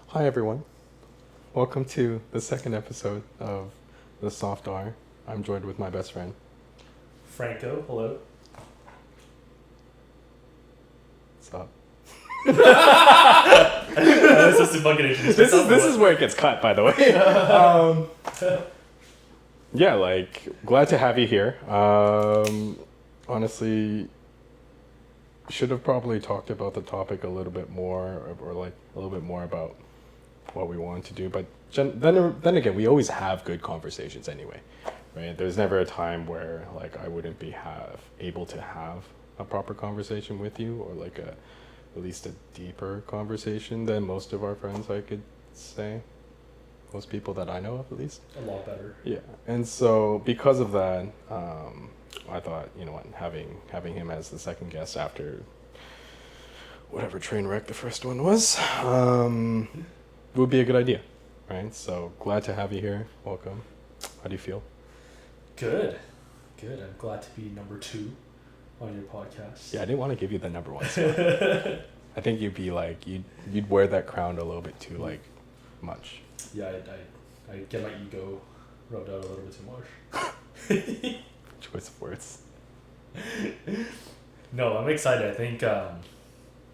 Hi everyone. Welcome to the second episode of The Soft R. I'm joined with my best friend. Franco, hello. What's up? This is where it gets cut, by the way. Yeah, like, glad to have you here. Honestly, should have probably talked about the topic a little bit more, or like a little bit more about what we want to do. But then again, we always have good conversations anyway, right? There's never a time where like I wouldn't be able to have a proper conversation with you, or like at least a deeper conversation than most of our friends, I could say. Most people that I know of, at least. A lot better. Yeah, and so because of that, I thought, you know what, having him as the second guest after whatever train wreck the first one was, would be a good idea, right? So glad to have you here. Welcome. How do you feel? Good. I'm glad to be number 2 on your podcast. Yeah, I didn't want to give you the number 1 spot. I think you'd be like, you'd wear that crown a little bit too like much. Yeah, I get my ego rubbed out a little bit too much. Choice of words. No, I'm excited. I think,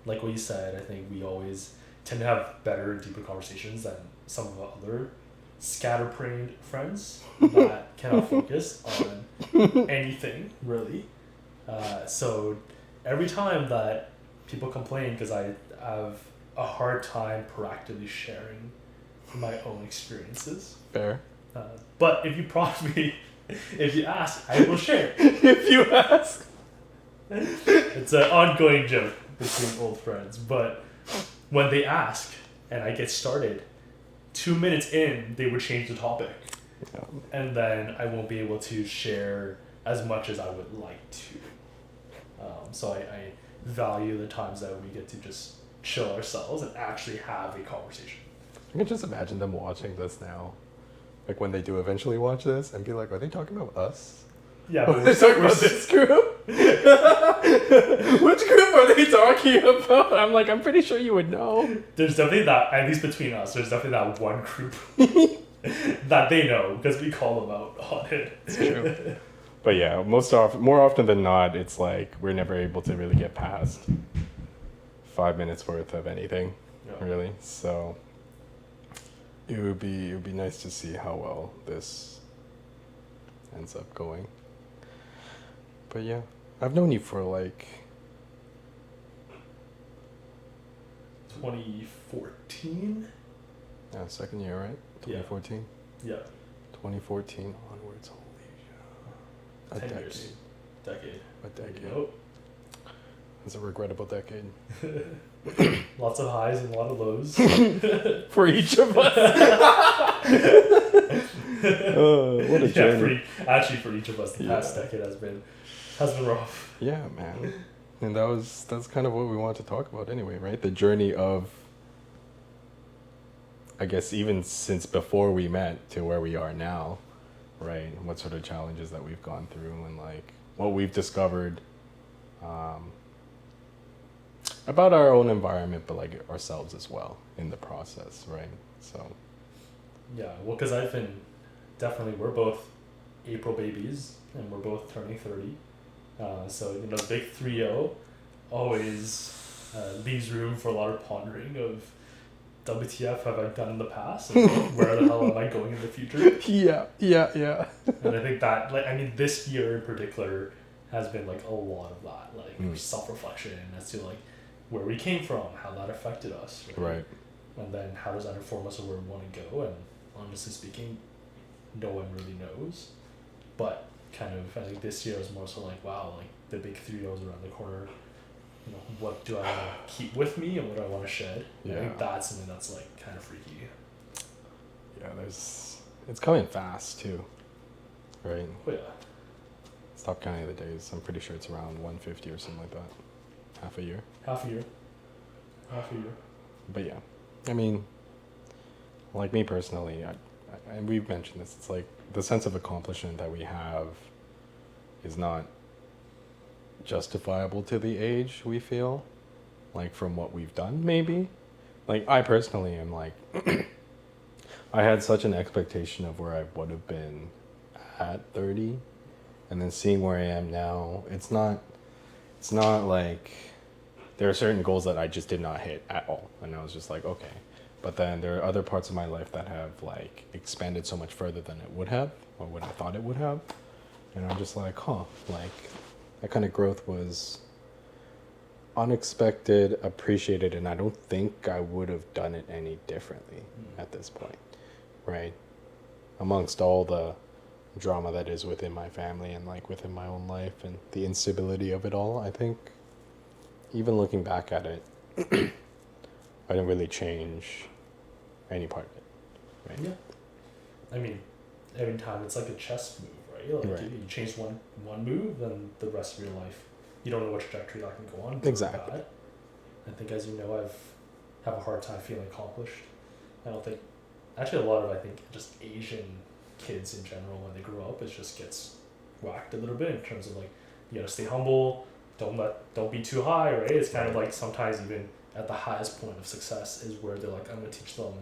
like what you said, I think we always tend to have better and deeper conversations than some of our other scatterbrained friends that cannot focus on anything, really. So every time that people complain because I have a hard time proactively sharing my own experiences. Fair. But if you prompt me, if you ask, I will share. If you ask. It's an ongoing joke between old friends. But when they ask and I get started, 2 minutes in, they would change the topic. Yeah. And then I won't be able to share as much as I would like to. So I value the times that we get to just chill ourselves and actually have a conversation. I can just imagine them watching this now. Like when they do eventually watch this and be like, are they talking about us? Yeah, but we're talking about this group? Which group are they talking about? I'm like, I'm pretty sure you would know. There's definitely that, at least between us, there's definitely that one group that they know because we call them out on it. It's true. But yeah, more often than not, it's like we're never able to really get past 5 minutes worth of anything, really. So it would be nice to see how well this ends up going. But yeah, I've known you for like 2014. Yeah, second year, right? 2014. Yeah. 2014 onwards. Holy shit. 10 years. Decade. A decade. Nope. It's a regrettable decade. Lots of highs and a lot of lows. For each of us. What a journey. Actually, for each of us, the past decade has been rough. Yeah, man. And that's kind of what we want to talk about anyway, right? The journey of, I guess, even since before we met to where we are now, right? What sort of challenges that we've gone through and like what we've discovered about our own environment, but like ourselves as well in the process, right? So yeah, well, because we're both April babies and we're both turning 30, so the big 3-0 always leaves room for a lot of pondering of WTF have I done in the past and where the hell am I going in the future. yeah And I think that this year in particular has been like a lot of that, self-reflection as to like where we came from, how that affected us, right? And then how does that inform us of where we want to go. And honestly speaking, no one really knows, but kind of I think this year was more so like, wow, like the big 3-0s around the corner, what do I want to keep with me and what do I want to shed. Yeah. I think that's something that's like kind of freaky. Yeah, it's coming fast too, right? Oh yeah. Stop counting the days. I'm pretty sure it's around 150 or something like that. Half a year. But yeah, I mean, like me personally, and we've mentioned this, it's like the sense of accomplishment that we have is not justifiable to the age we feel, like from what we've done maybe, like I personally am like, I had such an expectation of where I would have been at 30, and then seeing where I am now, it's not like there are certain goals that I just did not hit at all, and I was just like, okay. But then there are other parts of my life that have like expanded so much further than it would have, or what I thought it would have, and I'm just like, like that kind of growth was unexpected, appreciated, and I don't think I would have done it any differently at this point, right? Amongst all the drama that is within my family and like within my own life and the instability of it all, I think even looking back at it, I didn't really change any part of it, right? Yeah. I mean, every time it's like a chess move, right? Like Right. you change one move, then the rest of your life, you don't know what trajectory that can go on. Exactly. Bad. I think, as you know, have a hard time feeling accomplished. I don't think, actually, a lot of, I think, just Asian kids in general, when they grow up, it just gets whacked a little bit in terms of like, you gotta stay humble, don't be too high, right? It's kind of like sometimes even at the highest point of success is where they're like, I'm gonna teach them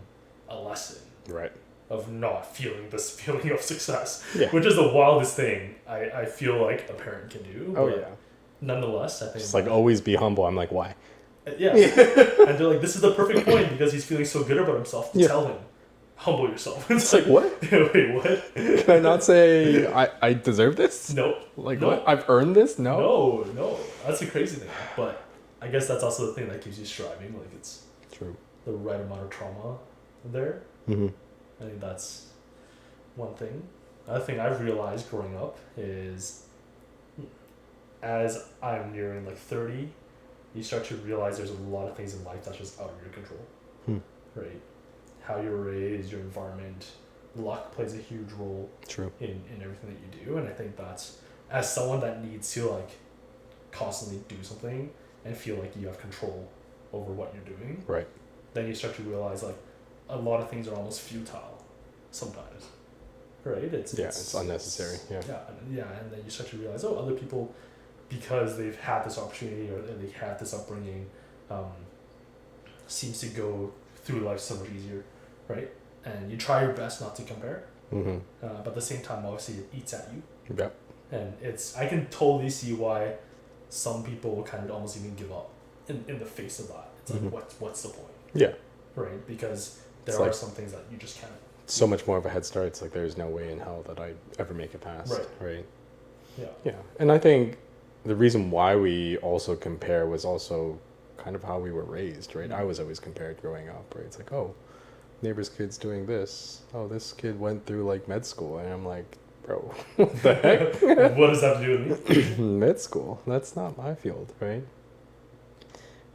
a lesson, Right. of not feeling this feeling of success, Yeah. which is the wildest thing I feel like a parent can do. Oh but yeah. nonetheless, I think Just like always be humble. I'm like, why? yeah. And they're like, this is the perfect point because he's feeling so good about himself to Yeah. tell him, humble yourself. It's like, what? Wait, what? Can I not say I deserve this? Nope. Like No. what? I've earned this? No. No, that's the crazy thing. But I guess that's also the thing that keeps you striving. Like, it's True. the right amount of trauma there. Mm-hmm. I think that's one thing. Another thing I've realized growing up is, as I'm nearing like 30, you start to realize there's a lot of things in life that's just out of your control. Right? How you're raised, your environment, luck plays a huge role True. in everything that you do. And I think that's, as someone that needs to like constantly do something and feel like you have control over what you're doing, Right. then you start to realize like a lot of things are almost futile sometimes, right? It's unnecessary. Yeah. And then you start to realize, oh, other people, because they've had this opportunity or they had this upbringing, seems to go through life so much easier, right? And you try your best not to compare, Mm-hmm. but at the same time, obviously, it eats at you. Yep. And I can totally see why some people kind of almost even give up in the face of that. It's like, what's the point? Yeah. Right? Because there It's are like, some things that you just can't. so much more of a head start. It's like there's no way in hell that I ever make it past. Right. Yeah. Yeah. And I think the reason why we also compare was also kind of how we were raised, right? I was always compared growing up, right? It's like, oh, neighbor's kid's doing this. Oh, this kid went through like med school. And I'm like, bro, what the heck? What does that have to do with me? Med school. That's not my field, right?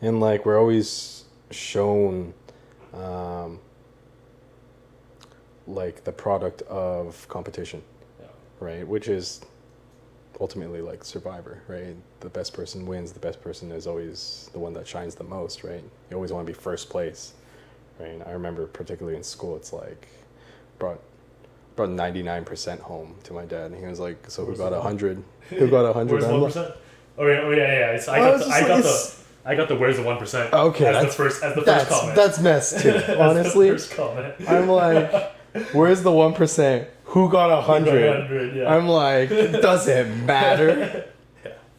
And like we're always shown like the product of competition, right? Which is ultimately like Survivor, right? The best person wins. The best person is always the one that shines the most, right? You always want to be first place, right? I remember particularly in school, it's like brought 99% home to my dad, and he was like, "So who got 100? Who got 100?" Where's the 1%? Oh yeah. It's, I got the where's the 1%? Okay, as that's the first comment. That's messed too. Honestly, That's the first comment. I'm like, where's the 1%? Who got 100? Yeah. I'm like, does it matter?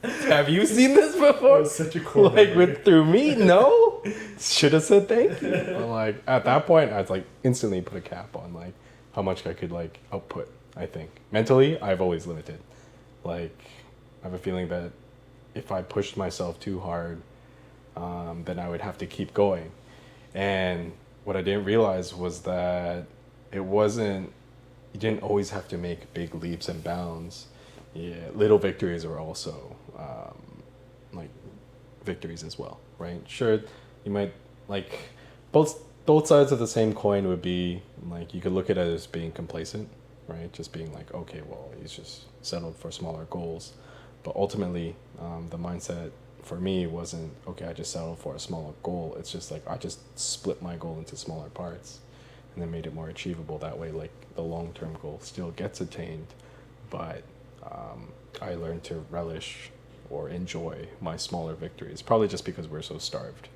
Have you seen this before? Such a cool like through me? No. Should have said thank you. I'm like, at that point, I was like, instantly put a cap on like how much I could like output. I think mentally, I've always limited. Like, I have a feeling that if I pushed myself too hard, then I would have to keep going. And what I didn't realize was that you didn't always have to make big leaps and bounds. Yeah, little victories are also like victories as well, right? Sure, you might like both sides of the same coin would be like you could look at it as being complacent, right? Just being like, okay, well, he's just settled for smaller goals. But ultimately, the mindset for me wasn't, okay, I just settled for a smaller goal. It's just like I just split my goal into smaller parts and then made it more achievable. That way, like the long-term goal still gets attained, but I learned to relish or enjoy my smaller victories, probably just because we're so starved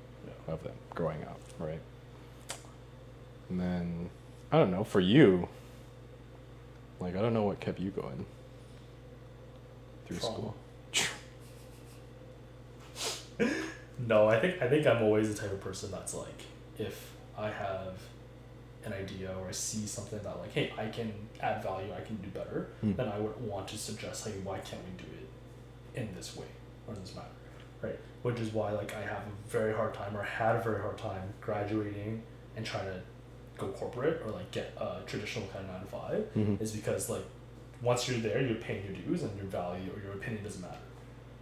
of them growing up, right? And then, I don't know, for you, like, I don't know what kept you going through school. No, I think I'm always the type of person that's like, if I have an idea or I see something that like, hey, I can add value, I can do better, then I would want to suggest, like, why can't we do it in this way or in this manner, right? Which is why, like, I have a very hard time, or had a very hard time graduating and trying to go corporate or like get a traditional kind of 9 to 5, is because like once you're there, you're paying your dues and your value or your opinion doesn't matter,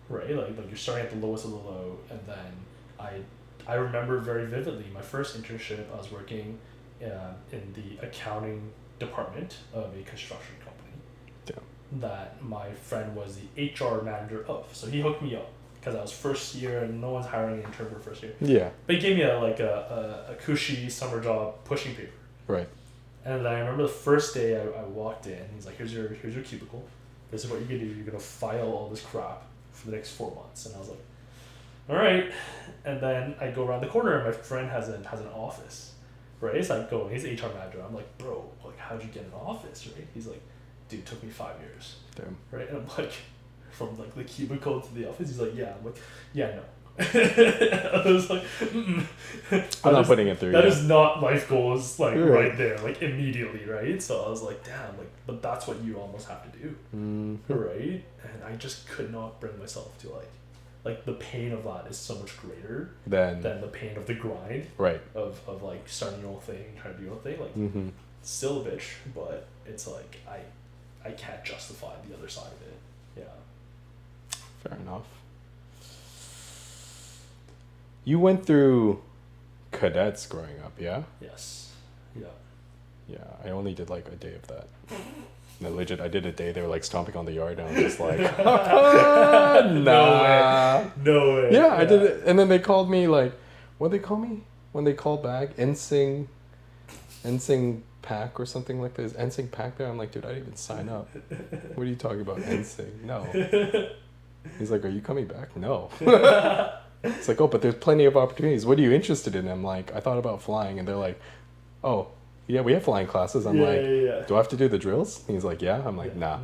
right? Like you're starting at the lowest of the low, and then I remember very vividly my first internship. I was working in the accounting department of a construction company. Yeah. That my friend was the HR manager of, so he hooked me up because I was first year and no one's hiring an intern for first year. Yeah. But he gave me a cushy summer job pushing paper. Right. And then I remember the first day I walked in, he's like, here's your cubicle. This is what you're gonna do. You're gonna file all this crap for the next 4 months. And I was like, all right. And then I go around the corner and my friend has an office, right? So I go, he's HR manager. I'm like, bro, like, how'd you get an office, right? He's like, dude, it took me 5 years. Damn. Right? And I'm like, from like the cubicle to the office. He's like, yeah. I'm like, yeah, no. I was like, I'm not putting it through. That is not life goals, like right there, like immediately, right? So I was like, damn, like, but that's what you almost have to do, right? And I just could not bring myself to like the pain of that is so much greater than the pain of the grind, right? Of like starting your own thing, trying to do your own thing, like still a bitch, but it's like I can't justify the other side of it. Yeah. Fair enough. You went through cadets growing up, yeah? Yes. Yeah. Yeah, I only did like a day of that. No, legit, I did a day. They were like stomping on the yard, and I was just like, nah. No way. Yeah, I did it. And then they called me like, what'd they call me? When they called back? NSYNC pack or something like this. NSYNC pack there? I'm like, dude, I didn't even sign up. What are you talking about? NSYNC? No. He's like, are you coming back? No. It's like, oh, but there's plenty of opportunities. What are you interested in? I'm like, I thought about flying. And they're like, oh, yeah, we have flying classes. I'm like, do I have to do the drills? And he's like, yeah. I'm like, nah.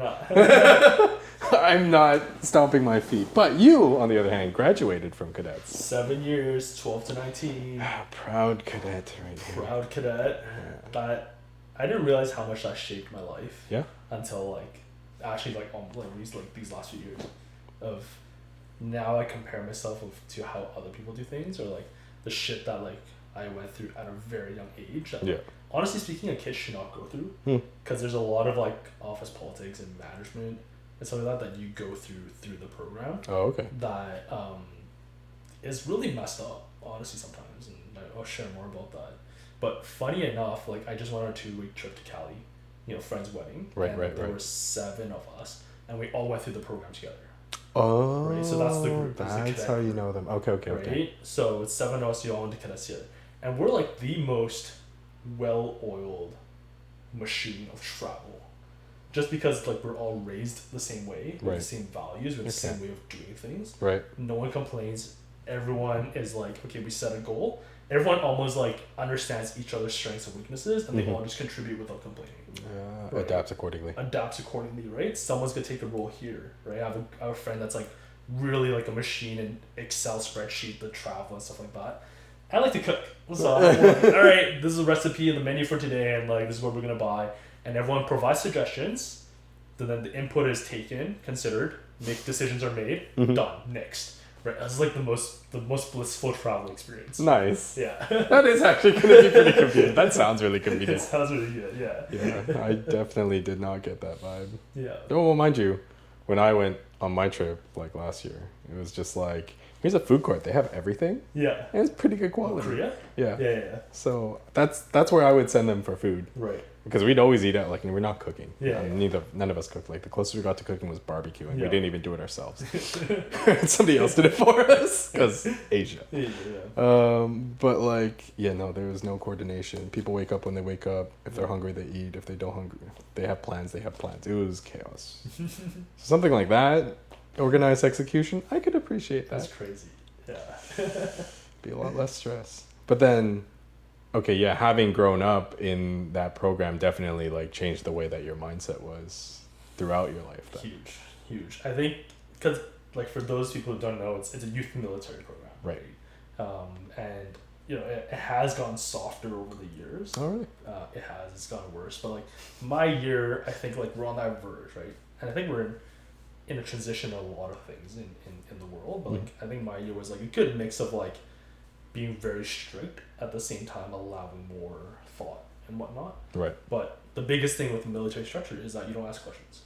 I'm not stomping my feet. But you, on the other hand, graduated from cadets. 7 years, 12 to 19. Proud cadet right here. Proud cadet. Yeah. That I didn't realize how much that shaped my life. Yeah. Until like actually like these last few years of now I compare myself to how other people do things, or like the shit that like I went through at a very young age that, like, honestly speaking, a kid should not go through, because there's a lot of like office politics and management and stuff like that you go through the program. Oh, okay. That is really messed up, honestly, sometimes, and I'll share more about that. But funny enough, like I just went on a 2-week trip to Cali, friend's wedding. Right. There were 7 of us, and we all went through the program together. Oh, right, so that's the group. That's how you know them. Okay. Right, so it's 7 of us, you all went to Cadets together, and we're like the most well-oiled machine of travel, just because like we're all raised the same way, with the same values, with the same way of doing things. Right. No one complains. Everyone is like, okay, we set a goal. Everyone almost like understands each other's strengths and weaknesses, and they all just contribute without complaining. Right? Adapts accordingly, right? Someone's gonna take the role here, right? I have a friend that's like really like a machine in Excel spreadsheet, the travel and stuff like that. I like to cook, so I'm like, all right, this is a recipe and the menu for today, and like this is what we're gonna buy, and everyone provides suggestions. Then the input is taken, considered, decisions are made, done, next. Right, that's like the most blissful travel experience. Nice. Yeah. That is actually going to be pretty convenient. That sounds really convenient. It sounds really good, yeah. Yeah, I definitely did not get that vibe. Yeah. Oh, well, mind you, when I went on my trip, like last year, it was just like, here's a food court. They have everything. Yeah. And it's pretty good quality. Korea? Yeah. Yeah. So that's where I would send them for food. Right. Because we'd always eat out, like, we're not cooking. Yeah. None of us cooked. Like, the closest we got to cooking was barbecue, and we didn't even do it ourselves. Somebody else did it for us, because Asia. Yeah. But, like, there was no coordination. People wake up when they wake up. If they're hungry, they eat. If they don't hungry, they have plans. It was chaos. Something like that, organized execution, I could appreciate that. That's crazy. Yeah. Be a lot less stress. But then, okay, yeah, having grown up in that program definitely like changed the way that your mindset was throughout your life. Then. Huge. I think because like for those people who don't know, it's a youth military program, Right. And it has gotten softer over the years. Oh, really? It has. It's gotten worse. But like my year, I think like we're on that verge, right? And I think we're in a transition of a lot of things in the world. But like I think my year was like a good mix of like being very strict at the same time allowing more thought and whatnot. Right. But the biggest thing with the military structure is that you don't ask questions.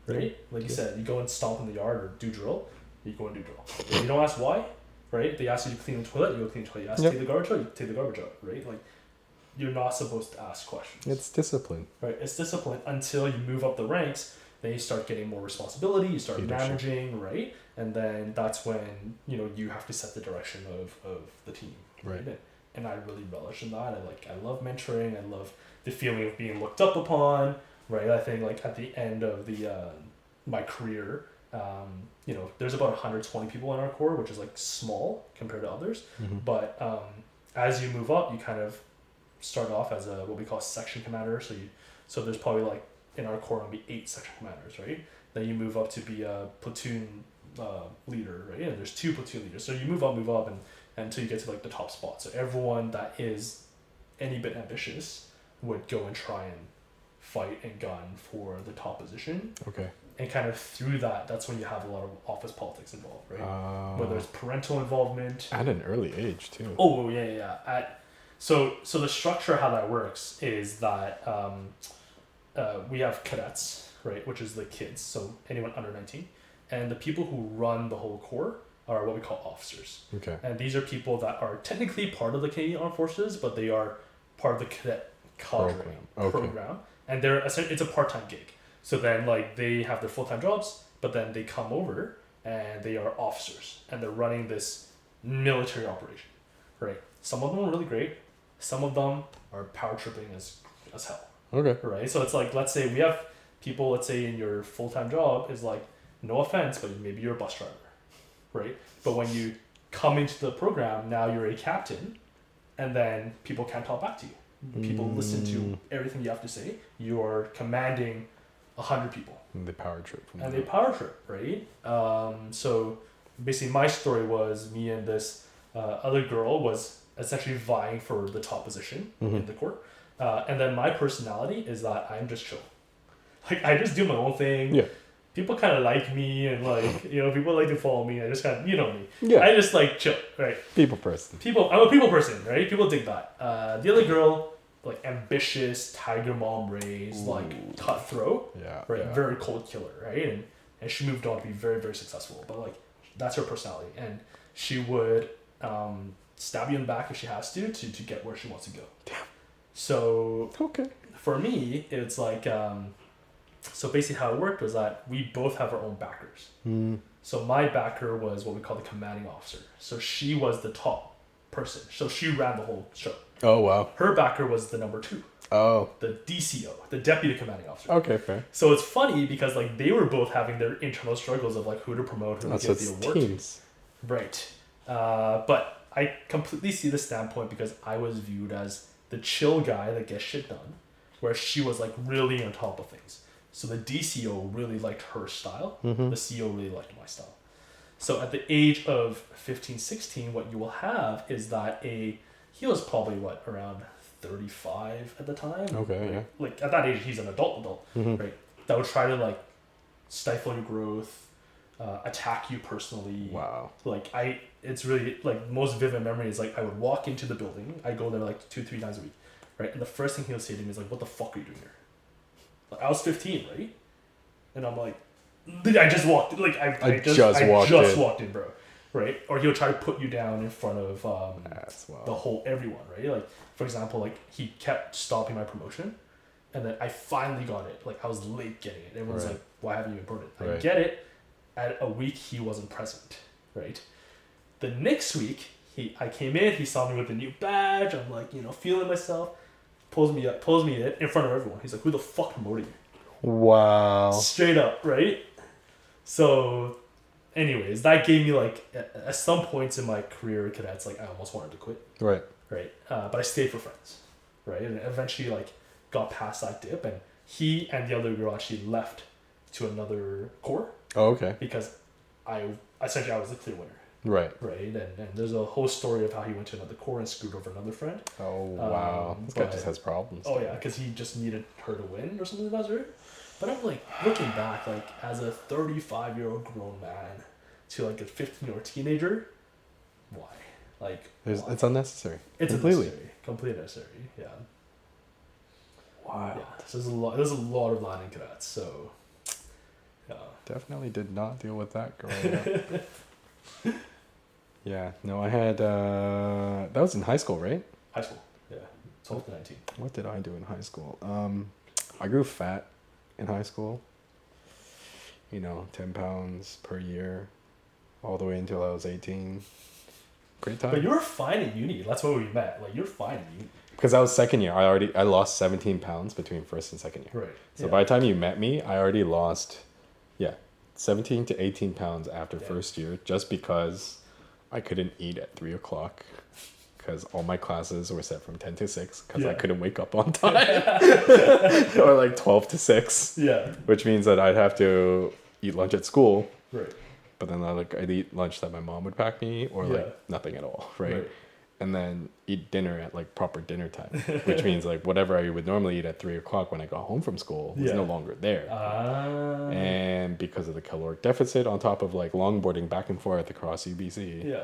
Right? Like you said, you go and stomp in the yard or do drill, you go and do drill. If you don't ask why, right? They ask you to clean the toilet, you go clean the toilet. You ask to take the garbage out, you take the garbage out, right? Like, you're not supposed to ask questions. It's discipline. Right? It's discipline until you move up the ranks, then you start getting more responsibility, you start managing, right? And then that's when, you have to set the direction of the team. Right. And I really relish in that. I love mentoring, I love the feeling of being looked up upon, right? I think like at the end of my career, there's about 120 people in our corps, which is like small compared to others. But as you move up, you kind of start off as what we call section commander. So there's probably like in our corps will be 8 section commanders, right? Then you move up to be a platoon leader, right? And there's 2 platoon leaders. So you move up, and until you get to like the top spot. So everyone that is any bit ambitious would go and try and fight and gun for the top position. Okay. And kind of through that's when you have a lot of office politics involved, right? Whether it's parental involvement. At an early age too. Oh yeah. So the structure how that works is that we have cadets, right, which is the kids, so anyone under 19, and the people who run the whole corps are what we call officers. Okay. And these are people that are technically part of the Canadian Armed Forces, but they are part of the cadet cadre program. And it's a part-time gig. So then like they have their full-time jobs, but then they come over and they are officers and they're running this military operation, right? Some of them are really great. Some of them are power tripping as hell. Okay. Right? So it's like, let's say we have people, let's say in your full-time job is like, no offense, but maybe you're a bus driver, right? But when you come into the program, now you're a captain, and then people can't talk back to you. People listen to everything you have to say. You are commanding 100 people. And they power trip. They power trip, right? So basically my story was me and this other girl was essentially vying for the top position in the corps. And then my personality is that I'm just chill. Like I just do my own thing. Yeah. People kind of like me and like, people like to follow me. I just kind of, me. Yeah. I just like chill, right? People person. I'm a people person, right? People dig that. The other girl, like ambitious, tiger mom raised, like cutthroat. Yeah. Right. Yeah. Very cold killer, right? And she moved on to be very, very successful. But like, that's her personality. And she would stab you in the back if she has to get where she wants to go. Damn. So for me, it's like, so basically how it worked was that we both have our own backers. So my backer was what we call the commanding officer. So she was the top person. So she ran the whole show. Oh, wow. Her backer was the number 2. Oh. The DCO, the deputy commanding officer. Okay, fair. So it's funny because like they were both having their internal struggles of like who to promote, who to give the award teams. Right. But I completely see the standpoint because I was viewed as the chill guy that gets shit done, where she was like really on top of things. So the DCO really liked her style. The CO really liked my style. So at the age of 15, 16, what you will have is that he was probably around 35 at the time. Okay, right? Yeah. Like at that age, he's an adult, right? That would try to like stifle your growth, attack you personally. Wow. Like it's really like most vivid memory is like I would walk into the building. I go there like 2-3 times a week, right? And the first thing he would say to me is like, "What the fuck are you doing here?" Like, I was 15, right? And I'm like, I just walked. Like I just walked in, bro. Right? Or he would try to put you down in front of the whole everyone, right? Like for example, like he kept stopping my promotion, and then I finally got it. Like I was late getting it. Everyone's like, "Why haven't you been promoted?" I get it. At a week he wasn't present, right? The next week I came in. He saw me with the new badge. I'm like, feeling myself. Pulls me in front of everyone. He's like, "Who the fuck promoted you?" Wow. Straight up, right? So, anyways, that gave me like at some points in my career at Cadets, like I almost wanted to quit. Right. right? But I stayed for friends, right? And eventually, like, got past that dip, and he and the other girl actually left to another core Oh, okay. because I was the clear winner, Right. right? And there's a whole story of how he went to another core and screwed over another friend. Oh, wow. This guy but- just has problems. Oh yeah, because he just needed her to win or something like that, right? But I'm like, looking back, like, as a 35-year-old grown man to like a 15-year-old teenager, why? Like, why? It's unnecessary. It's completely. completely unnecessary. Yeah. Wow. Yeah. So there's a lot of line in cadets. So, yeah. Definitely did not deal with that growing up. Yeah. No, I had that was in high school, right? High school. Yeah. 12 to 19. What did I do in high school? I grew fat in high school. 10 pounds per year, all the way until I was 18. Great time. But you were fine at uni. That's where we met. Like, you're fine at uni. Because I was second year. I lost 17 pounds between first and second year. Right. So by the time you met me, I already lost, 17 to 18 pounds after first year, just because I couldn't eat at 3 o'clock. Because all my classes were set from 10 to 6 because I couldn't wake up on time. Or like 12 to 6. Yeah. Which means that I'd have to eat lunch at school. Right. But then I'd eat lunch that my mom would pack me, or like nothing at all, right? And then eat dinner at like proper dinner time, which means like whatever I would normally eat at 3 o'clock when I got home from school was no longer there. And because of the caloric deficit, on top of like longboarding back and forth across UBC,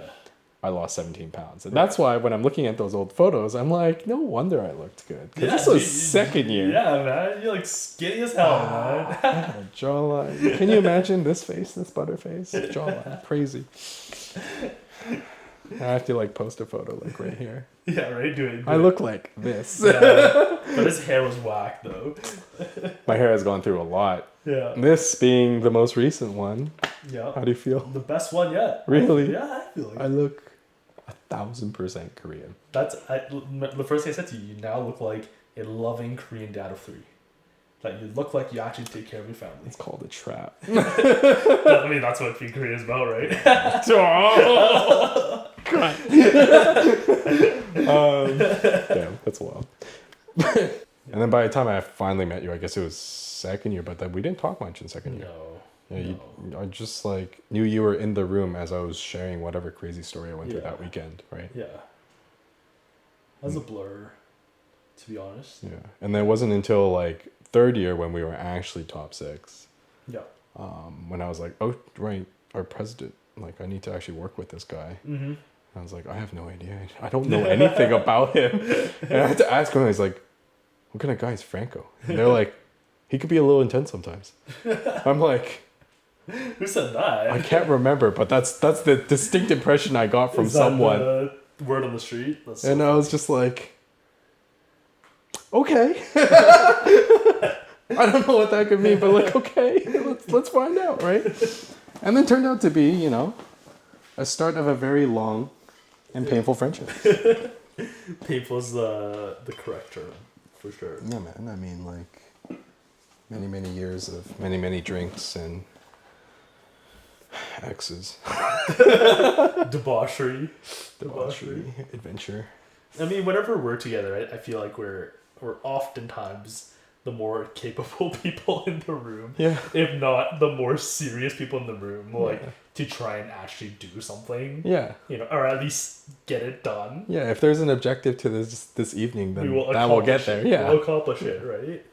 I lost 17 pounds. And that's why when I'm looking at those old photos, I'm like, no wonder I looked good. Because this was second year. Yeah, man. You're like skinny as hell, man. Jawline. Can you imagine this face, this butter face? Jawline. Crazy. I have to like post a photo like right here. Yeah, right? Do it. I look like this. Yeah. But his hair was whack, though. My hair has gone through a lot. Yeah. This being the most recent one. Yeah. How do you feel? The best one yet. Really? Yeah, I feel like I look 1,000% Korean. the first thing I said to you, you now look like a loving Korean dad of 3. Like, you look like you actually take care of your family. It's called a trap. I mean, that's what being Korean is about, right? Damn, that's wild. And then by the time I finally met you, I guess it was second year, but then we didn't talk much in second year. No. I just like knew you were in the room as I was sharing whatever crazy story I went through that weekend, right? Yeah. That was a blur, to be honest. Yeah. And then it wasn't until like third year when we were actually top 6. Yeah. When I was like, oh, right, our president, like I need to actually work with this guy. Mm-hmm. I was like, I have no idea. I don't know anything about him. And I had to ask him, I was like, what kind of guy is Franco? And they're like, he could be a little intense sometimes. I'm like, who said that? I can't remember, but that's the distinct impression I got from someone. The word on the street? That's so and I was just like, okay. I don't know what that could mean, but like, okay, let's find out, right? And then turned out to be, a start of a very long and painful friendship. Painful's the correct term, for sure. Yeah, man. I mean, like, many years of many drinks and exes. Debauchery. Adventure. I mean, whenever we're together, I feel like we're oftentimes the more capable people in the room. Yeah. If not the more serious people in the room, like to try and actually do something. Yeah. Or at least get it done. Yeah, if there's an objective to this evening, then we'll get there. Yeah. We'll accomplish it, right?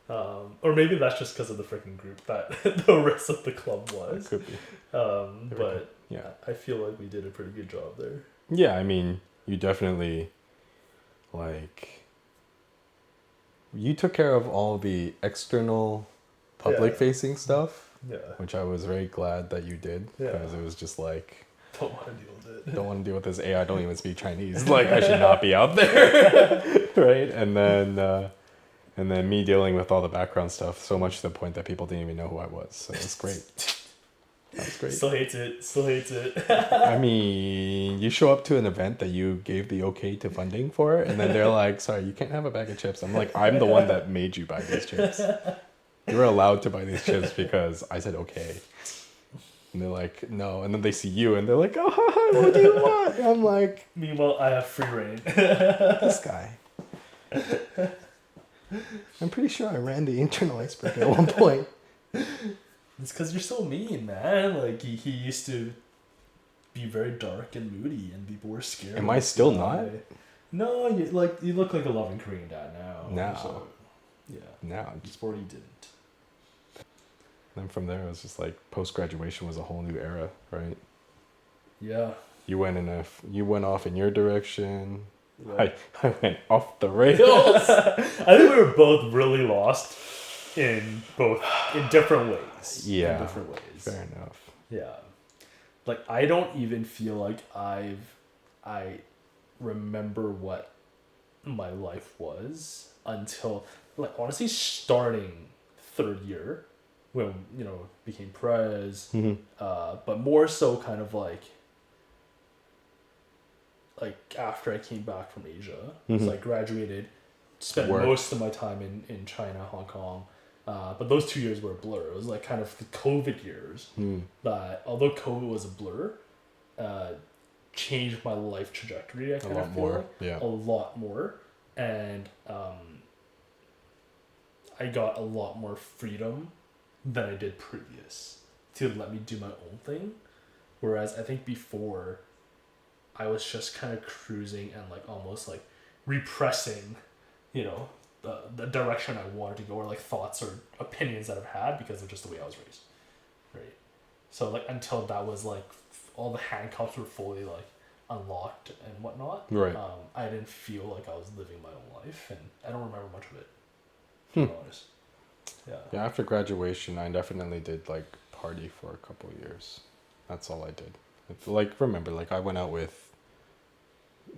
Or maybe that's just because of the freaking group that the rest of the club was. It could be. But yeah, I feel like we did a pretty good job there. Yeah, I mean, you definitely, you took care of all the external public-facing stuff. Yeah. Which I was very glad that you did, because it was just like, don't want to deal with it. Don't want to deal with this. I don't even speak Chinese. Like, I should not be out there. Right? And then me dealing with all the background stuff, so much to the point that people didn't even know who I was. So it's great. That was great. Still hates it. I mean, you show up to an event that you gave the okay to funding for, and then they're like, sorry, you can't have a bag of chips. I'm like, I'm the one that made you buy these chips. You were allowed to buy these chips because I said okay. And they're like, no. And then they see you and they're like, oh, hi, what do you want? And I'm like, Meanwhile, I have free reign. this guy. I'm pretty sure I ran the internal icebreaker at one point. It's because you're so mean, man. Like, he used to be very dark and moody, and people were scared. Am I still not? No, you look like a loving Korean dad now. Now. So, yeah. Now. Before you didn't. Then from there, it was just like post-graduation was a whole new era, right? Yeah. You went off in your direction. Yeah. I went off the rails. I think we were both really lost in different ways. Yeah. In different ways. Fair enough. Yeah. Like, I don't even feel like I remember what my life was until, like, honestly, starting third year when, became prez, but more so kind of like after I came back from Asia. So I graduated, spent most of my time in China, Hong Kong, but those 2 years were a blur. It was like kind of the COVID years that, although COVID was a blur, changed my life trajectory. I kind of feel like a lot more, and I got a lot more freedom than I did previous to let me do my own thing. Whereas I think before, I was just kind of cruising and like almost like repressing, the direction I wanted to go, or like thoughts or opinions that I've had because of just the way I was raised, right? So like until that was like all the handcuffs were fully like unlocked and whatnot, right? I didn't feel like I was living my own life, and I don't remember much of it. To be honest. Yeah. After graduation, I definitely did like party for a couple of years. That's all I did. Remember, I went out with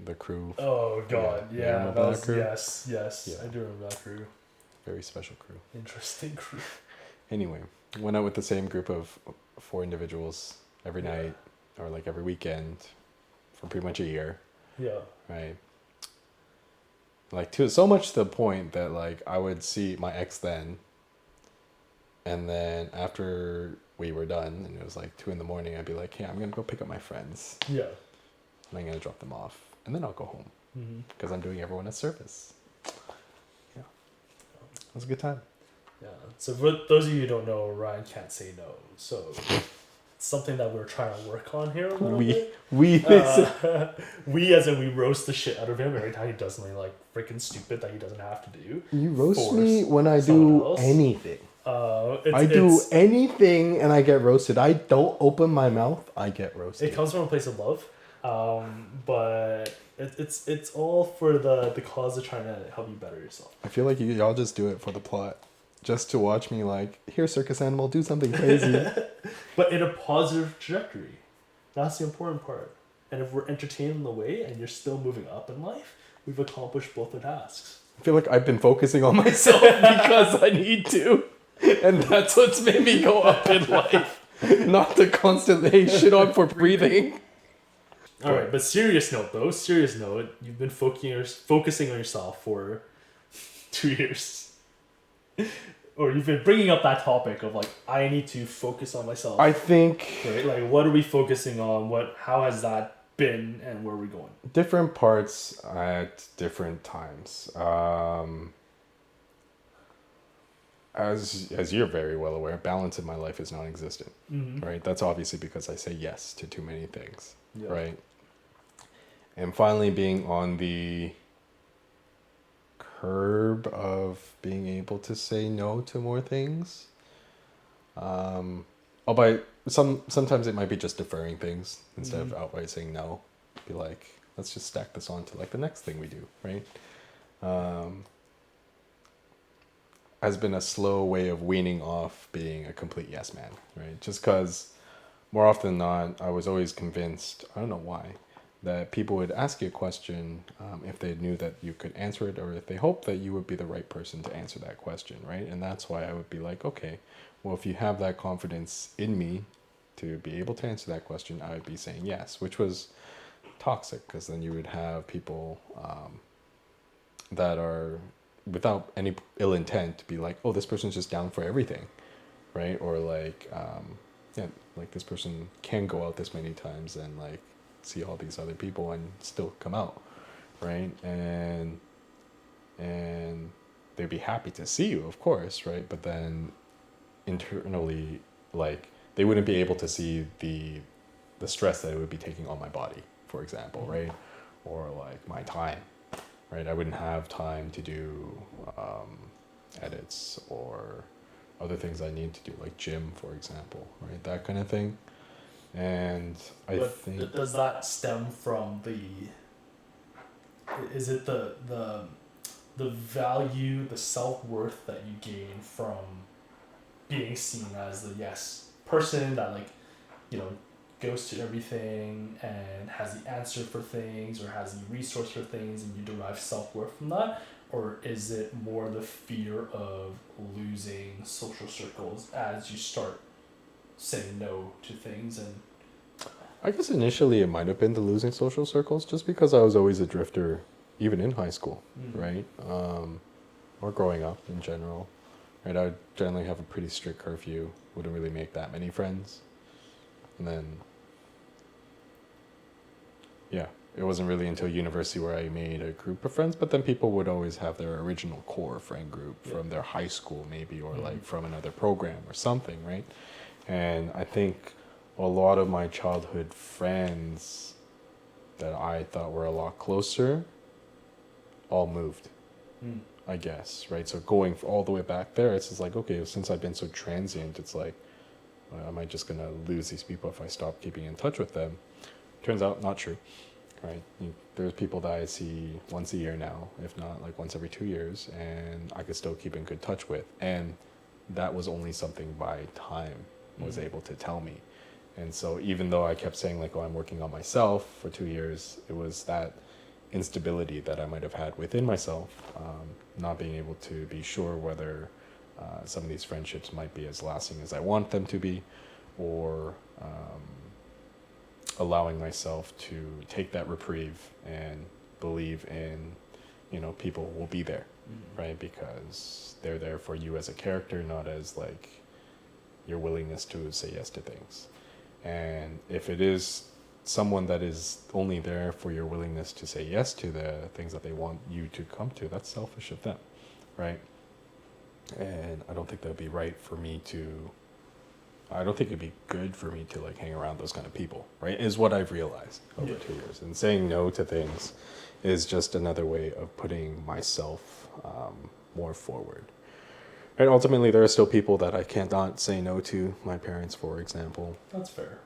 the crew. Oh God, yeah, remember that crew? Yes, yeah. I do remember that crew. Very special crew. Interesting crew. Anyway, went out with the same group of 4 individuals every night, or like every weekend, for pretty much a year. Yeah. Right. So much to the point that I would see my ex then, and then after we were done and it was 2 a.m, I'd be like, hey, I'm gonna go pick up my friends. Yeah. And I'm gonna drop them off, and then I'll go home because I'm doing everyone a service. Yeah, it was a good time. Yeah. So for those of you who don't know, Ryan can't say no. So it's something that we're trying to work on here a little bit. We as in we roast the shit out of him every time he does something freaking stupid that he doesn't have to do. You roast me when I do anything. I do anything and I get roasted. I don't open my mouth, I get roasted. It comes from a place of love, but it's all for the cause of trying to help you better yourself. I feel like y'all just do it for the plot, just to watch me here, circus animal, do something crazy. But in a positive trajectory. That's the important part. And if we're entertained in the way and you're still moving up in life, we've accomplished both the tasks. I feel like I've been focusing on myself because I need to. And that's what's made me go up in life. Not the constant, hey, shit on for breathing. Alright, but serious note, you've been focusing on yourself for 2 years. Or you've been bringing up that topic of I need to focus on myself. I think... Right? What are we focusing on? How has that been, and where are we going? Different parts at different times. As you're very well aware, balance in my life is non-existent, right? That's obviously because I say yes to too many things, right? And finally being on the curb of being able to say no to more things. Sometimes it might be just deferring things instead of outright saying no. Be like, let's just stack this on to the next thing we do, right? Has been a slow way of weaning off being a complete yes man, right? Just because more often than not, I was always convinced, I don't know why, that people would ask you a question if they knew that you could answer it, or if they hoped that you would be the right person to answer that question, right? And that's why I would be like, okay, well, if you have that confidence in me to be able to answer that question, I would be saying yes, which was toxic, because then you would have people that are, without any ill intent, to be like, oh, this person's just down for everything, right? Or yeah, like this person can go out this many times and like see all these other people and still come out, right? And they'd be happy to see you, of course, right? But then internally, like they wouldn't be able to see the stress that it would be taking on my body, for example, right? Or like my time, right? I wouldn't have time to do edits or other things I need to do, like gym, for example, right? That kind of thing. And I think does that stem from is it the value, the self-worth that you gain from being seen as the yes person that, like, you know, goes to everything and has the answer for things or has the resource for things, and you derive self-worth from that? Or is it more the fear of losing social circles as you start saying no to things? And I guess initially it might have been the losing social circles, just because I was always a drifter, even in high school, right? Or growing up in general, right? I would generally have a pretty strict curfew, wouldn't really make that many friends. And then, yeah, it wasn't really until university where I made a group of friends, but then people would always have their original core friend group from their high school maybe, or like from another program or something, right? And I think a lot of my childhood friends that I thought were a lot closer all moved, I guess, right? So going all the way back there, it's just like, okay, since I've been so transient, it's like, am I just going to lose these people if I stop keeping in touch with them? Turns out not true, right? There's people that I see once a year now, if not like once every 2 years, and I could still keep in good touch with. And that was only something by time was able to tell me. And so even though I kept saying like, oh, I'm working on myself for 2 years, it was that instability that I might have had within myself, not being able to be sure whether some of these friendships might be as lasting as I want them to be, or allowing myself to take that reprieve and believe in, you know, people will be there, right? Because they're there for you as a character, not as like your willingness to say yes to things. And if it is someone that is only there for your willingness to say yes to the things that they want you to come to, that's selfish of them, right? And I don't think that would be right for me to, I don't think it'd be good for me to like hang around those kind of people, right? Is what I've realized over 2 years. And saying no to things is just another way of putting myself more forward. And ultimately, there are still people that I cannot say no to. My parents, for example. that's fair.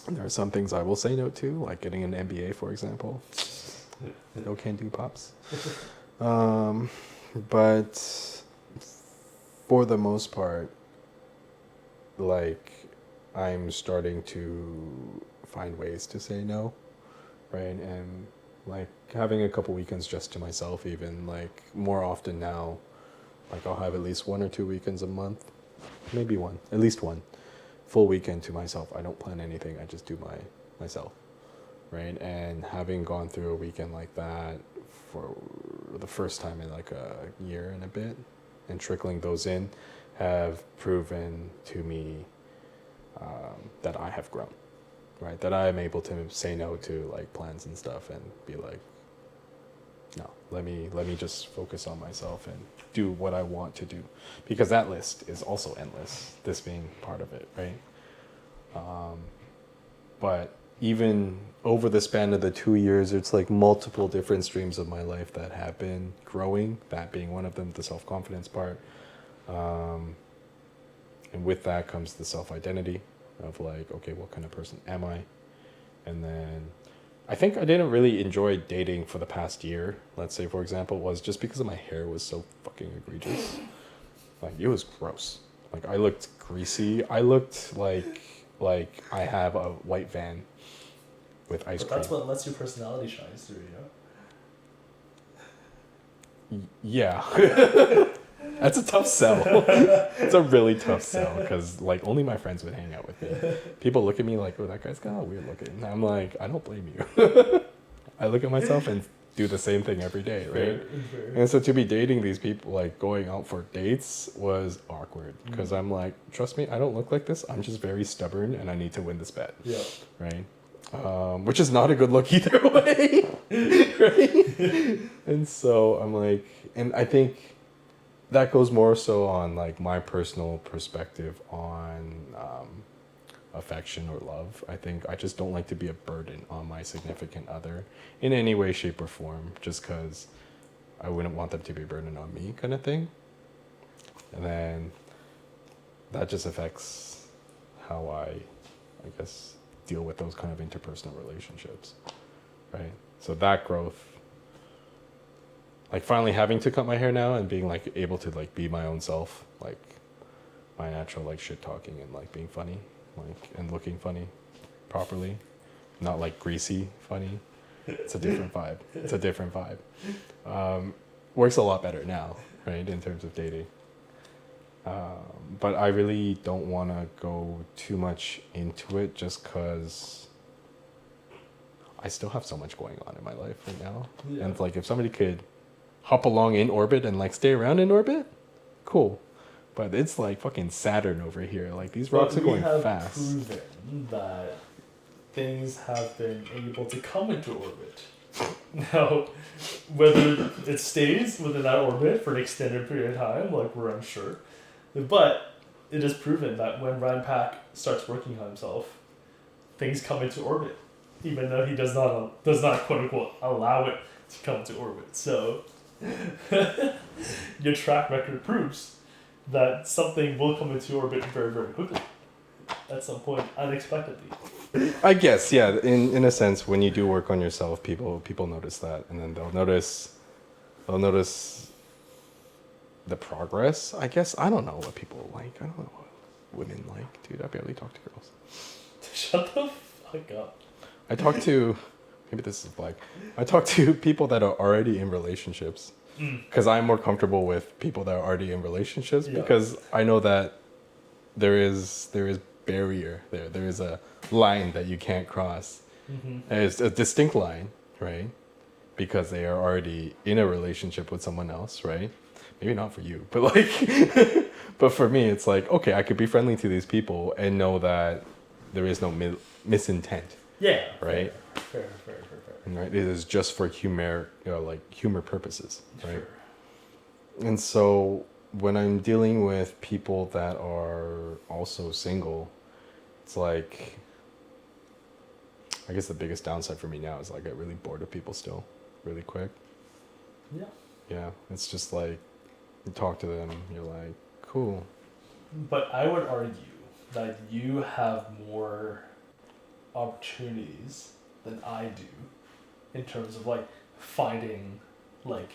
There are some things I will say no to, like getting an MBA, for example. No can do, pops. But for the most part, like, I'm starting to find ways to say no, right? And like having a couple weekends just to myself, even like more often now. Like I'll have at least 1 or 2 weekends a month, maybe one, at least one full weekend to myself. I don't plan anything. I just do myself, right? And having gone through a weekend like that for the first time in like a year and a bit, and trickling those in, have proven to me that I have grown, right? That I am able to say no to like plans and stuff and be like, no, let me just focus on myself and do what I want to do, because that list is also endless, this being part of it, right? But even over the span of the 2 years, it's like multiple different streams of my life that have been growing, that being one of them, the self-confidence part. And with that comes the self-identity of like, okay, what kind of person am I? And then I think I didn't really enjoy dating for the past year, let's say, for example, was just because of my hair was so fucking egregious. Like, it was gross. Like, I looked greasy. I looked like I have a white van with ice cream. That's what lets your personality shine through, you know? Yeah. That's a tough sell. It's a really tough sell, because like only my friends would hang out with me. People look at me like, oh, that guy's kind of weird looking. And I'm like, I don't blame you. I look at myself and do the same thing every day, right? Fair. And so to be dating these people, like going out for dates, was awkward because I'm like, trust me, I don't look like this. I'm just very stubborn and I need to win this bet. Yeah. Right. Which is not a good look either way. Right. And so I'm like, and I think that goes more so on like my personal perspective on affection or love. I think I just don't like to be a burden on my significant other in any way, shape, or form, just because I wouldn't want them to be a burden on me, kind of thing. And then that just affects how I guess, deal with those kind of interpersonal relationships, right? So that growth, like finally having to cut my hair now and being like able to like be my own self, like my natural like shit talking and like being funny, like and looking funny properly, not like greasy funny. It's a different vibe. It's a different vibe. Works a lot better now, right, in terms of dating. But I really don't want to go too much into it just because I still have so much going on in my life right now. Yeah. And like if somebody could hop along in orbit and like stay around in orbit, cool. But it's like fucking Saturn over here. Like these rocks are going fast. We have proven that things have been able to come into orbit. Now, whether it stays within that orbit for an extended period of time, like we're unsure. But it is proven that when Ryan Pack starts working on himself, things come into orbit, even though he does not quote unquote allow it to come to orbit. So your track record proves that something will come into orbit very, very quickly at some point, unexpectedly. I guess, yeah. In a sense, when you do work on yourself, people notice that, and then they'll notice the progress. I guess I don't know what people like. I don't know what women like, dude. I barely talk to girls. Shut the fuck up. I talk to maybe this is black. I talk to people that are already in relationships because I'm more comfortable with people that are already in relationships because I know that there is barrier there. There is a line that you can't cross. Mm-hmm. And it's a distinct line, right? Because they are already in a relationship with someone else, right? Maybe not for you, but like, but for me, it's like, okay, I could be friendly to these people and know that there is no misintent. Yeah. Right. Fair. And right, it is just for humor, humor purposes, right? Sure. And so when I'm dealing with people that are also single, it's like, I guess the biggest downside for me now is I get really bored of people still, really quick. Yeah. Yeah, it's just like, you talk to them, you're like, cool. But I would argue that you have more opportunities than I do in terms of like finding like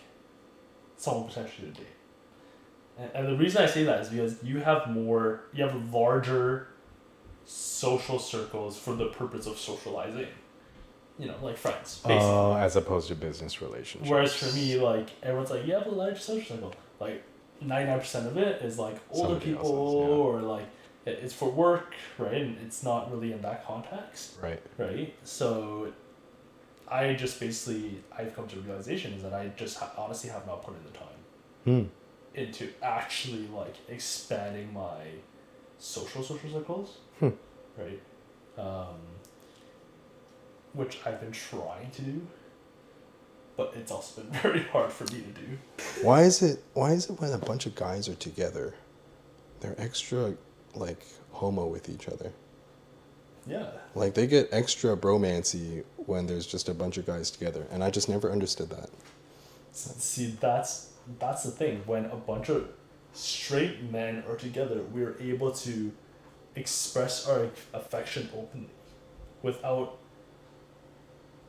someone potentially to date. And the reason I say that is because you have larger social circles for the purpose of socializing. You know, like friends, basically. As opposed to business relationships. Whereas for me, like, everyone's like, you have a large social circle. Like, 99% of it is, like, older Somebody people or, like, it's for work, right? And it's not really in that context. Right. Right? So, I just basically, I've come to the realization is that I just honestly have not put in the time into actually, like, expanding my social circles. Right? Which I've been trying to do, but it's also been very hard for me to do. Why is it when a bunch of guys are together, they're extra like homo with each other? Yeah. Like they get extra bromancy when there's just a bunch of guys together, and I just never understood that. See, that's the thing. When a bunch of straight men are together, we're able to express our affection openly without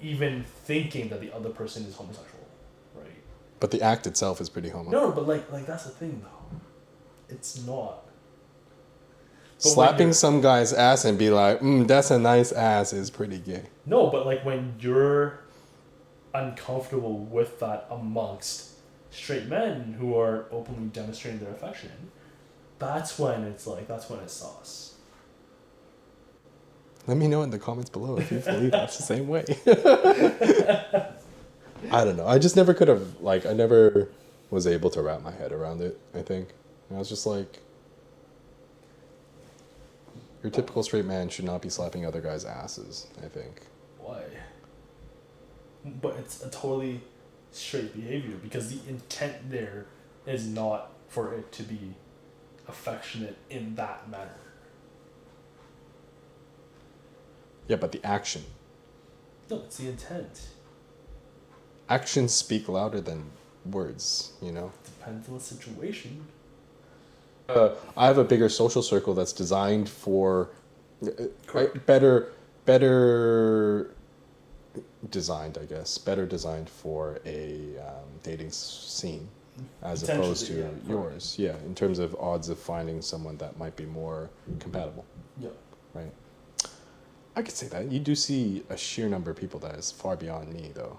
even thinking that the other person is homosexual, right? But the act itself is pretty homo. No, but like that's the thing though. It's not. But slapping some guy's ass and be like, that's a nice ass is pretty gay. No, but like when you're uncomfortable with that amongst straight men who are openly demonstrating their affection, that's when it's sauce. Let me know in the comments below if you believe that's the same way. I don't know. I just never could have, like, I never was able to wrap my head around it, I think. And I was just like, your typical straight man should not be slapping other guys' asses, I think. Why? But it's a totally straight behavior because the intent there is not for it to be affectionate in that manner. Yeah, but the action. No, it's the intent. Actions speak louder than words, you know? Depends on the situation. I have a bigger social circle that's designed for Correct. better designed, I guess, better designed for a dating scene as opposed to Potentially, yeah, yours. Yeah, in terms of odds of finding someone that might be more compatible, Yeah. right? I could say that. You do see a sheer number of people that is far beyond me, though.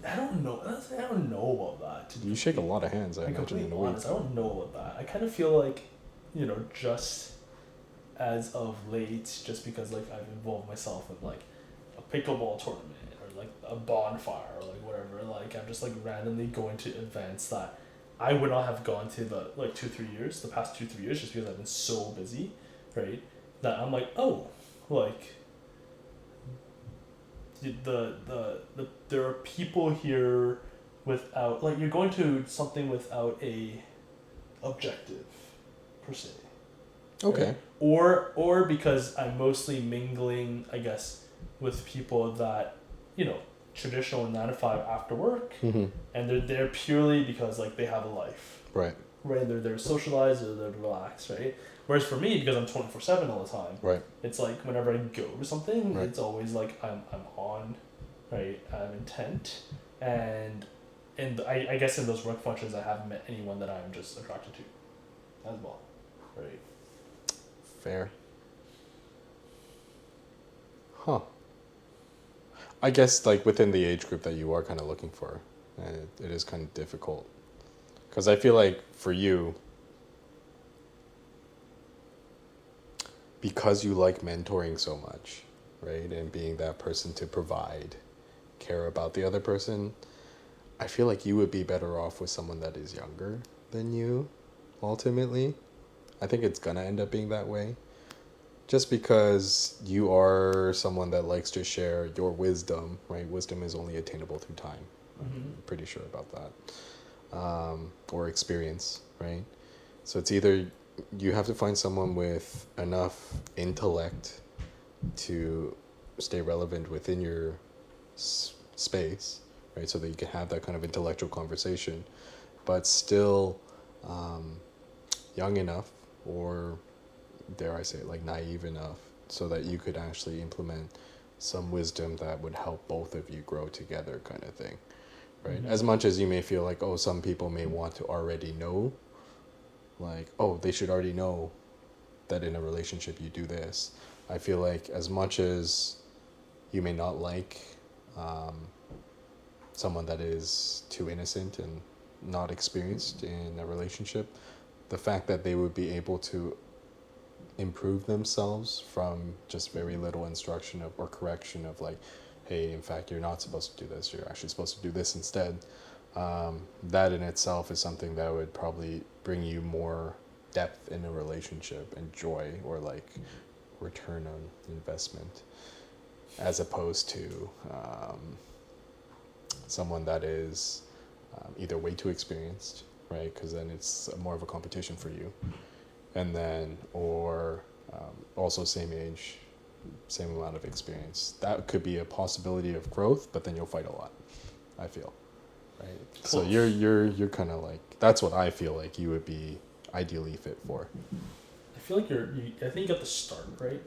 I don't know. I don't know about that. You shake a lot of hands, I I'm imagine, in completely a week. honest. I don't know about that. I kind of feel like, just as of late, just because like I've involved myself in like a pickleball tournament or like a bonfire or like whatever. Like I'm just like randomly going to events that I would not have gone to the like 2-3 years, the past 2-3 years, just because I've been so busy, right? That I'm like, oh, like there are people here without like you're going to something without a objective per se. Okay. Right? Or because I'm mostly mingling, I guess, with people that, traditional 9 to 5 after work, Mm-hmm. and they're there purely because like they have a life. Right. Right, they're there to socialize or they're to relax, right? Whereas for me, because I'm 24/7 all the time, Right. it's like whenever I go to something, Right. it's always like I'm on, right? I'm intent, and I guess in those work functions, I haven't met anyone that I'm just attracted to, as well, right? Fair. Huh. I guess like within the age group that you are kind of looking for, it is kind of difficult. Because I feel like for you, because you like mentoring so much, right? And being that person to provide, care about the other person, I feel like you would be better off with someone that is younger than you, ultimately. I think it's gonna end up being that way. Just because you are someone that likes to share your wisdom, right? Wisdom is only attainable through time. Mm-hmm. I'm pretty sure about that. Or experience, right? So it's either you have to find someone with enough intellect to stay relevant within your space, right? So that you can have that kind of intellectual conversation, but still young enough, or dare I say, like naive enough, so that you could actually implement some wisdom that would help both of you grow together, kind of thing, right? Mm-hmm. As much as you may feel like, oh, some people may want to already know, like, oh, they should already know that in a relationship you do this. I feel like as much as you may not like someone that is too innocent and not experienced in a relationship, the fact that they would be able to improve themselves from just very little instruction or correction of like, hey, in fact, you're not supposed to do this, you're actually supposed to do this instead. That in itself is something that would probably bring you more depth in a relationship and joy, or like return on investment, as opposed to someone that is either way too experienced, right? Because then it's more of a competition for you. And then, or also same age, same amount of experience. That could be a possibility of growth, but then you'll fight a lot, I feel, right? So you're kind of like, that's what I feel like you would be ideally fit for. I feel like I think you got the start right,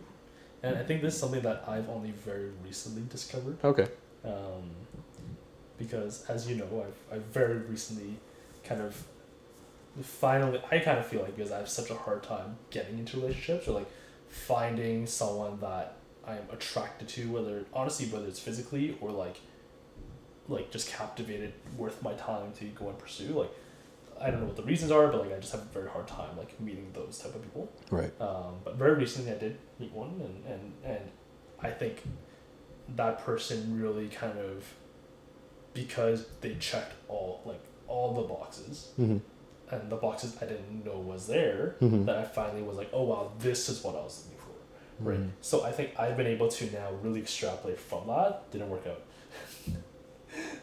and I think this is something that I've only very recently discovered. Okay. Because as you know, I've very recently kind of finally, I kind of feel like, because I have such a hard time getting into relationships or like finding someone that I am attracted to, whether it's physically or like just captivated, worth my time to go and pursue. Like, I don't know what the reasons are, but like I just have a very hard time like meeting those type of people. Right. But very recently I did meet one, and I think that person really kind of because they checked all the boxes. Mm-hmm. And the boxes I didn't know was there, Mm-hmm. that I finally was like, oh wow, this is what I was looking for, right? Mm-hmm. So I think I've been able to now really extrapolate from that. Didn't work out,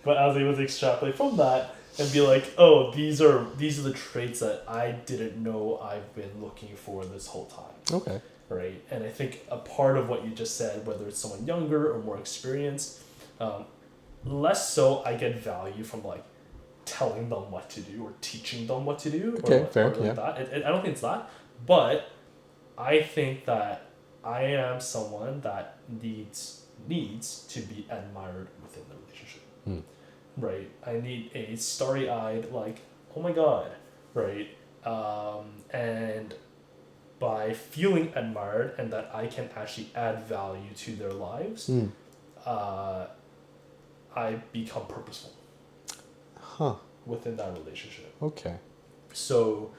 but I was able to extrapolate from that and be like, oh, these are the traits that I didn't know I've been looking for this whole time. Okay. Right, and I think a part of what you just said, whether it's someone younger or more experienced, less so I get value from like telling them what to do or teaching them what to do. Okay, or, fair, or like yeah. that. I don't think it's that, but I think that I am someone that needs to be admired within the relationship. Mm. Right, I need a starry-eyed like, oh my god, right, and by feeling admired and that I can actually add value to their lives, Mm. I become purposeful Huh. within that relationship. Okay. So,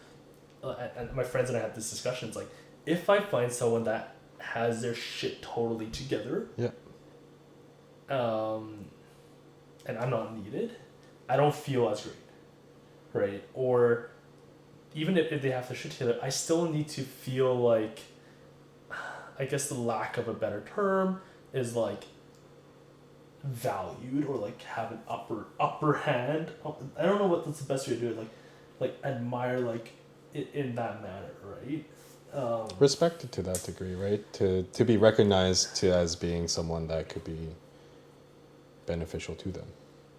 and my friends and I had this discussion. It's like, if I find someone that has their shit totally together, Yeah. and I'm not needed, I don't feel as great, right? Or even if they have their shit together, I still need to feel like, I guess the lack of a better term is like valued or like have an upper hand. I don't know what's the best way to do it. Like admire like in that manner, right? Respected to that degree, right? To be recognized as being someone that could be beneficial to them.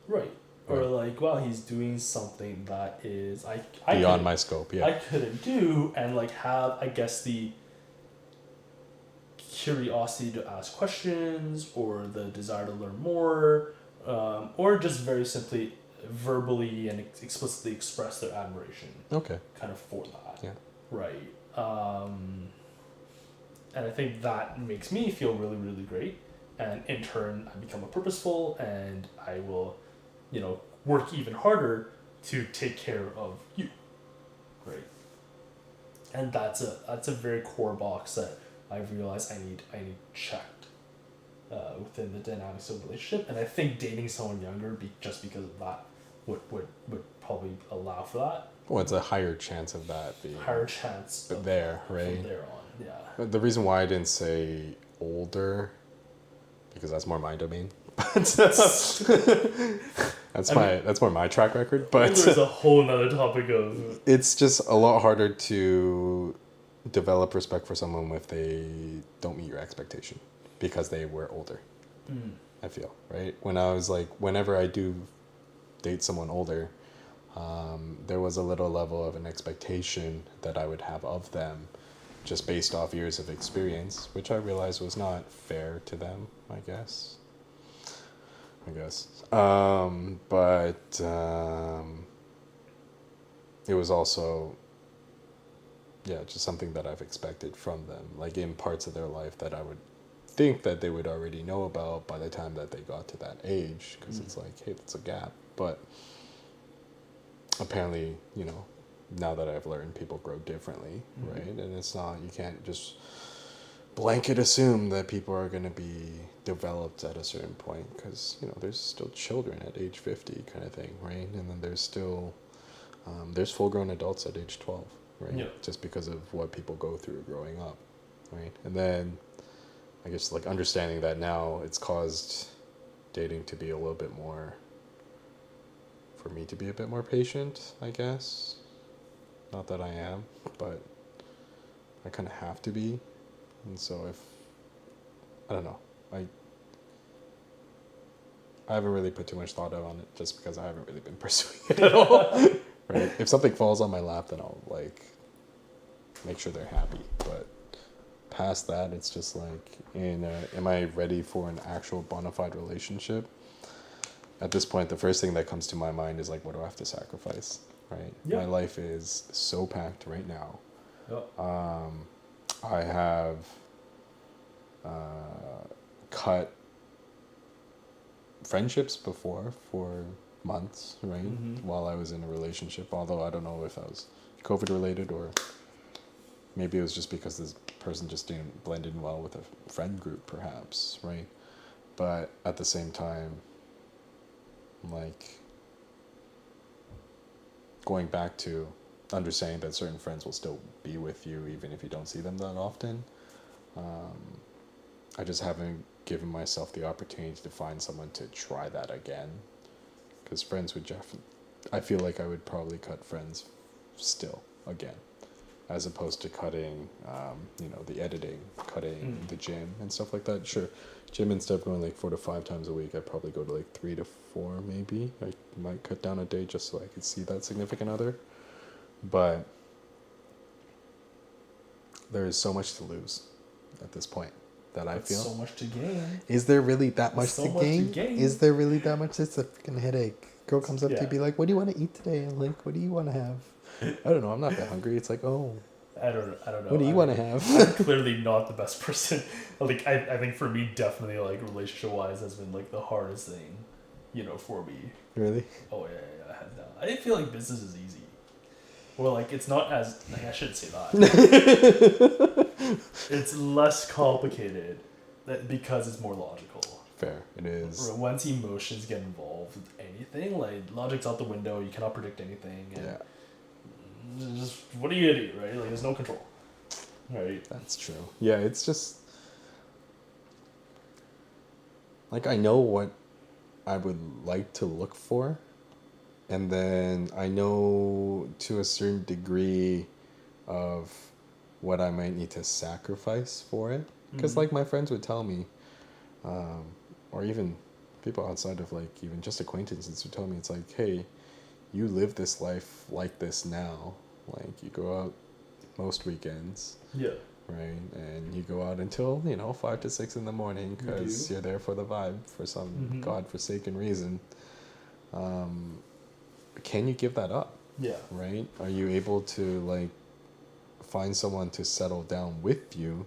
Right. Or Right. like, wow, he's doing something that is I Beyond couldn't- my scope, yeah. I couldn't do, and like have, I guess, the curiosity to ask questions or the desire to learn more, or just very simply verbally and explicitly express their admiration Okay. kind of for that. Yeah. Right. And I think that makes me feel really, really great. And in turn, I become a purposeful, and I will, work even harder to take care of you. Right. And that's a very core box that I've realized I need checked within the dynamics of a relationship. And I think dating someone younger just because of that would probably allow for that. Well, it's a higher chance of that being Higher chance of there, right? from there on. Yeah. The reason why I didn't say older, because that's more my domain. But that's more my track record. But There's a whole nother topic of it's just a lot harder to develop respect for someone if they don't meet your expectation because they were older. I feel, right? Whenever I do date someone older, there was a little level of an expectation that I would have of them just based off years of experience, which I realized was not fair to them, I guess. But it was also, just something that I've expected from them, like in parts of their life that I would think that they would already know about by the time that they got to that age, because it's like, hey, that's a gap. But apparently, now that I've learned, people grow differently, right? And it's not, you can't just blanket assume that people are going to be developed at a certain point, because there's still children at age 50 kind of thing, right? And then there's still there's full-grown adults at age 12, right? Yeah. Just because of what people go through growing up, right? And then I guess like understanding that now, it's caused dating to be a little bit more, for me to be a bit more patient, I guess. Not that I am, but I kind of have to be. And so I don't know, I haven't really put too much thought on it just because I haven't really been pursuing it at all. Right? If something falls on my lap, then I'll make sure they're happy. But past that, it's just like, am I ready for an actual bona fide relationship? At this point, the first thing that comes to my mind is like, what do I have to sacrifice? Right? Yeah. My life is so packed right now. Yeah. I have cut friendships before for months, right? While I was in a relationship, although I don't know if that was COVID related or maybe it was just because this person just didn't blend in well with a friend group, perhaps, right? But at the same time, like going back to understanding that certain friends will still be with you even if you don't see them that often. I just haven't given myself the opportunity to find someone to try that again. Because friends would I feel like I would probably cut friends still again, as opposed to cutting, the editing, cutting the gym and stuff like that. Sure, gym instead of going like 4 to 5 times a week, I'd probably go to like 3 to 4 maybe. I might cut down a day just so I could see that significant other. But there is so much to lose at this point that I feel. So much to gain. Is there really that much to gain? Is there really that much? It's a freaking headache. Girl comes up to you, be like, "What do you want to eat today?" I'm like, "What do you want to have?" I don't know. I'm not that hungry. It's like, oh, I don't know. What do you want to have? I'm clearly not the best person. Like, I think for me, definitely, like, relationship wise, has been like the hardest thing, for me. Really? Oh yeah. Hands down. I didn't feel like business is easy. Well, like, it's not as, like, I shouldn't say that. It's less complicated because it's more logical. Fair, it is. Once emotions get involved with anything, like, logic's out the window, you cannot predict anything. And just, what are you gonna do, right? Like, there's no control. Right? That's true. Yeah, it's just, like, I know what I would like to look for. And then I know to a certain degree of what I might need to sacrifice for it. Because, like, my friends would tell me, or even people outside of, like, even just acquaintances would tell me, it's like, hey, you live this life like this now. Like, you go out most weekends. Yeah. Right? And you go out until, 5 to 6 in the morning because you're there for the vibe for some godforsaken reason. Can you give that up? Yeah. Right? Are you able to, like, find someone to settle down with you?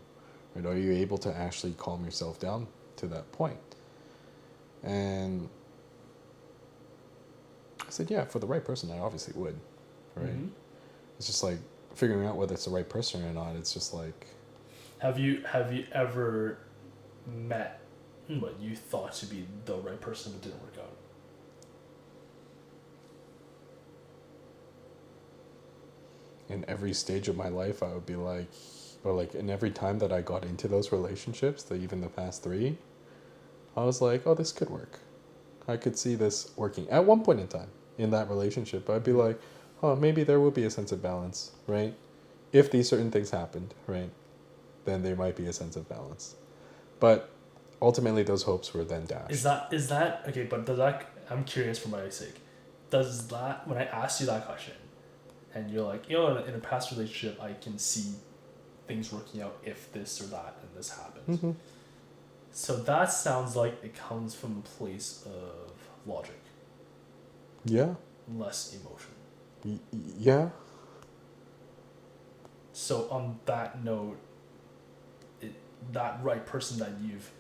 Right? Are you able to actually calm yourself down to that point? And I said, yeah, for the right person, I obviously would. Right? It's just like figuring out whether it's the right person or not. It's just like, have you ever met what you thought to be the right person but didn't work out? in every stage of my life, I would be like, or like in every time that I got into those relationships, even the past 3, I was like, oh, this could work. I could see this working at one point in time in that relationship. I'd be like, oh, maybe there will be a sense of balance, right? If these certain things happened, right, then there might be a sense of balance. But ultimately, those hopes were then dashed. Is that okay? But does that? I'm curious for my sake. Does that, when I asked you that question, and you're like, in a past relationship, I can see things working out if this or that and this happens. Mm-hmm. So that sounds like it comes from a place of logic. Yeah. Less emotion. Yeah. So on that note, that right person that you've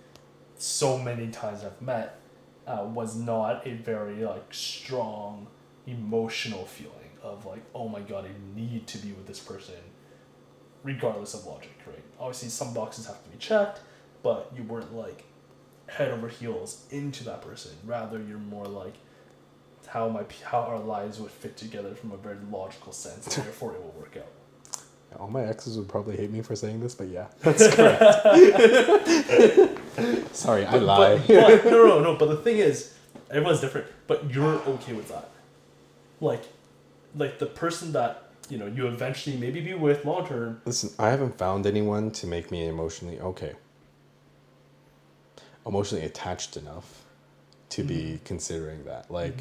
so many times have met was not a very like strong emotional feeling of like, oh my god, I need to be with this person regardless of logic, right? Obviously some boxes have to be checked, but you weren't like head over heels into that person. Rather, you're more like how our lives would fit together from a very logical sense, and therefore it will work out. All my exes would probably hate me for saying this, but yeah, that's correct. Sorry, I lie. But no. But the thing is, everyone's different. But you're okay with that, like the person that you eventually maybe be with long term. Listen, I haven't found anyone to make me emotionally attached enough to be considering that. Like,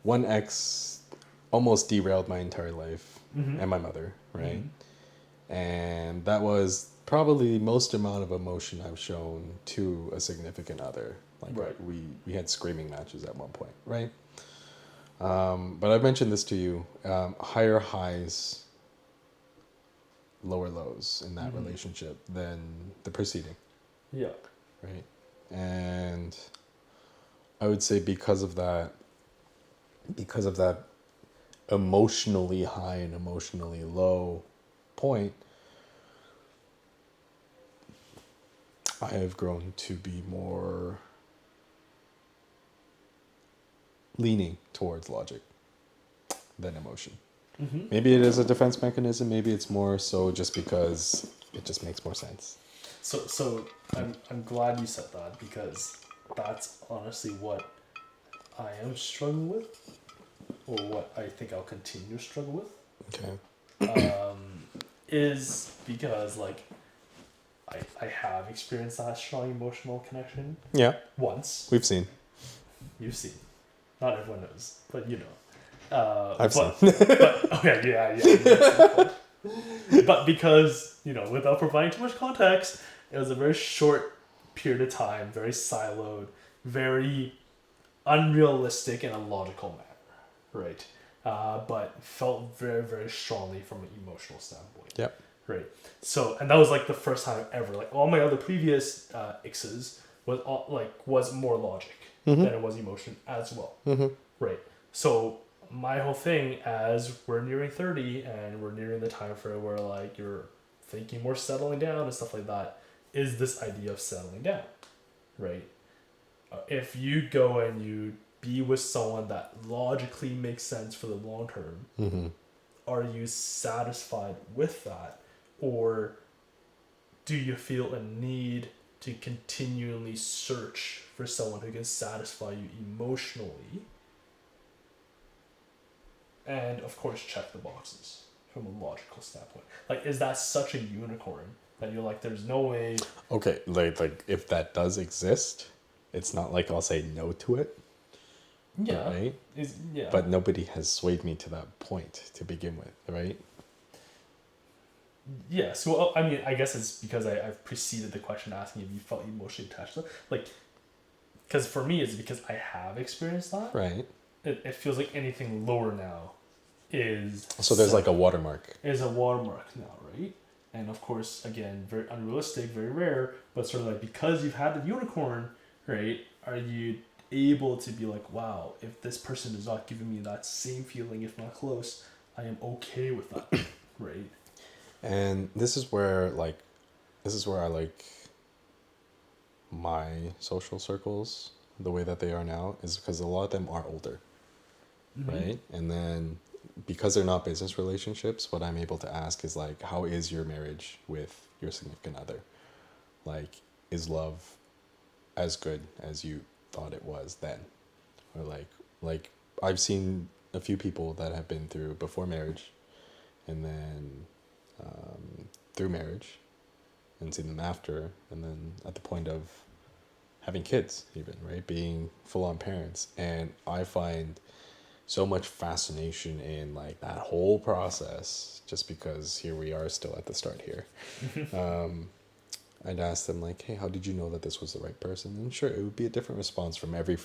one ex almost derailed my entire life and my mother, right? And that was probably the most amount of emotion I've shown to a significant other. Like, right. We had screaming matches at one point, right? But I've mentioned this to you, higher highs, lower lows in that relationship than the preceding. Yeah. Right. And I would say because of that emotionally high and emotionally low point, I have grown to be more leaning towards logic than emotion. Mm-hmm. Maybe it is a defense mechanism. Maybe it's more so just because it just makes more sense. So I'm glad you said that, because that's honestly what I am struggling with, or what I think I'll continue to struggle with. Okay. Is because like I have experienced that strong emotional connection Yeah, once. we've seen. You've seen, not everyone knows, but you know. I've but, seen. but okay, yeah. But because, you know, without providing too much context, it was a very short period of time, very siloed, very unrealistic in a logical manner, right? But felt very, very strongly from an emotional standpoint. Yep. Right. So, and that was like the first time ever. Like all my other previous exes was more logic than it was emotion as well. Mm-hmm. Right. So my whole thing, as we're nearing 30 and we're nearing the time frame where like you're thinking more settling down and stuff like that, is this idea of settling down, right? If you go and you be with someone that logically makes sense for the long term, Mm-hmm. are you satisfied with that, or do you feel a need to continually search for someone who can satisfy you emotionally? And of course, check the boxes from a logical standpoint. Like, is that such a unicorn that you're like, there's no way? Okay, like if that does exist, it's not like I'll say no to it. Yeah. Right? Yeah. But nobody has swayed me to that point to begin with, right? Yeah. So, I mean, I guess it's because I've preceded the question asking if you felt emotionally attached to them. Like, because for me, it's because I have experienced that. Right. It feels like anything lower now is... So there's like a watermark. Is a watermark now, right? And of course, again, very unrealistic, very rare, but sort of like, because you've had the unicorn, right, are you able to be like, wow, if this person is not giving me that same feeling, if not close, I am okay with that, right? And this is where I like my social circles the way that they are now, is because a lot of them are older, right? And then because they're not business relationships, what I'm able to ask is like, how is your marriage with your significant other? Like, is love as good as you thought it was then? Or like I've seen a few people that have been through before marriage, and then through marriage, and seen them after, and then at the point of having kids, even, right, being full-on parents. And I find so much fascination in like that whole process, just because here we are still at the start here. I'd ask them like, hey, how did you know that this was the right person? And sure, it would be a different response from every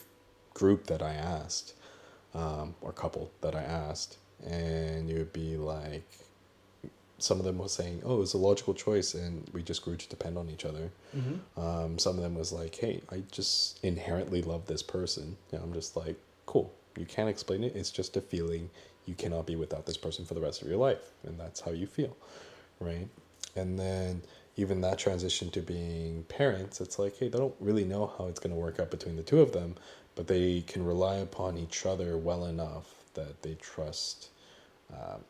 group that I asked, or couple that I asked. And it would be like, some of them was saying, oh, it's a logical choice and we just grew to depend on each other. Some of them was like, hey, I just inherently love this person. And I'm just like, cool, you can't explain it, it's just a feeling. You cannot be without this person for the rest of your life, and that's how you feel, right? And then even that transition to being parents, it's like, hey, they don't really know how it's going to work out between the two of them, but they can rely upon each other well enough that they trust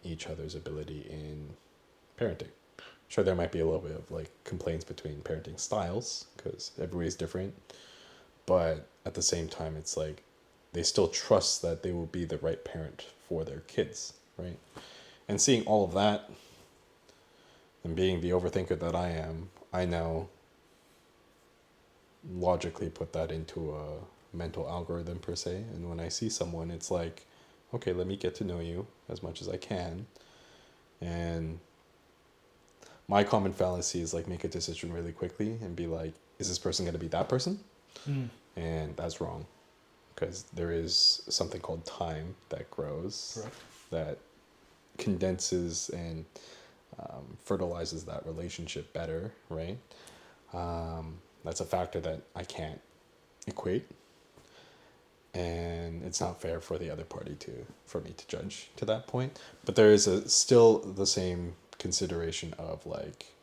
each other's ability in parenting. Sure, there might be a little bit of like complaints between parenting styles because everybody's different, but at the same time, it's like they still trust that they will be the right parent for their kids, right? And seeing all of that, and being the overthinker that I am, I now logically put that into a mental algorithm per se. And when I see someone, it's like, okay, let me get to know you as much as I can. And my common fallacy is like, make a decision really quickly and be like, is this person going to be that person? And that's wrong, because there is something called time that grows. Correct. That condenses and fertilizes that relationship better, right? That's a factor that I can't equate, and it's not fair for the other party for me to judge to that point. But there is still the same consideration of like,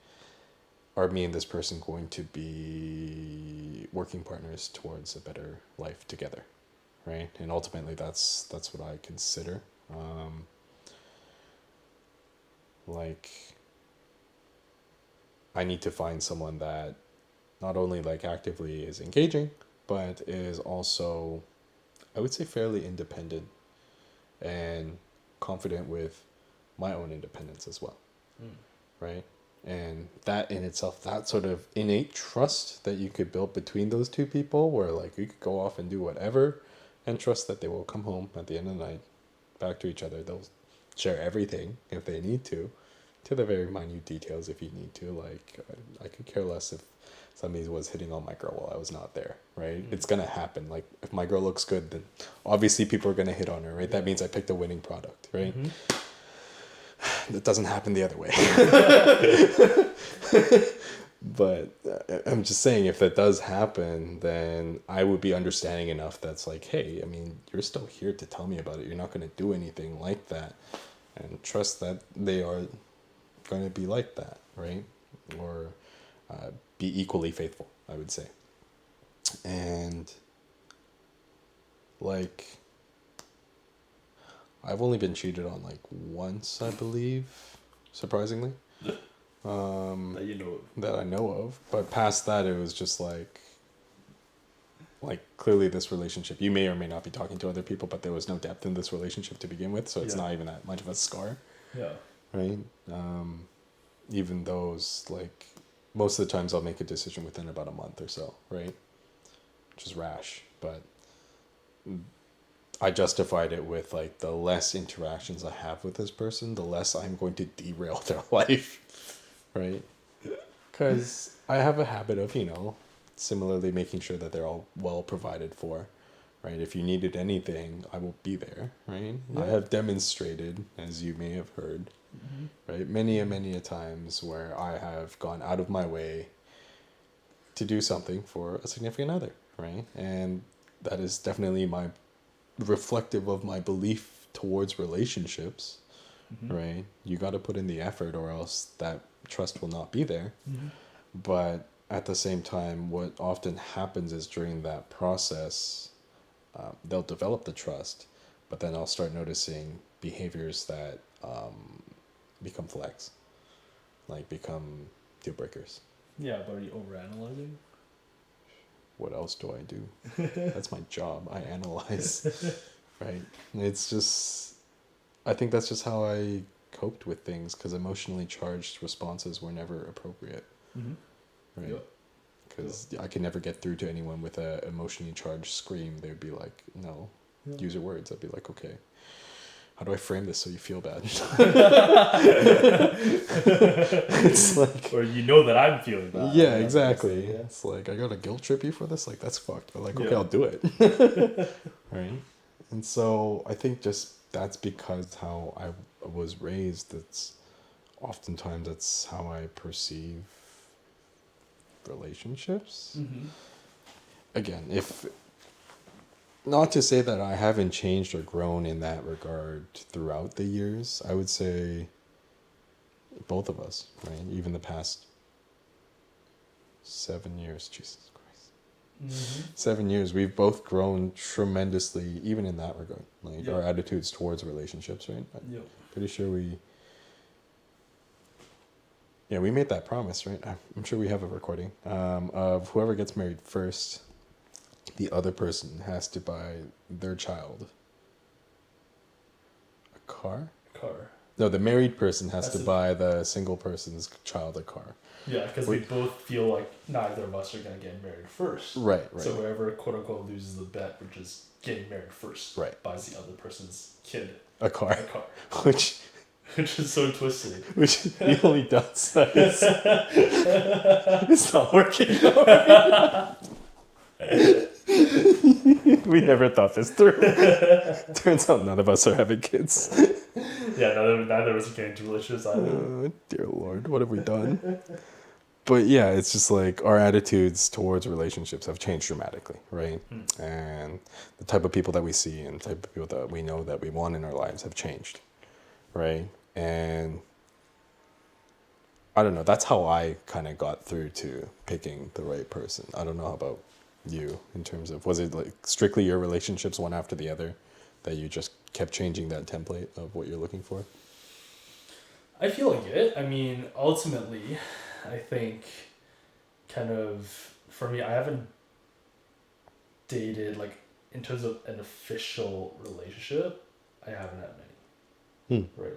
are me and this person going to be working partners towards a better life together, right? And ultimately, that's what I consider. Like, I need to find someone that not only like actively is engaging, but is also, I would say, fairly independent and confident with my own independence as well, right? And that in itself, that sort of innate trust that you could build between those two people, where like you could go off and do whatever and trust that they will come home at the end of the night back to each other. They'll share everything if they need to the very minute details if you need to. Like, I could care less if somebody was hitting on my girl while I was not there, right? It's gonna happen. Like, if my girl looks good, then obviously people are gonna hit on her, right? That means I picked a winning product, right? That doesn't happen the other way. But I'm just saying, if that does happen, then I would be understanding enough that's like, hey, I mean, you're still here to tell me about it. You're not going to do anything like that. And trust that they are going to be like that, right? Or be equally faithful, I would say. And like, I've only been cheated on like once, I believe, surprisingly. That you know of. That I know of. But past that, it was just like clearly this relationship, you may or may not be talking to other people, but there was no depth in this relationship to begin with, so it's not even that much of a scar. Yeah. Right? Even those, like, most of the times I'll make a decision within about a month or so, right? Which is rash, but I justified it with, like, the less interactions I have with this person, the less I'm going to derail their life, right? Because I have a habit of, similarly making sure that they're all well provided for, right? If you needed anything, I will be there, right? Yeah. I have demonstrated, as you may have heard, right? Many a times where I have gone out of my way to do something for a significant other, right? And that is definitely reflective of my belief towards relationships, right? You got to put in the effort or else that trust will not be there. But at the same time, what often happens is during that process, they'll develop the trust, but then I'll start noticing behaviors that become flags, like become deal breakers. Yeah, but are you overanalyzing? What else do I do? That's my job. I analyze, right? It's just, I think that's just how I coped with things, because emotionally charged responses were never appropriate. Right? Because I could never get through to anyone with a emotionally charged scream. They'd be like, no, use your words. I'd be like, okay, how do I frame this so you feel bad? It's like, or that I'm feeling bad. Yeah, exactly. Yeah. It's like, I gotta guilt trip you for this? Like, that's fucked. But like, okay, I'll do it. Right? And so I think just that's because how I was raised. Oftentimes that's how I perceive relationships. Again, if not to say that I haven't changed or grown in that regard throughout the years, I would say both of us, right? Even the past 7 years, Jesus Christ. 7 years, we've both grown tremendously, even in that regard. Like our attitudes towards relationships, right? I'm pretty sure we made that promise, right? I'm sure we have a recording of whoever gets married first, the other person has to buy their child a car? No, the married person has to buy the single person's child a car. Yeah, because we both feel like neither of us are going to get married first. Right. So whoever, quote unquote, loses the bet, which is getting married first, buys the other person's kid a car. Which is so twisted. Which he only does. It's not working. We never thought this through. Turns out none of us are having kids. Yeah, neither of us are getting into relationships either. Dear Lord, what have we done? But yeah, it's just like our attitudes towards relationships have changed dramatically, right? And the type of people that we see and the type of people that we know that we want in our lives have changed, right? And I don't know, that's how I kind of got through to picking the right person. I don't know about you in terms of, was it like strictly your relationships one after the other that you just kept changing that template of what you're looking for? I feel like it. I mean, ultimately, I think kind of for me, I haven't dated like in terms of an official relationship. I haven't had many. Right,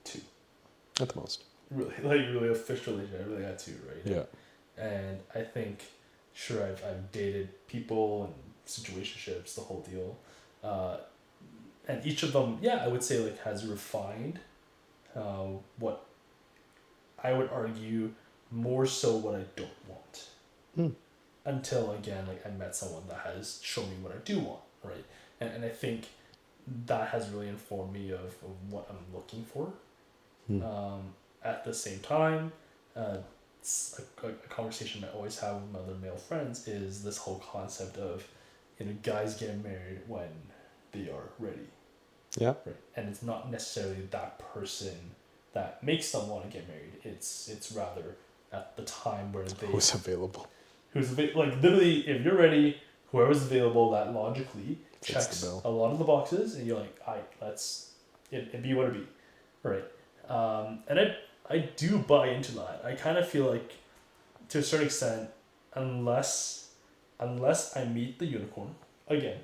2 at the most. Really official relationship. I really had 2, right? Yeah. And I think, sure, I've dated people and situationships, the whole deal, and each of them, yeah, I would say like has refined, what I would argue more so what I don't want. Until again, like I met someone that has shown me what I do want, right? And I think that has really informed me of what I'm looking for. At the same time, it's a conversation I always have with my other male friends is this whole concept of, guys getting married when they are ready. Yeah. Right. And it's not necessarily that person that makes them want to get married. It's rather at the time where they Who's available. Like literally, if you're ready, whoever's available that logically Fits checks the bill. a lot of the boxes, and you're like, it be what it be, right? And I do buy into that. I kind of feel like, to a certain extent, unless I meet the unicorn again,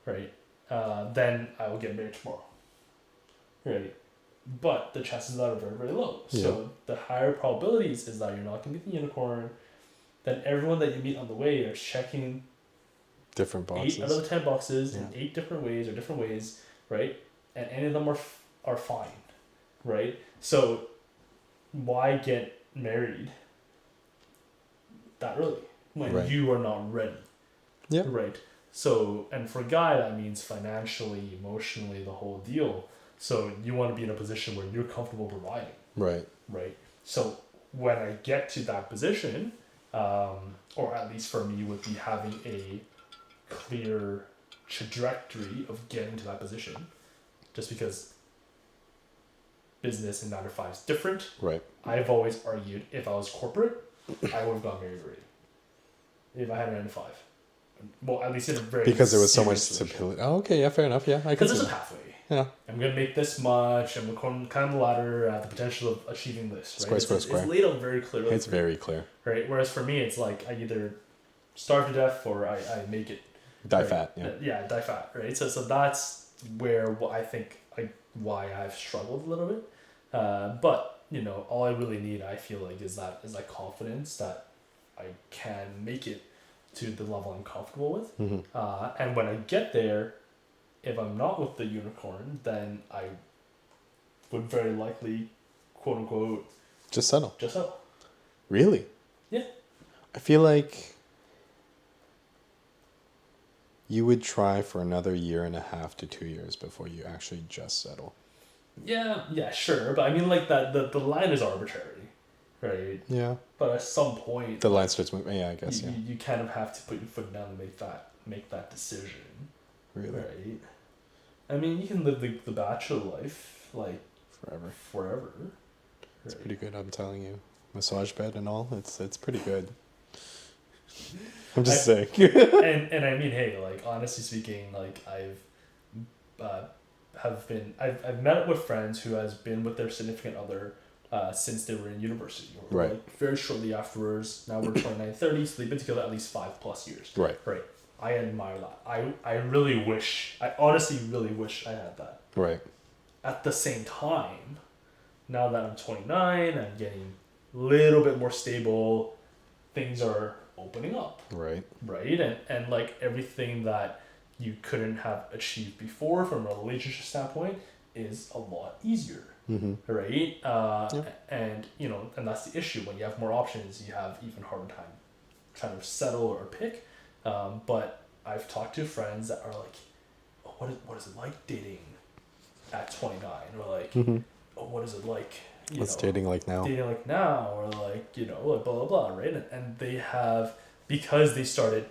right? Then I will get married tomorrow, right? But the chances of that are very, very low. Yeah. So the higher probabilities is that you're not going to meet the unicorn. Then everyone that you meet on the way are checking Different boxes. 8 out of the 10 boxes in Yeah. 8 different ways, right? And any of them are fine, right? So why get married that early when Right. you are not ready? Yeah. Right. So, and for a guy, that means financially, emotionally, the whole deal. So you want to be in a position where you're comfortable providing. Right. Right. So when I get to that position, or at least for me, would be having a clear trajectory of getting to that position, just because business in 9 to 5 is different. Right. I've always argued if I was corporate, I would have got married already. If I had a 9 to 5. Well, at least in a very Because there was so much serious stability. Oh, okay, yeah, fair enough. Yeah, I can Because see there's a that. pathway. Yeah. I'm going to make this much. I'm going to climb the ladder at the potential of achieving this. Right? Square. It's laid out very clearly. It's very clear. Right? Whereas for me, it's like I either starve to death or I make it. Die right? fat. Yeah. Yeah, die fat. Right? So that's where I think why I've struggled a little bit. But, all I really need, I feel like, is that confidence that I can make it to the level I'm comfortable with. And when I get there, if I'm not with the unicorn, then I would very likely, quote unquote, Just settle. settle. Really? Yeah. I feel like you would try for another 1.5 to 2 years before you actually just settle. Yeah, sure. But I mean, like, that the line is arbitrary, right? Yeah. But at some point, The line starts moving. Yeah, I guess. you kind of have to put your foot down and make that decision. Really. Right. I mean, you can live the bachelor life like forever. It's pretty good, I'm telling you. Massage bed and all. It's pretty good. I'm just saying. and I mean, hey, like, honestly speaking, like, I've met with friends who has been with their significant other since they were in university, or Right. like very shortly afterwards. Now we're 29, 30, so they've been together at least 5+ years. Right. I admire that. I honestly really wish I had that. Right. At the same time, now that I'm 29, I'm getting a little bit more stable. Things are opening up. Right. Right? And like everything that you couldn't have achieved before from a relationship standpoint is a lot easier. Right? And and that's the issue. When you have more options, you have even harder time trying to settle or pick. But I've talked to friends that are like, oh, what is it like dating at 29? Or like, oh, what is it like? What's dating like now? Dating like now, or like, like blah, blah, blah, right? And they have, because they started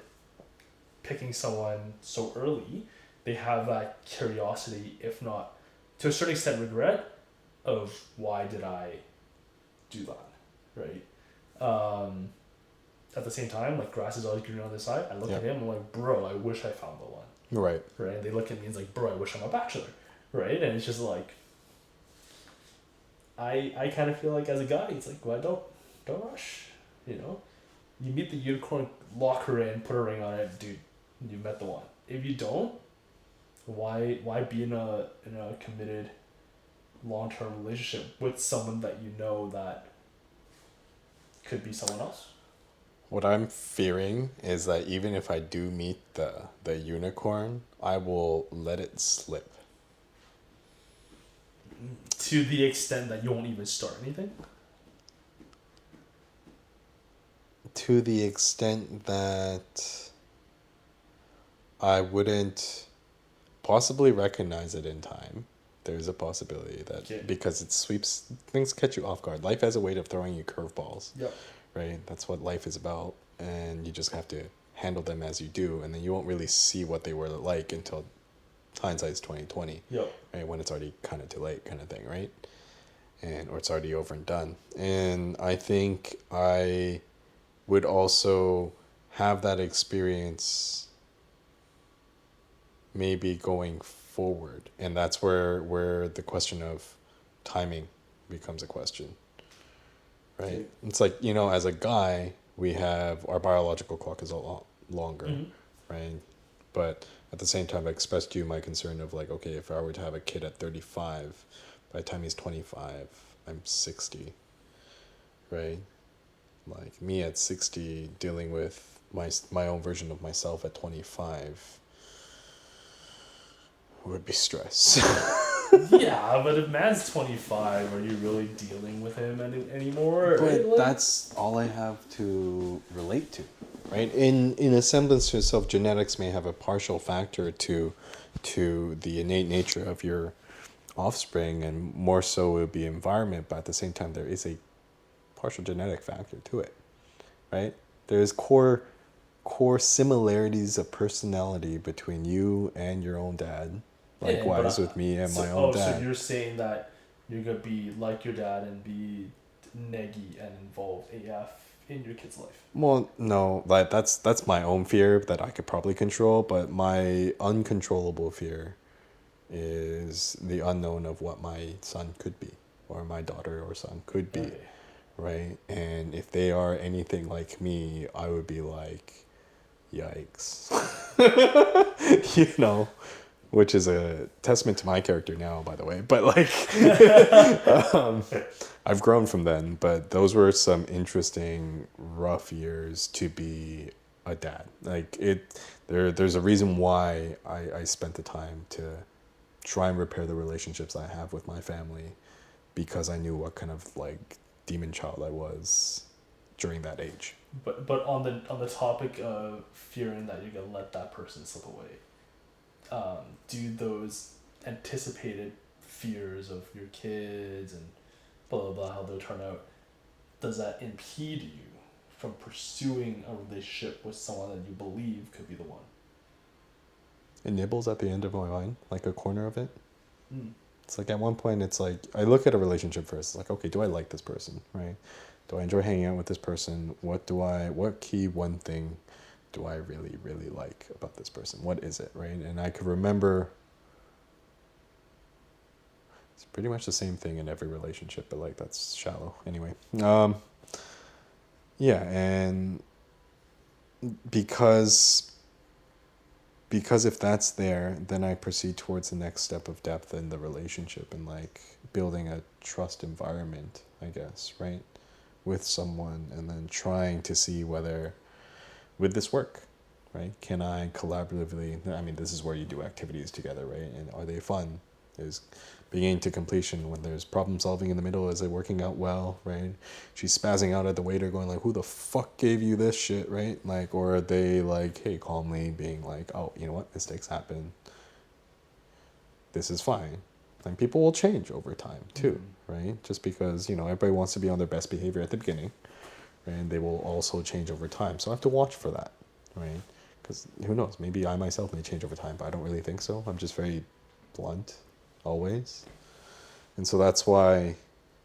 picking someone so early, they have that curiosity, if not to a certain extent regret, of why did I do that, right? at the same time, like, grass is always greener on this side. I look at him, I'm like, bro, I wish I found the one. Right. Right? And they look at me and it's like, bro, I wish I'm a bachelor. Right? And it's just like, I kind of feel like as a guy, it's like, well, don't rush. You know, you meet the unicorn, lock her in, put a ring on it, dude. You met the one. If you don't, why be in a committed long-term relationship with someone that you know that could be someone else? What I'm fearing is that even if I do meet the unicorn, I will let it slip. To the extent that you won't even start anything? To the extent that I wouldn't possibly recognize it in time. There's a possibility that because it sweeps, things catch you off guard. Life has a way of throwing you curveballs. Yep. Right? That's what life is about. And you just have to handle them as you do. And then you won't really see what they were like until hindsight's 2020. Yep. Right? When it's already kind of too late kind of thing, right? Or it's already over and done. And I think I would also have that experience maybe going forward. And that's where the question of timing becomes a question. Right? Okay. It's like, as a guy, we have our biological clock is a lot longer, right? But at the same time, I expressed to you my concern of like, okay, if I were to have a kid at 35, by the time he's 25, I'm 60, right? Like me at 60 dealing with my own version of myself at 25 would be stress. Yeah, but if man's 25, are you really dealing with him anymore? But that's all I have to relate to, right? In a semblance to itself, genetics may have a partial factor to the innate nature of your offspring, and more so it would be environment, but at the same time there is a partial genetic factor to it, right? There's core similarities of personality between you and your own dad. Likewise with me and my own dad. So you're saying that you're going to be like your dad and be neggy and involved AF in your kid's life? Well, no, that's my own fear that I could probably control, but my uncontrollable fear is the unknown of what my son could be, or my daughter or son could be, right? And if they are anything like me, I would be like, yikes. Which is a testament to my character now, by the way. But like, I've grown from then. But those were some interesting, rough years to be a dad. Like there's a reason why I spent the time to try and repair the relationships I have with my family, because I knew what kind of like demon child I was during that age. But on the topic of fearing that you're gonna let that person slip away. Do those anticipated fears of your kids and blah blah blah, how they'll turn out, does that impede you from pursuing a relationship with someone that you believe could be the one? It nibbles at the end of my mind, like a corner of it. It's like at one point it's like I look at a relationship first. It's like, okay, do I like this person, right? Do I enjoy hanging out with this person? What key one thing do I really, really like about this person? What is it, right? And I could remember it's pretty much the same thing in every relationship, but like that's shallow anyway. Yeah, and because if that's there, then I proceed towards the next step of depth in the relationship and like building a trust environment, I guess, right? With someone, and then trying to see whether would this work, right? Can I collaboratively, I mean, this is where you do activities together, right? And are they fun? Is beginning to completion, when there's problem solving in the middle, is it working out well, right? She's spazzing out at the waiter going like, who the fuck gave you this shit, right? Like, or are they like, hey, calmly being like, oh, you know what, mistakes happen. This is fine. And people will change over time too, right? Just because, everybody wants to be on their best behavior at the beginning, right? And they will also change over time. So I have to watch for that, right? Because who knows, maybe I myself may change over time, but I don't really think so. I'm just very blunt always. And so that's why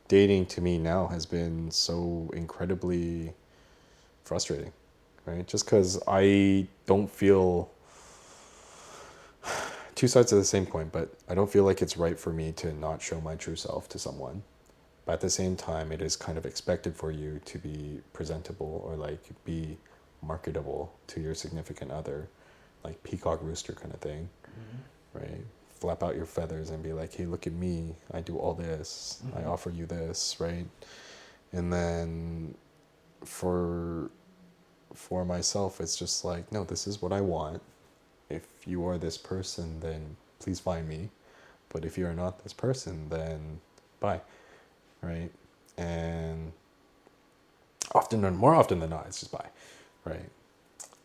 dating to me now has been so incredibly frustrating, right? Just because I don't feel two sides of the same coin, but I don't feel like it's right for me to not show my true self to someone. But at the same time, it is kind of expected for you to be presentable or like be marketable to your significant other, like peacock rooster kind of thing, right? Flap out your feathers and be like, hey, look at me. I do all this. I offer you this, right? And then for myself, it's just like, no, this is what I want. If you are this person, then please find me. But if you are not this person, then bye. Right? And more often than not, it's just bye. Right?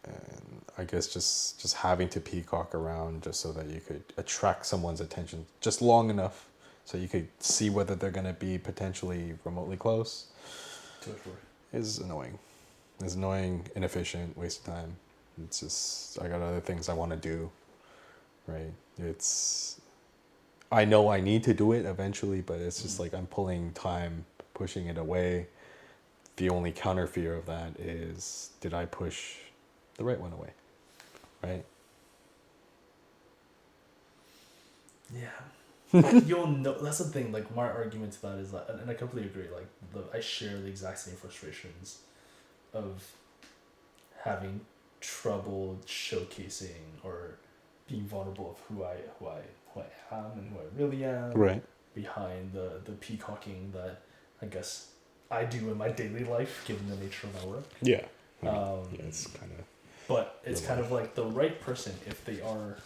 And I guess just having to peacock around just so that you could attract someone's attention just long enough so you could see whether they're going to be potentially remotely close is annoying. It's annoying, inefficient, waste of time. It's just, I got other things I want to do, right? I know I need to do it eventually, but it's just like I'm pulling time, pushing it away. The only counter fear of that is, did I push the right one away, right? Yeah. You'll know, that's the thing, like my argument to that is that, and I completely agree, like I share the exact same frustrations of having trouble showcasing or being vulnerable of who I am and who I really am, Right. behind the peacocking that I guess I do in my daily life given the nature of my work. Yeah. Yeah, it's kind of, but it's kind of like the right person, if they are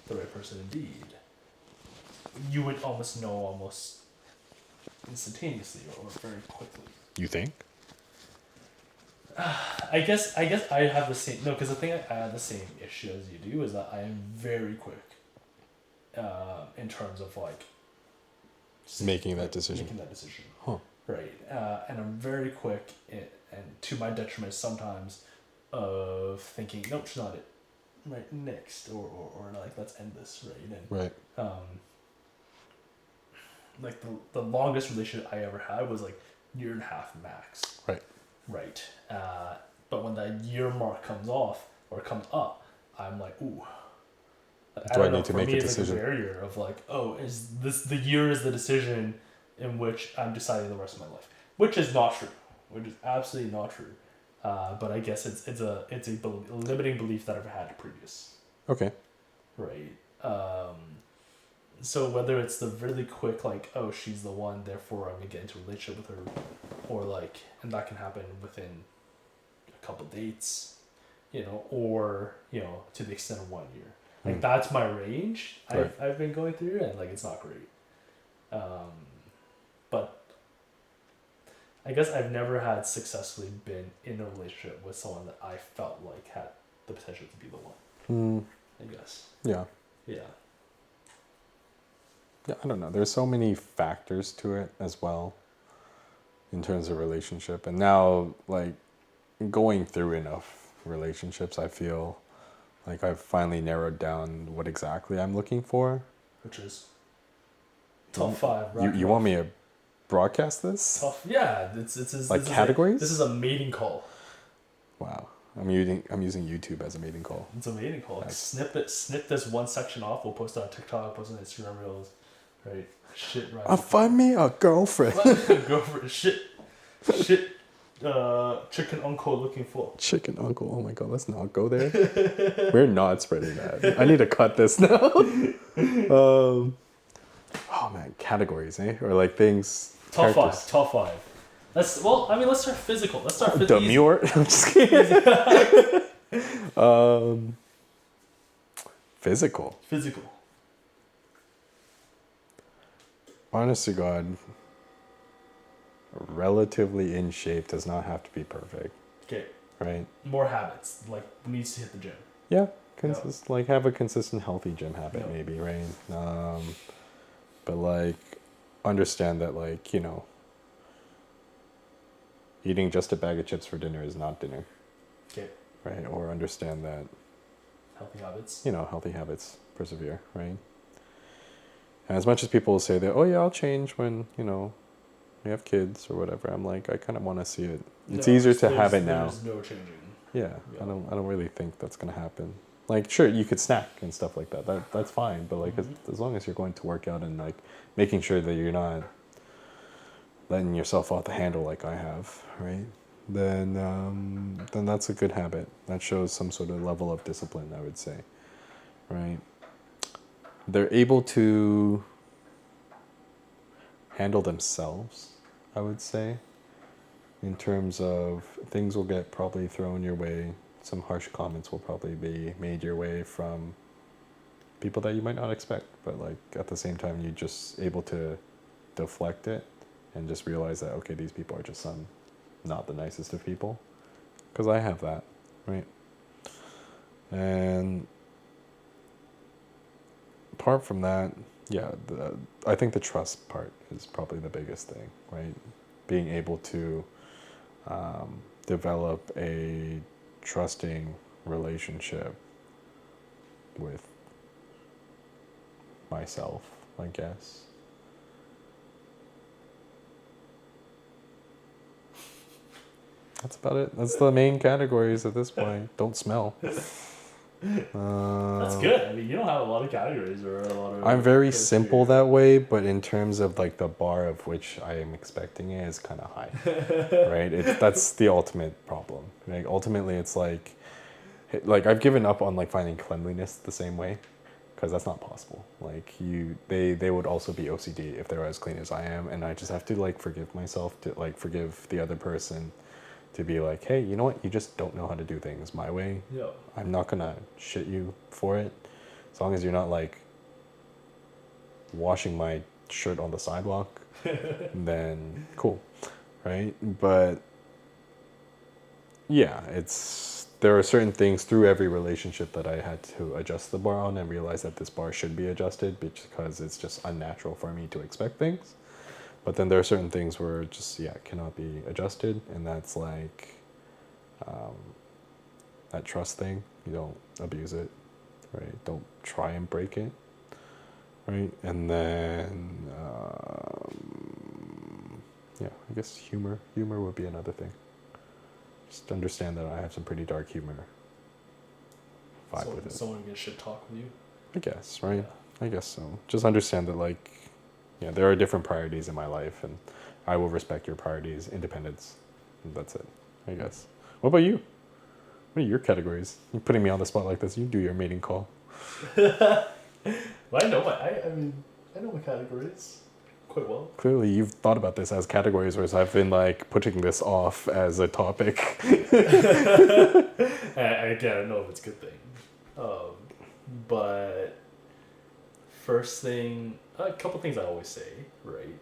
the right person indeed, you would almost know almost instantaneously or very quickly. you think? I guess I have the same, no, because the thing I have the same issue as you do is that I am very quick in terms of like Making that decision. Huh. Right. And I'm very quick and to my detriment sometimes of thinking, nope, it's not it. Right, next, or like, let's end this, right? And Right. like the longest relationship I ever had was like 1.5 years max. Right. Right. But when that year mark comes up, I'm like, ooh. Do I need to make a decision? Like a barrier of like, oh, is this the year is the decision in which I'm deciding the rest of my life, which is not true, which is absolutely not true. But I guess it's a limiting belief that I've had previous. Okay. Right. So whether it's the really quick like, oh, she's the one, therefore I'm gonna get into a relationship with her, or like, and that can happen within a couple dates, or to the extent of 1 year. Like that's my range. Right. I've been going through, and like it's not great. But I guess I've never had successfully been in a relationship with someone that I felt like had the potential to be the one. I guess. Yeah. Yeah. Yeah, I don't know. There's so many factors to it as well in terms of relationship. And now, like, going through enough relationships, I feel like I've finally narrowed down what exactly I'm looking for. Which is top 5, right? You want me to broadcast this? Tough. Yeah, it's like categories? This is a mating call. Wow. I'm using YouTube as a mating call. It's a mating call. Snip this one section off. We'll post it on TikTok, post it on Instagram Reels. Right. Shit, right. I'll find me a girlfriend. Girlfriend. Shit. Chicken uncle looking for. Chicken uncle. Oh my god, let's not go there. We're not spreading that. I need to cut this now. Oh man, categories, eh? Or like things. Top 5. Let's start physical. Demure. I'm just kidding. Physical. Honest to God, relatively in shape does not have to be perfect. Okay. Right? More habits. Like, needs to hit the gym. Yeah. Like, have a consistent, healthy gym habit, maybe, right? But, like, understand that, like, eating just a bag of chips for dinner is not dinner. Okay. Right? Or understand that... Healthy habits. Healthy habits persevere, right? And as much as people will say that, oh yeah, I'll change when we have kids or whatever, I'm like, I kind of want to see it. It's No, easier to have it now. There's no changing. Yeah, Yeah. I don't really think that's gonna happen. Like, sure, you could snack and stuff like that. That's fine. But like, as long as you're going to work out and like making sure that you're not letting yourself off the handle like I have, right? Then that's a good habit. That shows some sort of level of discipline, I would say, right? They're able to handle themselves, I would say, in terms of things will get probably thrown your way. Some harsh comments will probably be made your way from people that you might not expect, but like at the same time, you're just able to deflect it and just realize that, okay, these people are just not the nicest of people. Because I have that, right? And apart from that, yeah, I think the trust part is probably the biggest thing, right? Being able to develop a trusting relationship with myself, I guess. That's about it. That's the main categories at this point. Don't smell. That's good. I mean, you don't have a lot of categories or a lot of. I'm very simple that way, but in terms of like the bar of which I am expecting it is kind of high, right? That's the ultimate problem. Like ultimately, it's like I've given up on like finding cleanliness the same way, because that's not possible. Like they would also be OCD if they were as clean as I am, and I just have to like forgive myself to like forgive the other person. To be like, hey, you know what? You just don't know how to do things my way. Yeah. I'm not gonna shit you for it, as long as you're not like washing my shirt on the sidewalk. Then cool, right? But yeah, there are certain things through every relationship that I had to adjust the bar on and realize that this bar should be adjusted because it's just unnatural for me to expect things. But then there are certain things where it just, cannot be adjusted. And that's like that trust thing. You don't abuse it, right? Don't try and break it, right? And then, I guess humor. Humor would be another thing. Just understand that I have some pretty dark humor. Vibe with it. Someone can shit talk with you. I guess, right? Yeah. I guess so. Just understand that, like, there are different priorities in my life, and I will respect your priorities, independence, and that's it, I guess. What about you? What are your categories? You're putting me on the spot like this. You do your mating call. Well, I know my categories quite well. Clearly, you've thought about this as categories, whereas I've been, like, putting this off as a topic. And again, I don't know if it's a good thing. But first thing, a couple things I always say, right?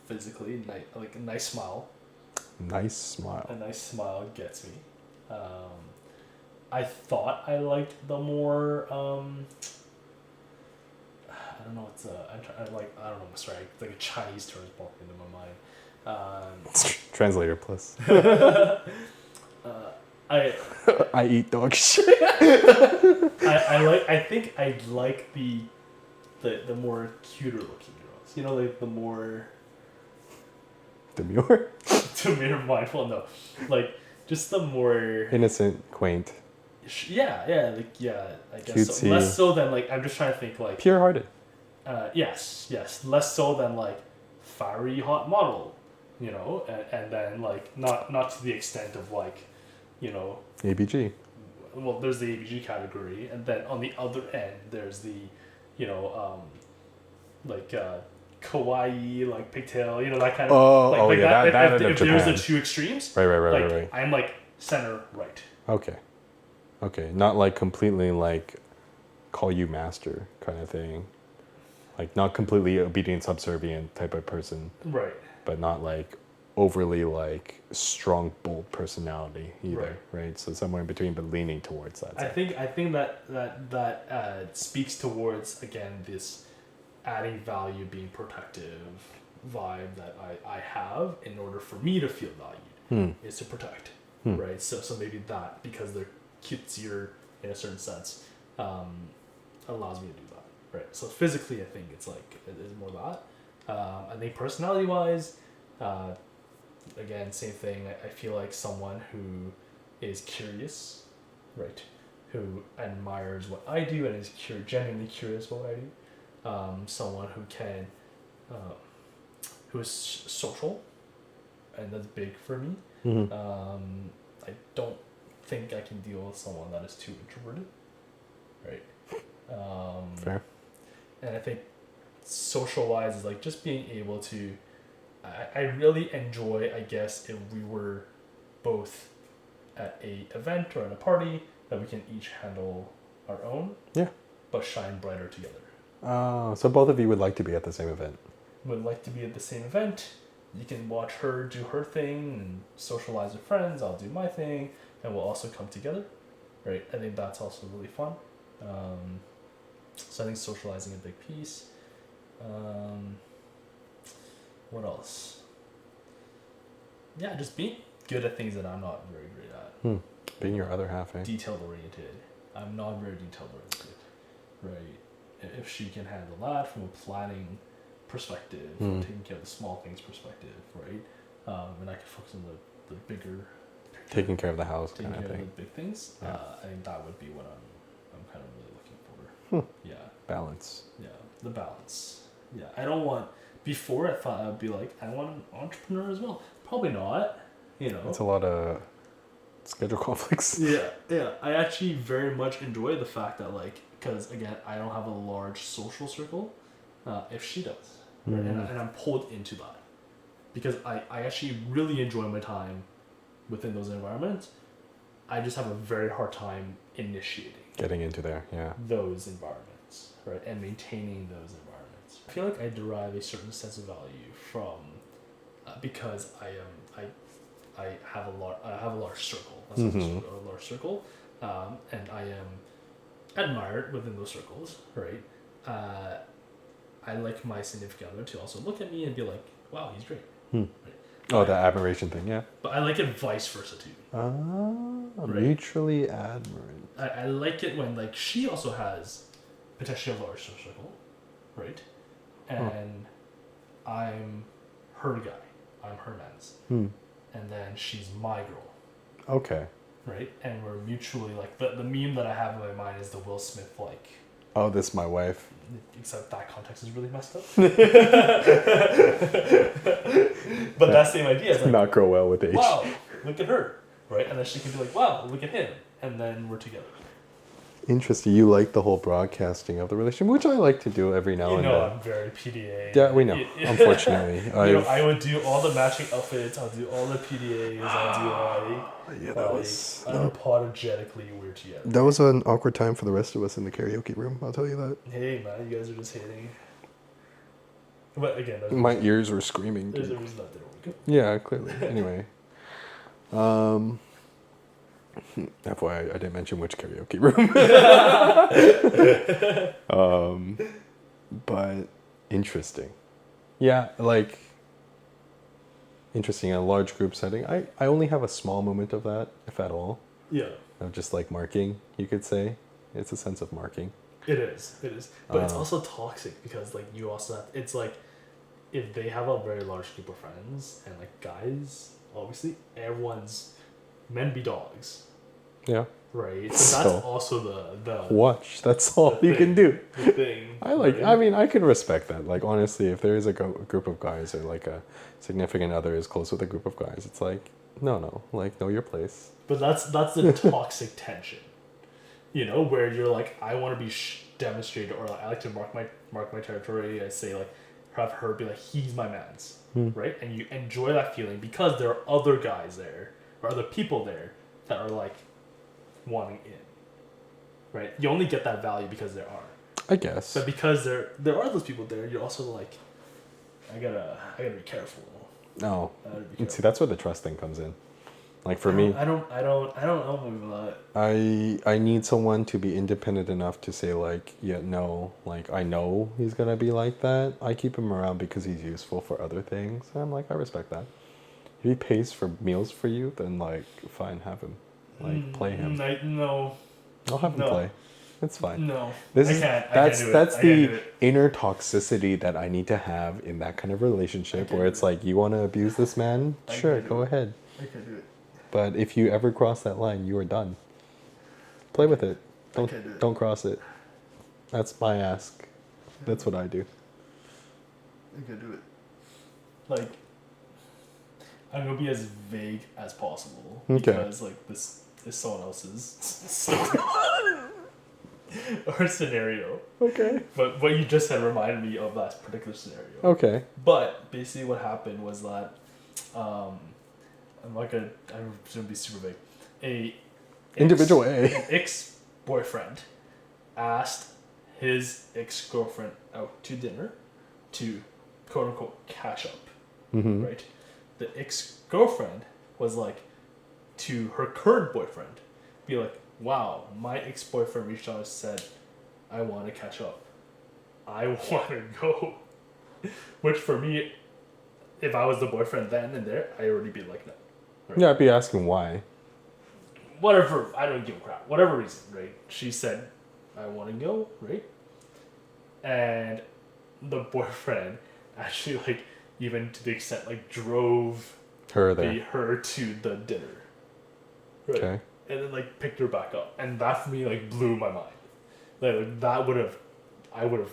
Physically, like a nice smile. Nice smile. A nice smile gets me. I thought I liked the more, I don't know, I don't know, sorry, like a Chinese term is popping into my mind. Translator plus. I eat dog shit. I think I like the more cuter looking girls. You know, like the more demure, mindful. No, like just the more innocent, quaint. Yeah, I guess so. Cutesy. Less so than like I'm just trying to think like pure-hearted. Yes, less so than like fiery hot model, you know, and then like not to the extent of like, you know, ABG. Well, there's the ABG category, and then on the other end there's the, you know, like kawaii, like pigtail, you know, that kind of that if there's the two extremes, right. I'm like center right. Okay, not like completely like call you master kind of thing, like not completely obedient, subservient type of person, right? But not like overly like strong, bold personality either, right? So somewhere in between, but leaning towards that. I think that speaks towards again this adding value, being protective vibe that I have in order for me to feel valued is to protect, right? So maybe that because they're cutesier in a certain sense allows me to do that, right? So physically, I think it's more that. I think personality wise, Again, same thing. I feel like someone who is curious, right? Who admires what I do and is genuinely curious about what I do. Someone who can, who is social, and that's big for me. Mm-hmm. I don't think I can deal with someone that is too introverted, right? Fair. And I think social-wise is like just being able to. I really enjoy, I guess, if we were both at a event or at a party that we can each handle our own. Yeah. But shine brighter together. So both of you would like to be at the same event. Would like to be at the same event. You can watch her do her thing and socialize with friends. I'll do my thing, and we'll also come together, right? I think that's also really fun. So I think socializing a big piece. What else? Yeah, just being good at things that I'm not very great at. Being your other half, eh? Detail oriented. I'm not very detail oriented, right? If she can handle that from a planning perspective, or taking care of the small things perspective, right? And I can focus on the bigger picture, Taking care of the house taking kind of care thing. of the big things. Yeah. I think that would be what I'm kind of really looking for. Yeah. Balance. Yeah, the balance. Yeah, I don't want. Before I thought I'd be like, I want an entrepreneur as well. Probably not. You know. It's a lot of schedule conflicts. Yeah. I actually very much enjoy the fact that because again, I don't have a large social circle. If she does, right? And I'm pulled into that because I actually really enjoy my time within those environments. I just have a very hard time initiating Getting into there, yeah. those environments, right, and maintaining those environments. I feel like I derive a certain sense of value from because I have a large circle. That's a large circle, and I am admired within those circles, right? I like my significant other to also look at me and be like, "Wow, he's great." Right? Oh, the admiration thing, yeah. But I like it vice versa too. Right. Mutually admirant. I like it when she also has potentially a large circle, right? And I'm her guy. I'm her man's. And then she's my girl. Okay. Right? And we're mutually the meme that I have in my mind is the Will Smith Oh, this is my wife. except that context is really messed up. But that same idea is Not grow well with age. wow, look at her. Right? And then she can be like, wow, look at him. And then we're together. Interesting. You like the whole broadcasting of the relationship, which I like to do every now and then. I'm very PDA. Yeah, we know. Unfortunately, I would do all the matching outfits. I'll do all the PDAs. I'll do unapologetically we're together. That was an awkward time for the rest of us in the karaoke room. I'll tell you that. Hey man, you guys are just hating. But again, My ears were screaming. There's a reason that didn't work. Yeah, clearly. Anyway, FYI, I didn't mention which karaoke room. But interesting. Yeah, interesting. In a large group setting, I only have a small moment of that, if at all. Yeah. Of just marking, you could say. It's a sense of marking. It is. But it's also toxic because you also have, it's if they have a very large group of friends and that's obviously everyone's men be dogs. Yeah. Right. So that's also the watch. That's all you can do. The thing. I can respect that. Honestly, if there is a group of guys or a significant other is close with a group of guys, it's no, know your place. But that's the toxic tension. Where you're I want to be demonstrated, or I like to mark my territory. I say have her be he's my man's, right? And you enjoy that feeling because there are other guys there or other people there that are wanting in, right? You only get that value because there are. I guess. But because there are those people there, you're also I gotta be careful. No. See, that's where the trust thing comes in. For me, I don't know about that. I need someone to be independent enough to say yeah, no, I know he's gonna be like that. I keep him around because he's useful for other things. And I'm I respect that. If he pays for meals for you, then fine, have him. Play him. No. I'll have him play. It's fine. No, This I is can't. that's I can't do it. that's I can't do the it. inner toxicity that I need to have in that kind of relationship can't where do it's it. like, you want to abuse this man? I Sure, can't do go it. ahead. I can't do it. But if you ever cross that line, you are done. Play with it. can't do it. Don't cross it. That's my ask. That's what I do. I can't do it. Like, I'm gonna be as vague as possible Okay. because like this is someone else's or scenario. Okay. But what you just said reminded me of that particular scenario. Okay. But basically, what happened was that I'm gonna be super vague. Individual A. An ex-boyfriend asked his ex-girlfriend out to dinner to quote unquote catch up. Mm-hmm. Right? The ex-girlfriend was like to her current boyfriend, be like, wow, my ex-boyfriend reached out and said, I want to catch up. I want to go. Which for me, if I was the boyfriend then and there, I'd already be like, no. Right? Yeah, I'd be asking why. Whatever, I don't give a crap. Whatever reason, right? She said, I want to go, right? And the boyfriend actually, like, even to the extent, like, drove Her there. her to the dinner. Right? Okay. And then, like, picked her back up. And that, for me, like, blew my mind. Like that would have, I would have,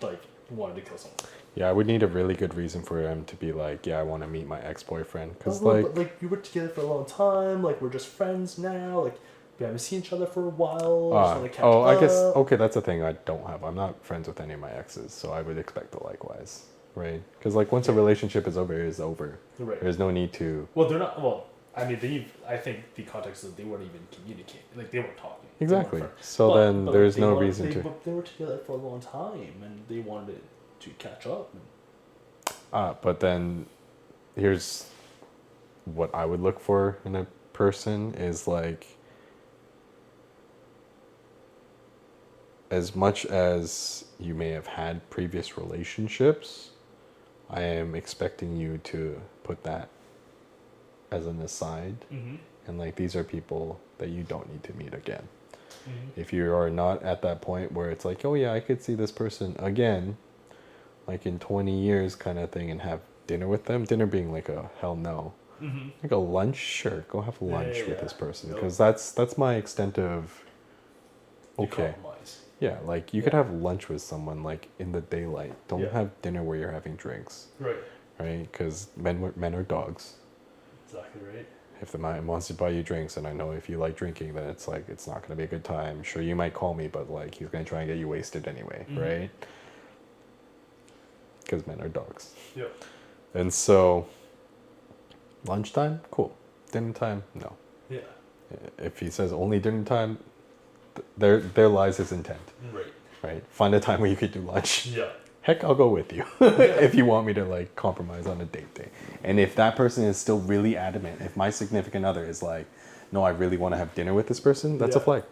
like, wanted to kill someone. Yeah, I would need a really good reason for him to be like, yeah, I want to meet my ex-boyfriend. Because, but we were together for a long time. Like, we're just friends now. Like, we haven't seen each other for a while. Just wanna catch I guess, up. okay, that's a thing I don't have. I'm not friends with any of my exes, so I would expect the likewise, right? Because, like, once a relationship is over, it is over. Right. There's no need to... Well, they're not, well, I mean, I think the context is they weren't even communicating. Like, they weren't talking. Exactly. They weren't So but, then but there's they no wanted- reason to... They were together for a long time, and they wanted to catch up. But then here's what I would look for in a person is like, as much as you may have had previous relationships, I am expecting you to put that as an aside. Mm-hmm. And like, these are people that you don't need to meet again. Mm-hmm. If you are not at that point where it's like, oh yeah, I could see this person again, like in 20 years kind of thing, and have dinner with them, dinner being like a hell no. Mm-hmm. Like a lunch, sure, go have lunch with this person, Yep. because that's my extent of okay. Compromise. Yeah, like you could have lunch with someone like in the daylight. Don't Yeah. have dinner where you're having drinks, Right. right? Because men are dogs. Exactly right. If the man wants to buy you drinks, and I know if you like drinking, then it's like it's not gonna be a good time. Sure, you might call me, but like he's gonna try and get you wasted anyway, Mhm. right? Because men are dogs. Yep. And so, lunchtime, cool. Dinner time, no. Yeah. If he says only dinner time, there lies his intent, Right. right? Find a time where you could do lunch. Yeah. Heck, I'll go with you if you want me to like compromise on a date day. And if that person is still really adamant, if my significant other is like, no, I really want to have dinner with this person, that's a Yeah. flag.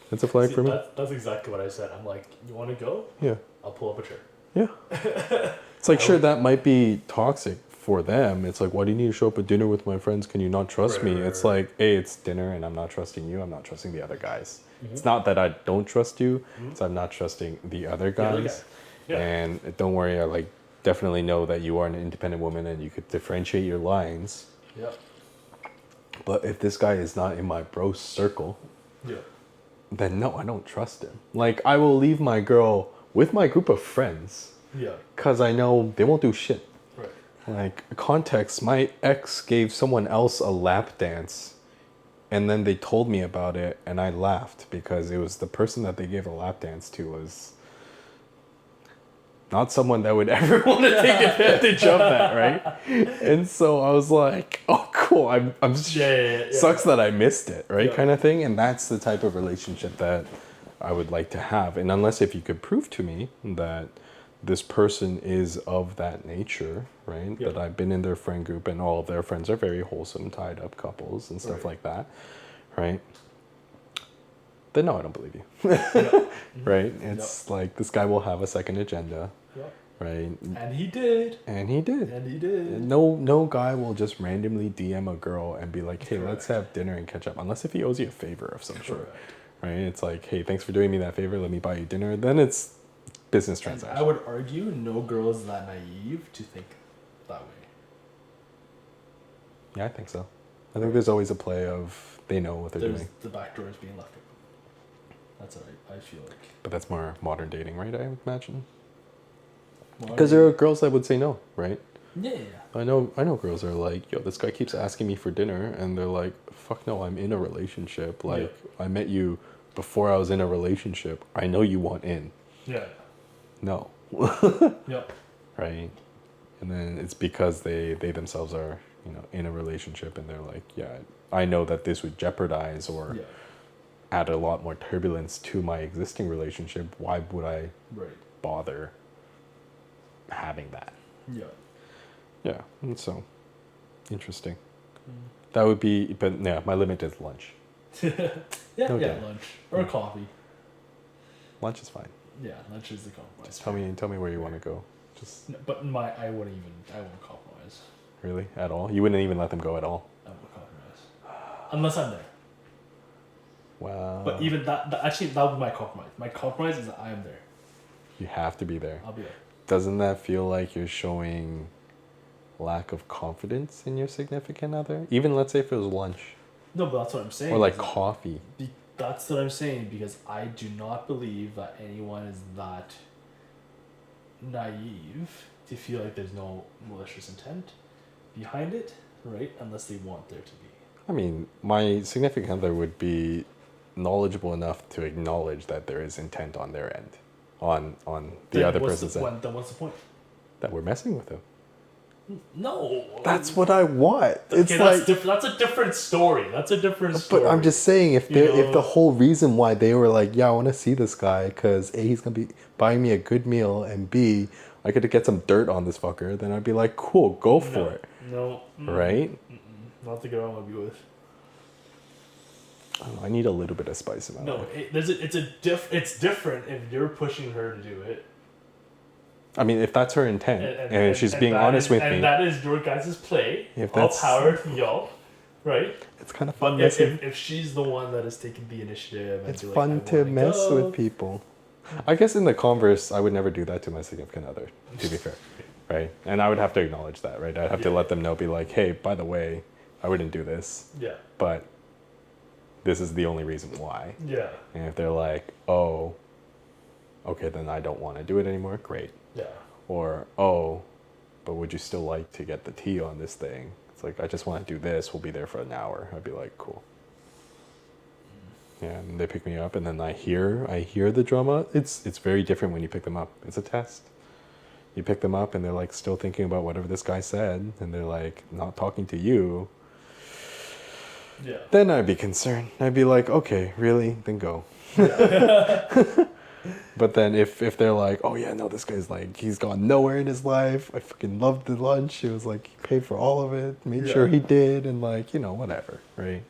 That's a flag See, for me. that's exactly what I said. I'm like, you want to go? Yeah. I'll pull up a chair. Yeah. It's like, sure, that might be toxic for them. It's like, why do you need to show up at dinner with my friends? Can you not trust Right, me? right, It's right. like, hey, it's dinner and I'm not trusting you. I'm not trusting the other guys. It's not that I don't trust you. It's I'm not trusting the other The other guys. guy. Yeah. And don't worry, I like definitely know that you are an independent woman and you could differentiate your lines. Yeah. But if this guy is not in my bro circle, Yeah. then no, I don't trust him. Like, I will leave my girl with my group of friends Yeah. because I know they won't do shit. Right. Like, context, my ex gave someone else a lap dance and then they told me about it and I laughed because it was the person that they gave a lap dance to was not someone that would ever want to take advantage of that, right? And so I was like, oh, cool. I'm Yeah. sucks that I missed it, right? Yeah. Kind of thing. And that's the type of relationship that I would like to have. And unless if you could prove to me that this person is of that nature, right? Yeah. That I've been in their friend group and all of their friends are very wholesome, tied up couples and stuff Right. like that, right? Then no, I don't believe you. Yeah. Right? It's like this guy will have a second agenda, Yeah. right? And he did. And he did. And he did. No guy will just randomly DM a girl and be like, hey, let's Correct. have dinner and catch up, unless if he owes you a favor of some sort, Correct. right? It's like, hey, thanks for doing me that favor. Let me buy you dinner. Then it's business And transaction. I would argue no girl is that naive to think that way. Yeah, I think so. I think there's always a play of they know what they're doing. The back door is being left open. That's what I feel like. But that's more modern dating, right? I would imagine. Well, Because there are girls that would say no, right? Yeah. I know girls are like, yo, this guy keeps asking me for dinner, and they're like, fuck no, I'm in a relationship. Like, I met you before I was in a relationship. I know you want in. Yeah. No. Yep. Right? And then it's because they themselves are, in a relationship, and they're like, yeah, I know that this would jeopardize or add a lot more turbulence to my existing relationship. Why would I bother having that? Yeah. Yeah, and so interesting. That would be, but yeah, my limit is lunch. Lunch or coffee. Lunch is fine. Yeah, lunch is the compromise. Just tell me where you want to go. Just No, but I won't compromise. really at all. You wouldn't even let them go at all. I won't compromise unless I'm there. Wow. But even that actually that would be my compromise. My compromise is that I am there. You have to be there. I'll be there. Doesn't that feel like you're showing lack of confidence in your significant other? Even let's say if it was lunch. No, but that's what I'm saying. Or like coffee. That's what I'm saying, because I do not believe that anyone is that naive to feel like there's no malicious intent behind it, right? Unless they want there to be. I mean, my significant other would be knowledgeable enough to acknowledge that there is intent on their end, on the Then other what's person's the, end. Then what's the point? That we're messing with them. No. That's what I want. It's Okay, like that's a different story. That's a different story. But I'm just saying, if the whole reason why they were like, yeah, I want to see this guy because A, he's gonna be buying me a good meal, and B, I get to get some dirt on this fucker, then I'd be like, cool, go for it. No. Right? Not the girl I want to be with. I don't know, I need a little bit of spice in my life. It's different if you're pushing her to do it. I mean, if that's her intent, and she's being honest with me. And that is your guys' play. If All that's, power to y'all, right? It's kind of fun. But if she's the one that is taking the initiative, it's fun to mess with people. I guess in the converse, I would never do that to my significant other, to be fair, right? And I would have to acknowledge that, right? I'd have to let them know, be like, hey, by the way, I wouldn't do this. Yeah. But this is the only reason why. Yeah. And if they're like, oh, okay, then I don't want to do it anymore, great. Yeah. Or, oh, but would you still like to get the tea on this thing? It's like, I just want to do this. We'll be there for an hour. I'd be like, cool. Yeah, and they pick me up, and then I hear the drama. It's very different when you pick them up. It's a test. You pick them up, and they're like still thinking about whatever this guy said, and they're like not talking to you. Yeah. Then I'd be concerned. I'd be like, okay, really? Then go. Yeah. But then if they're like, oh yeah, no, this guy's like, he's gone nowhere in his life. I fucking loved the lunch. It was like, he paid for all of it, made sure he did, and like, whatever, right?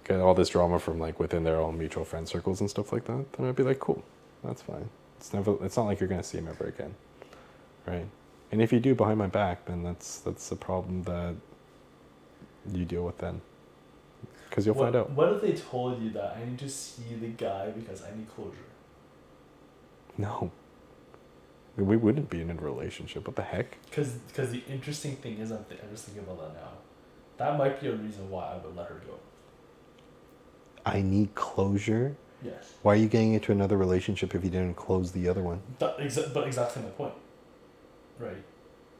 Get all this drama from like within their own mutual friend circles and stuff like that. Then I'd be like, cool, that's fine. It's not like you're gonna see him ever again, right? And if you do behind my back, then that's a problem that you deal with then, because you'll find out. What if they told you that I need to see the guy because I need closure? No. We wouldn't be in a relationship. What the heck? Because the interesting thing is, I'm just thinking about that now. That might be a reason why I would let her go. I need closure? Yes. Why are you getting into another relationship if you didn't close the other one? But exactly my point. Right.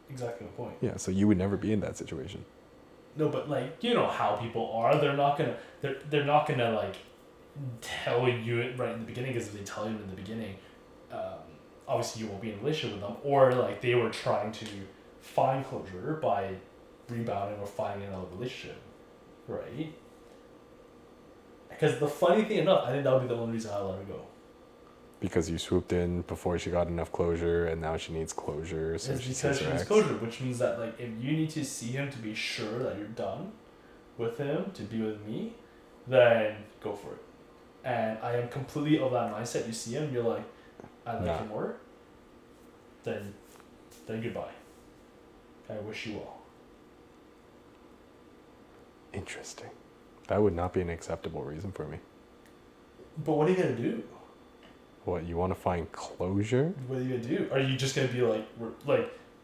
Exactly my point. Yeah, so you would never be in that situation. No, but like, you know how people are. They're not gonna like tell you it right in the beginning, because if they tell you in the beginning, obviously you won't be in a relationship with them, or like they were trying to find closure by rebounding or finding another relationship, right? Because the funny thing enough, I think that would be the only reason I let her go. Because you swooped in before she got enough closure, and now she needs closure. So it's because she needs closure, which means that like if you need to see him to be sure that you're done with him to be with me, then go for it. And I am completely of that mindset. You see him, you're like, I like him more. Then goodbye. I wish you well. Interesting. That would not be an acceptable reason for me. But what are you gonna do? What, you want to find closure? What are you gonna do? Are you just gonna be like,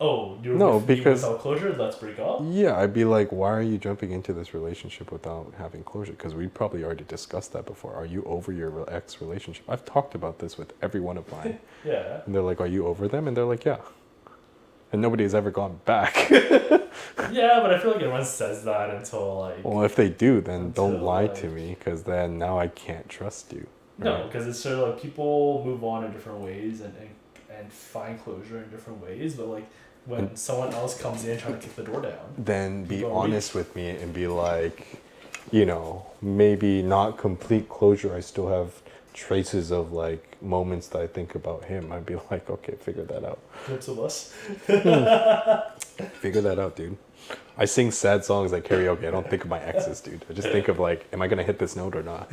oh, you're No, with me because without closure? Let's break up. yeah, I'd be like, why are you jumping into this relationship without having closure? Because we probably already discussed that before. Are you over your ex relationship? I've talked about this with every one of mine. Yeah. And they're like, are you over them? And they're like, yeah. And nobody has ever gone back. Yeah, but I feel like everyone says that until like. Well, if they do, then don't Until, lie like- to me, because then now I can't trust you. No, right? because it's sort of like people move on in different ways and find closure in different ways, but like when someone else comes in trying to kick the door down. Then be People are honest with me and be like, you know, maybe not complete closure. I still have traces of like moments that I think about him. I'd be like, okay, figure that out. Glimpse of us. Figure that out, dude. I sing sad songs at karaoke. I don't think of my exes, dude. I just think of like, am I gonna hit this note or not?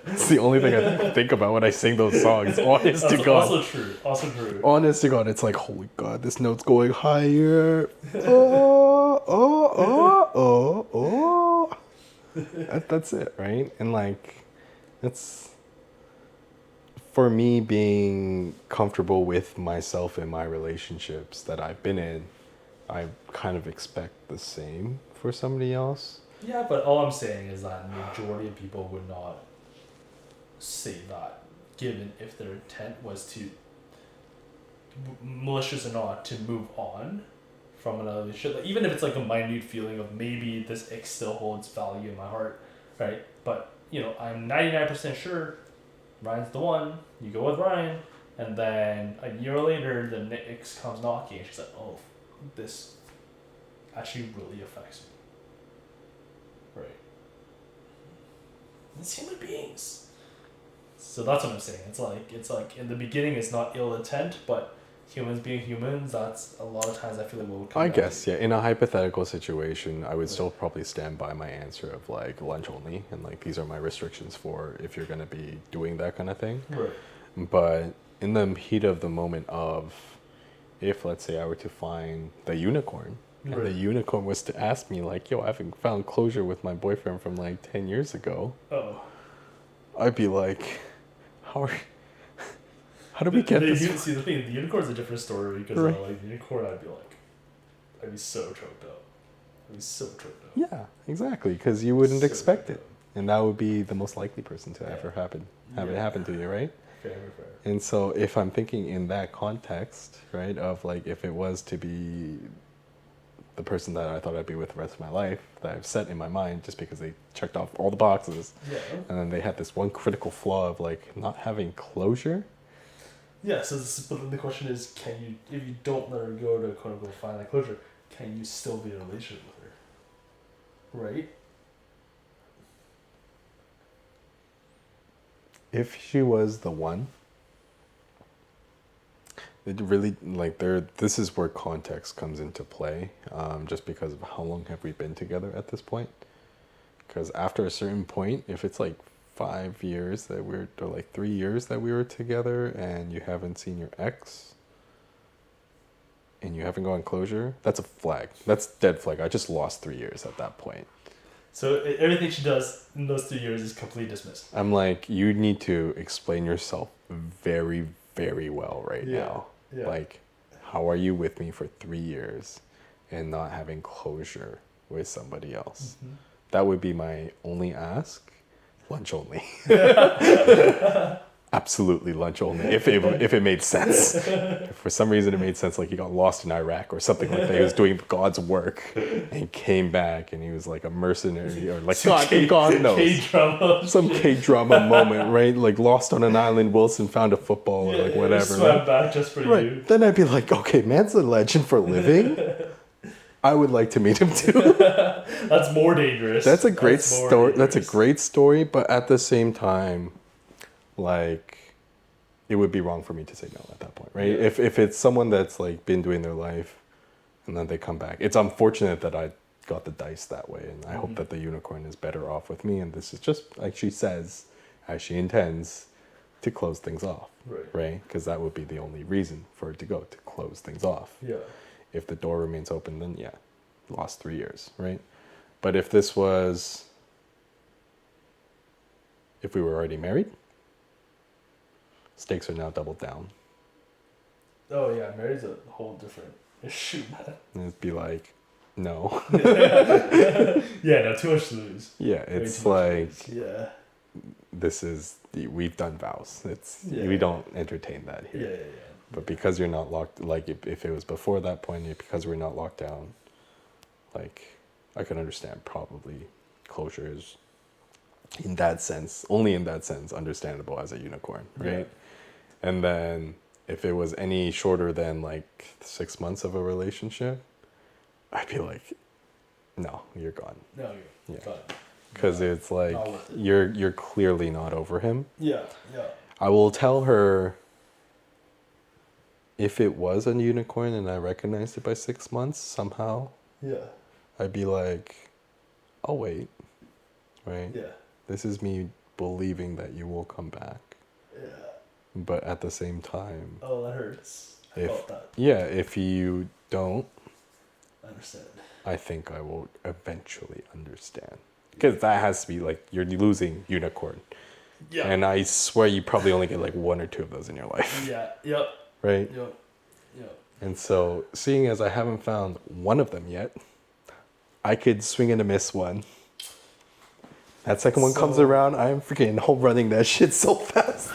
It's the only thing I think about when I sing those songs. Honest to God. Also true. Also true. Honest to God, it's like, holy God, this note's going higher. Oh, oh, oh, oh, oh. That's it, right? And like, that's for me being comfortable with myself in my relationships that I've been in. I kind of expect the same for somebody else. Yeah, but all I'm saying is that majority of people would not say that, given if their intent was to, malicious or not, to move on from another relationship. Like, even if it's like a minute feeling of maybe this ex still holds value in my heart, right? But, you know, I'm 99% sure Ryan's the one, you go with Ryan, and then a year later the ex comes knocking and she's like, oh, this actually really affects me. Right. It's human beings. So that's what I'm saying. It's like in the beginning it's not ill intent, but humans being humans, that's a lot of times I feel like what would come I down guess, to. yeah. In a hypothetical situation, I would still probably stand by my answer of like lunch only, and like these are my restrictions for if you're gonna be doing that kind of thing. Right. But in the heat of the moment of, if let's say I were to find the unicorn, and the Right. unicorn was to ask me like, yo, I haven't found closure with my boyfriend from like 10 years ago, Oh. I'd be like, how did we get this? See, the thing, the unicorn's a different story because Right. like the unicorn, I'd be so choked up. I'd be so choked up. Yeah, exactly, because you wouldn't So expect choked it. up. And that would be the most likely person to Yeah. ever have it Yeah. happen to you, right? Fair. And so if I'm thinking in that context, right, of like if it was to be the person that I thought I'd be with the rest of my life, that I've set in my mind just because they checked off all the boxes, Yeah. and then they had this one critical flaw of like not having closure. Yeah, but then the question is, can you, if you don't let her go to quote unquote find that closure, can you still be in a relationship with her? Right? If she was the one, it really like this is where context comes into play, just because of how long have we been together at this point. Because after a certain point, if it's like 5 years that we're, or like 3 years that we were together and you haven't seen your ex and you haven't gotten closure, that's a flag. That's dead flag. I just lost 3 years at that point. So everything she does in those 3 years is completely dismissed. I'm like, you need to explain yourself very, very well right Yeah, now. yeah. Like, how are you with me for 3 years and not having closure with somebody else? Mm-hmm. That would be my only ask. Lunch only. Absolutely lunch only. If it made sense. If for some reason it made sense, like he got lost in Iraq or something like that. He was doing God's work and came back and he was like a mercenary or like God knows. K-drama. Some K-drama moment, right? Like lost on an island, Wilson found a football or like whatever. Swam Right? back just for Right. you. Then I'd be like, okay, man's a legend for living. I would like to meet him too. That's more dangerous. That's a great That's more story. That's a dangerous. great story, but at the same time, like, it would be wrong for me to say no at that point, right? Yeah. If it's someone that's like been doing their life, and then they come back, it's unfortunate that I got the dice that way, and I hope that the unicorn is better off with me. And this is just like she says, as she intends, to close things off, right? Because that would be the only reason for it to go, to close things off. Yeah. If the door remains open, then yeah, lost 3 years, right? But if this was, if we were already married, stakes are now doubled down. Oh yeah, married's a whole different issue, man. And it'd be like, no. Yeah, no, too much to lose. Yeah, Way it's too much to like, lose. Yeah. this is we've done vows. Yeah. We don't entertain that here. Yeah. But because you're not locked, like if it was before that point, because we're not locked down, like I can understand probably closure is in that sense, only in that sense, understandable as a unicorn, right? Yeah. And then if it was any shorter than like 6 months of a relationship, I'd be like, no, you're gone. No, you're Yeah. gone. Because it's like Not worth it. you're clearly not over him. Yeah. I will tell her if it was a unicorn and I recognized it by 6 months somehow, Yeah. I'd be like, I'll wait, right? Yeah. This is me believing that you will come back. Yeah. But at the same time, Oh, that hurts. I felt that. if you don't, I understand. I think I will eventually understand. Because that has to be like, you're losing unicorn. Yeah. And I swear you probably only get like 1 or 2 of those in your life. Yeah. Yep. Right? Yep. And so, seeing as I haven't found one of them yet, I could swing and a miss one. That second one comes around, I'm freaking home running that shit so fast.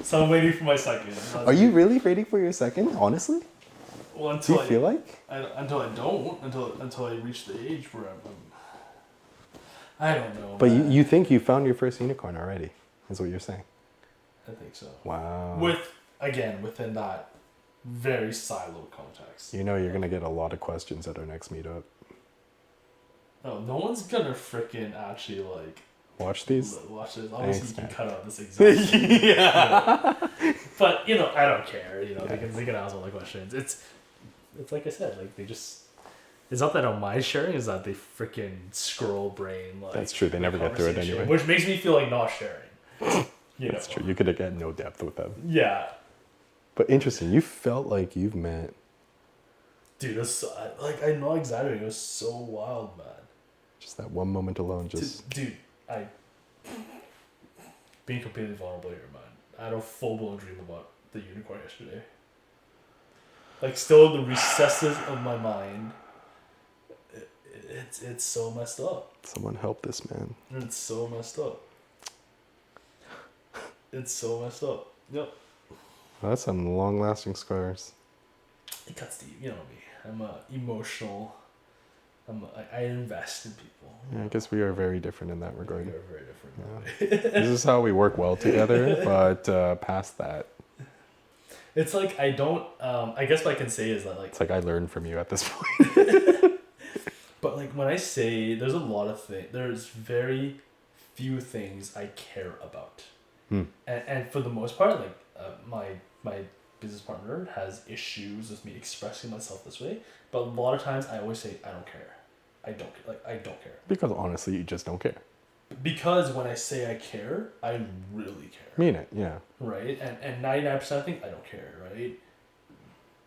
So I'm waiting for my second. Are you really waiting for your second, honestly? Well, Do until you feel like? until I don't, until I reach the age where I don't know. But man. you think you found your first unicorn already, is what you're saying. I think so. Wow. Within that very siloed context. You know you're going to get a lot of questions at our next meetup. No, no one's gonna freaking actually like Watch these? watch this. Obviously, Thanks, you can man. cut out this exact. Yeah. But I don't care. Yeah. They can ask all the questions. It's like I said. Like they just. It's not that I don't mind sharing. It's that they freaking scroll brain. Like That's true. They never get through it conversation, anyway. Which makes me feel like not sharing. That's true. You could get no depth with them. Yeah. But interesting. You felt like you've met. Dude, I'm not exaggerating. It was so wild, man. Just that one moment alone. Just. Dude, being completely vulnerable here, man. I had a full-blown dream about the unicorn yesterday. Like, still in the recesses of my mind. It's so messed up. Someone help this man. It's so messed up. It's so messed up. Yep. Well, that's some long-lasting scars. It cuts deep. You know me. I'm emotional. I invest in people. Yeah, I guess we are very different in that We regard. are very different. Yeah. This is how we work well together, but past that, It's like I don't. I guess what I can say is that like. it's like I learned from you at this point. But like when I say there's a lot of things, there's very few things I care about, and for the most part, like my business partner has issues with me expressing myself this way. But a lot of times I always say I don't care. I don't care. Because honestly, you just don't care. Because when I say I care, I really care. Mean it, yeah. Right? And 99% I think I don't care, right?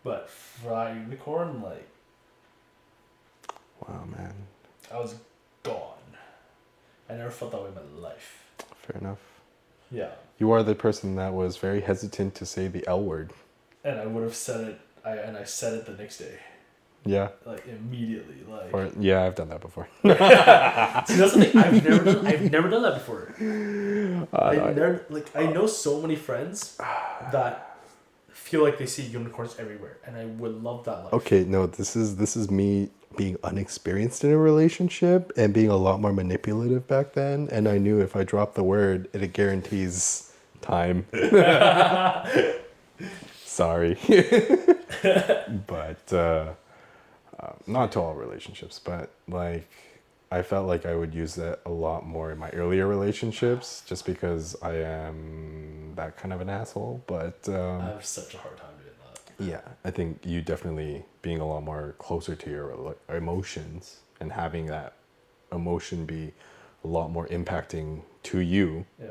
But Fry Unicorn, like, Wow, man. I was gone. I never felt that way in my life. Fair enough. Yeah. You are the person that was very hesitant to say the L word. And I would have said it, I said it the next day. Yeah. Like, immediately. Like, Or yeah, I've done that before. See, that's the thing. I've never done that before. I know so many friends that feel like they see unicorns everywhere, and I would love that life. Okay, no, this is me being unexperienced in a relationship and being a lot more manipulative back then, and I knew if I dropped the word, it guarantees time. Sorry. But not to all relationships, but like I felt like I would use that a lot more in my earlier relationships just because I am that kind of an asshole. But I have such a hard time doing that. yeah, I think you definitely being a lot more closer to your emotions and having that emotion be a lot more impacting to you. Yeah.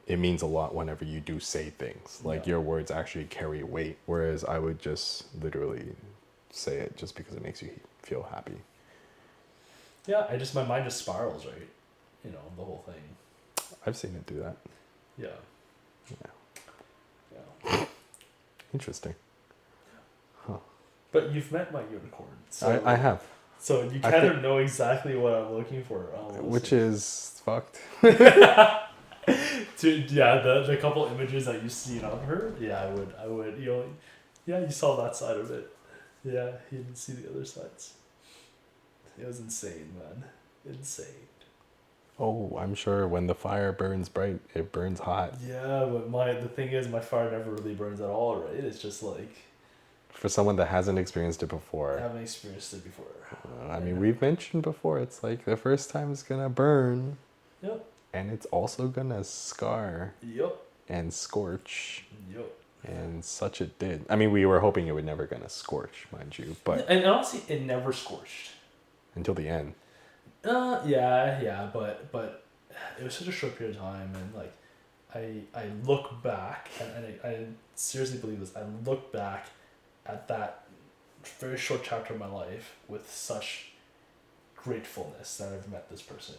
It means a lot whenever you do say things. Like your words actually carry weight, whereas I would just literally say it just because it makes you feel happy. Yeah, my mind just spirals, right? The whole thing. I've seen it do that. Yeah. Yeah. Yeah. Interesting. Huh. But you've met my unicorn. So I have. So you kind of know exactly what I'm looking for. Which is fucked. Yeah, the couple images that you've seen of her, yeah, I would, yeah, you saw that side of it. Yeah, you didn't see the other sides. It was insane, man. Insane. Oh, I'm sure when the fire burns bright, it burns hot. Yeah, but the thing is, my fire never really burns at all, right? It's just like... For someone that hasn't experienced it I before. haven't experienced it before. I mean, we've mentioned before, it's like the first time it's gonna burn. Yep. And it's also gonna scar. Yep. And scorch. Yep. And such it did. I mean, we were hoping it would never gonna scorch, mind you, but... And honestly, it never scorched. Until the end. Yeah, but it was such a short period of time, and like, I look back, and I seriously believe this. I look back at that very short chapter of my life with such gratefulness that I've met this person.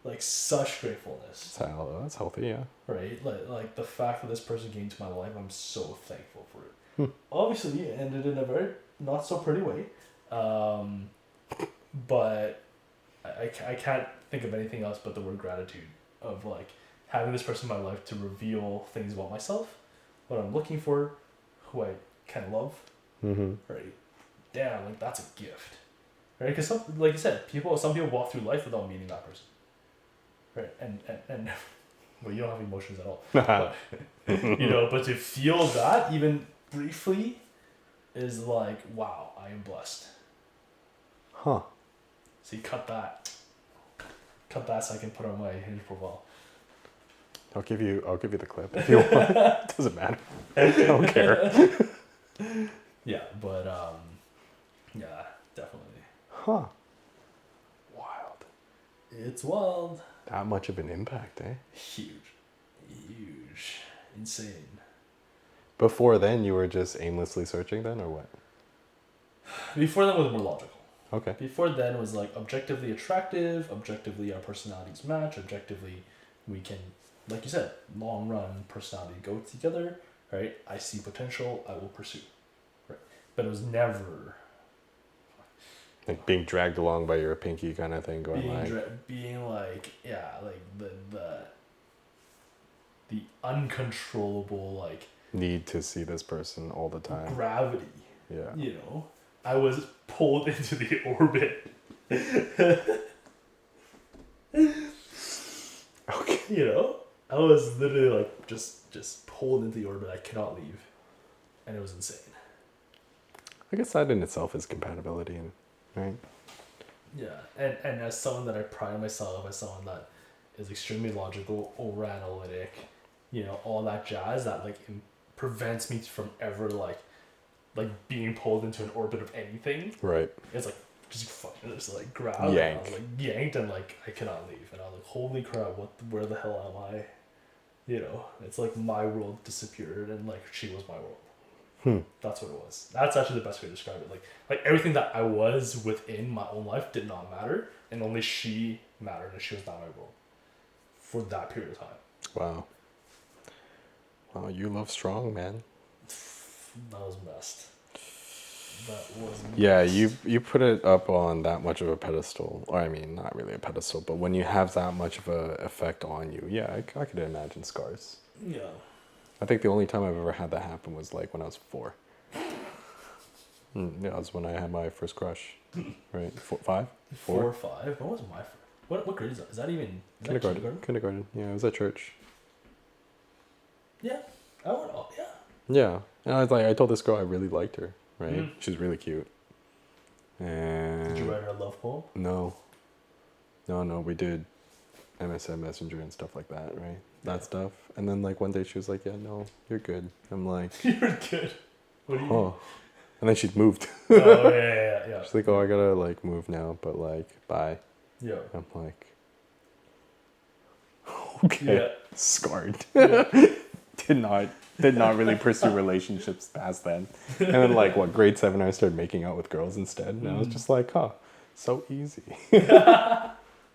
Like such gratefulness. That's healthy, yeah. Right, like the fact that this person came into my life, I'm so thankful for it. Obviously, it ended in a very not so pretty way, but I can't think of anything else but the word gratitude of like having this person in my life to reveal things about myself, what I'm looking for, who I can love. Right, damn, like that's a gift, right? Because like you said, some people walk through life without meeting that person, right? And well, you don't have emotions at all, but, but to feel that even briefly is like, wow, I am blessed. Huh. So you cut that so I can put on my Hinge profile. I'll give you the clip if you want. It doesn't matter. I don't care. Yeah, but yeah, definitely. Huh. Wild. It's wild. That much of an impact, eh? Huge. Insane. Before then, you were just aimlessly searching then, or what? Before that was more logical. Okay. Before then was like objectively attractive, objectively our personalities match, objectively we can, like you said, long run personality go together, right? I see potential, I will pursue. Right. But it was never like being dragged along by your pinky kind of thing, going being like the uncontrollable like need to see this person all the time. Gravity. Yeah. I was pulled into the orbit. Okay. I was literally like just pulled into the orbit. I cannot leave, and it was insane. I guess that in itself is compatibility, right? Yeah, and as someone that I pride myself as someone that is extremely logical, over analytic, all that jazz that like prevents me from ever like being pulled into an orbit of anything. Right. It's like just like grabbed. Yank. I was like yanked and like I cannot leave, and I was like, holy crap! Where the hell am I? It's like my world disappeared, and like she was my world. That's what it was. That's actually the best way to describe it. Like everything that I was within my own life did not matter, and only she mattered, and she was not my world for that period of time. Wow. Wow, you love strong, man. That was messed. Yeah, you put it up on that much of a pedestal, or I mean, not really a pedestal, but when you have that much of a effect on you, yeah, I could imagine scars. Yeah. I think the only time I've ever had that happen was like when I was 4. Yeah, that was when I had my first crush. Right? 5? 4 or 5? What was my first? What grade is that? Is that even Kindergarten. Yeah, it was at church. Yeah. I would. Yeah. Yeah, and I told this girl I really liked her. Right? She was really cute. And did you write her a love poem? No, we did MSN Messenger and stuff like that, right? That stuff. And then like one day she was like, yeah, no, you're good. I'm like, you're good. What do you mean? And then she'd moved. Oh, yeah. She's like, oh, I gotta like move now, but like, bye. Yeah. I'm like, okay. Yeah. Scarred. Yeah. Did not really pursue relationships past then. And then like grade 7 I started making out with girls instead. And I was just like, so easy.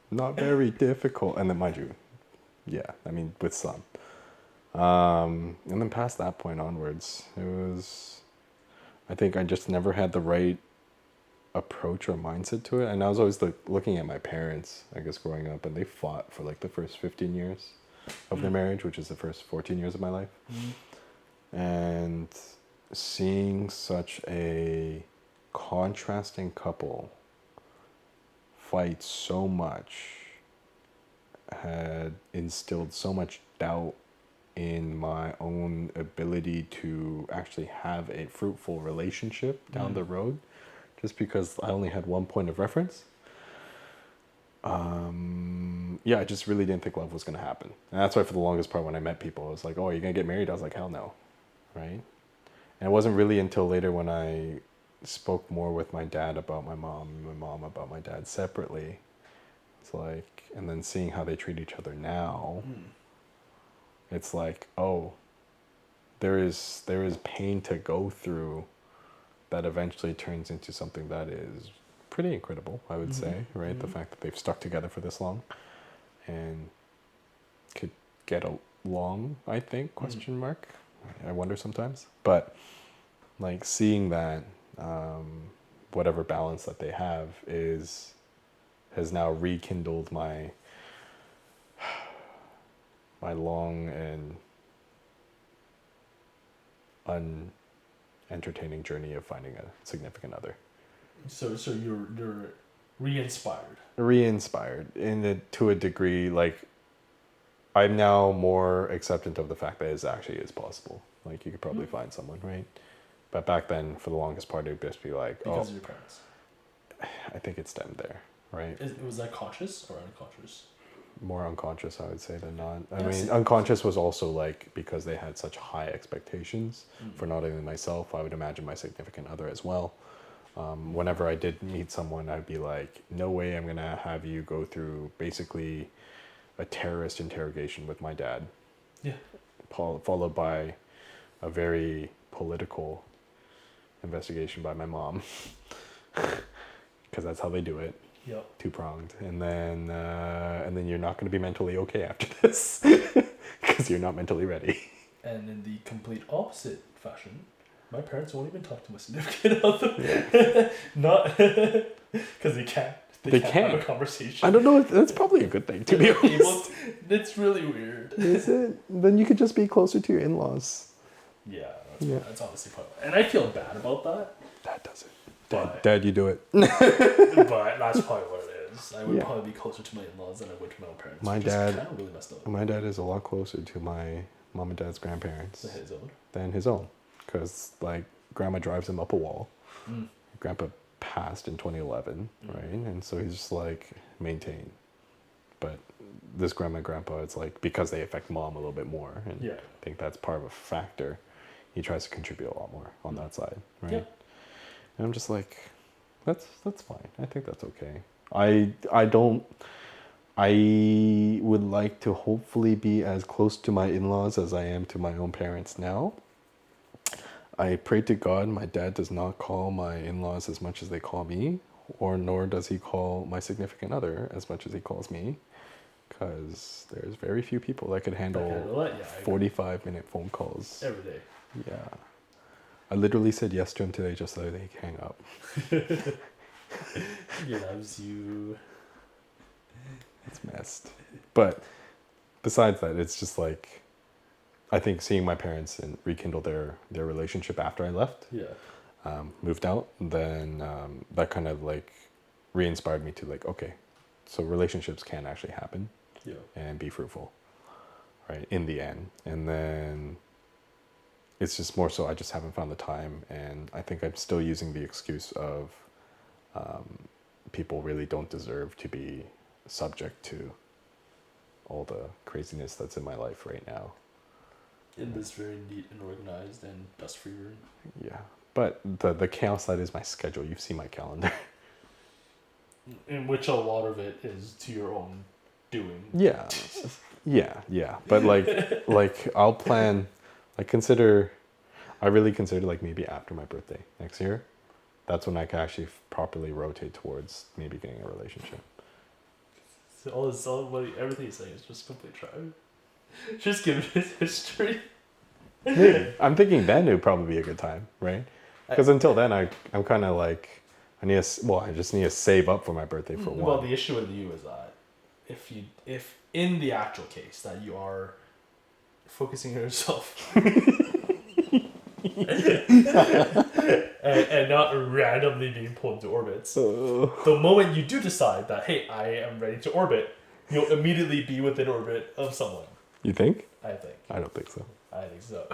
Not very difficult. And then mind you, Yeah, I mean, with some. And then past that point onwards, it was, I think I just never had the right approach or mindset to it. And I was always like looking at my parents, I guess, growing up, and they fought for like the first 15 years of their marriage, which is the first 14 years of my life. And seeing such a contrasting couple fight so much had instilled so much doubt in my own ability to actually have a fruitful relationship down the road, just because I only had one point of reference. Yeah, I just really didn't think love was going to happen. And that's why for the longest part when I met people, I was like, oh, are you going to get married? I was like, hell no. Right? And it wasn't really until later when I spoke more with my dad about my mom and my mom about my dad separately. It's like, and then seeing how they treat each other now, it's like, oh, there is pain to go through that eventually turns into something that is pretty incredible, I would say, right? The fact that they've stuck together for this long and could get along, I think, question mark. I wonder sometimes. But like seeing that whatever balance that they have has now rekindled my long and unentertaining journey of finding a significant other. So you're re-inspired. Re-inspired to a degree. Like, I'm now more acceptant of the fact that it actually is possible. Like, you could probably find someone, right? But back then, for the longest part, it would just be like, Because of your parents. I think it stemmed there, right? Was that conscious or unconscious? More unconscious, I would say, than not. I Yeah, mean, unconscious was also like because they had such high expectations for not only myself, I would imagine my significant other as well. Whenever I did meet someone, I'd be like, no way I'm going to have you go through basically a terrorist interrogation with my dad. Yeah. Followed by a very political investigation by my mom. Because that's how they do it. Yep. Two-pronged. And then you're not going to be mentally okay after this. Because you're not mentally ready. And in the complete opposite fashion, my parents won't even talk to my significant other. Yeah. Not because they can't. They can't have a conversation. I don't know if that's probably a good thing, to be honest. It's really weird. Is it? Then you could just be closer to your in-laws. Yeah, that's honestly part of it. And I feel bad about that. Dad does it. Dad, you do it. But that's probably what it is. I would probably be closer to my in-laws than I would to my own parents. My dad, kind of really messed up. My dad is a lot closer to my mom and dad's grandparents than his own. Because, like, grandma drives him up a wall. Grandpa passed in 2011, right? And so he's just like, maintain. But this grandma and grandpa, it's like, because they affect mom a little bit more, and I think that's part of a factor, he tries to contribute a lot more on that side, right? And I'm just like, that's fine. I think that's okay. I would like to hopefully be as close to my in-laws as I am to my own parents now. I pray to God my dad does not call my in-laws as much as they call me, or nor does he call my significant other as much as he calls me, because there's very few people that could handle 45-minute phone calls. Every day. Yeah. I literally said yes to him today just so that he could hang up. He loves you. It's messed. But besides that, it's just like, I think seeing my parents and rekindle their relationship after I left, moved out, then that kind of like re-inspired me to like, okay, so relationships can actually happen and be fruitful, right, in the end. And then it's just more so I just haven't found the time, and I think I'm still using the excuse of people really don't deserve to be subject to all the craziness that's in my life right now. In this very neat and organized and dust-free room. Yeah, but the chaos side is my schedule. You've seen my calendar. In which a lot of it is to your own doing. Yeah. But like I'll plan. I really consider like maybe after my birthday next year. That's when I can actually properly rotate towards maybe getting a relationship. Everything he's saying is just complete trash. Just give his history. Maybe. I'm thinking then it would probably be a good time, right? Because until then, I'm kind of like, I just need to save up for my birthday for one. Well, the issue with you is that if in the actual case that you are focusing on yourself and not randomly being pulled into orbits, the moment you do decide that, hey, I am ready to orbit, you'll immediately be within orbit of someone. You think? I think. I don't think so. I think so.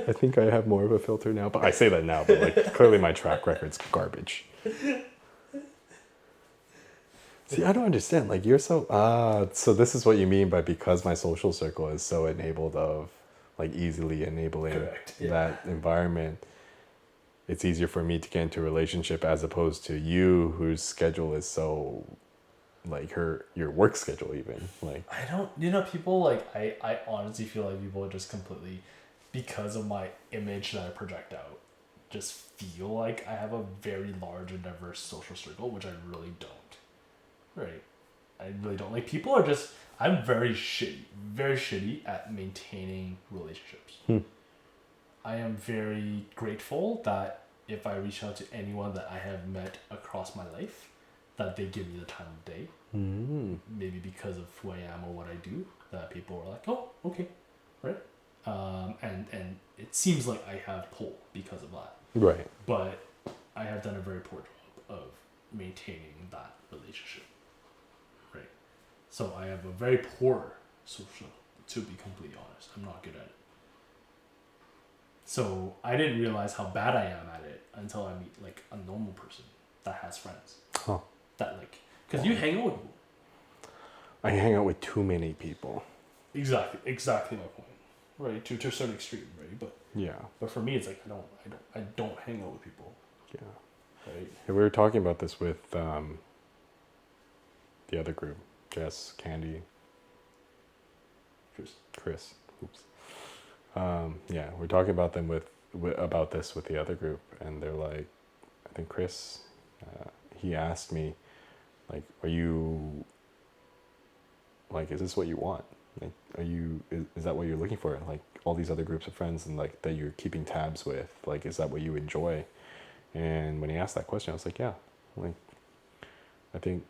I think I have more of a filter now, but I say that now, but like clearly my track record's garbage. See, I don't understand. Like you're so this is what you mean by because my social circle is so enabled of like easily enabling Correct, yeah. that environment. It's easier for me to get into a relationship as opposed to you whose schedule is so like your work schedule even like I don't people like I honestly feel like people are just completely because of my image that I project out just feel like I have a very large and diverse social circle, which I really don't. Right. I really don't. Like people are just I'm very shitty at maintaining relationships. I am very grateful that if I reach out to anyone that I have met across my life, that they give me the time of day. Maybe because of who I am or what I do, that people are like, oh, okay, right? And it seems like I have pull because of that. right. But I have done a very poor job of maintaining that relationship. Right. So I have a very poor social, to be completely honest. I'm not good at it. So I didn't realize how bad I am at it until I meet like a normal person that has friends. Huh. That like, because you hang out with people. I hang out with too many people. Exactly my point. Right, to a certain extreme, right? But for me, it's like I don't hang out with people. Yeah. Right. We were talking about this with the other group, Jess, Candy, Chris. Oops. We're talking about them about this with the other group, and they're like, I think Chris, he asked me, like, are you, like, is this what you want? Like, is that what you're looking for? Like, all these other groups of friends and like that you're keeping tabs with, like, is that what you enjoy? And when he asked that question, I was like, yeah, like, I think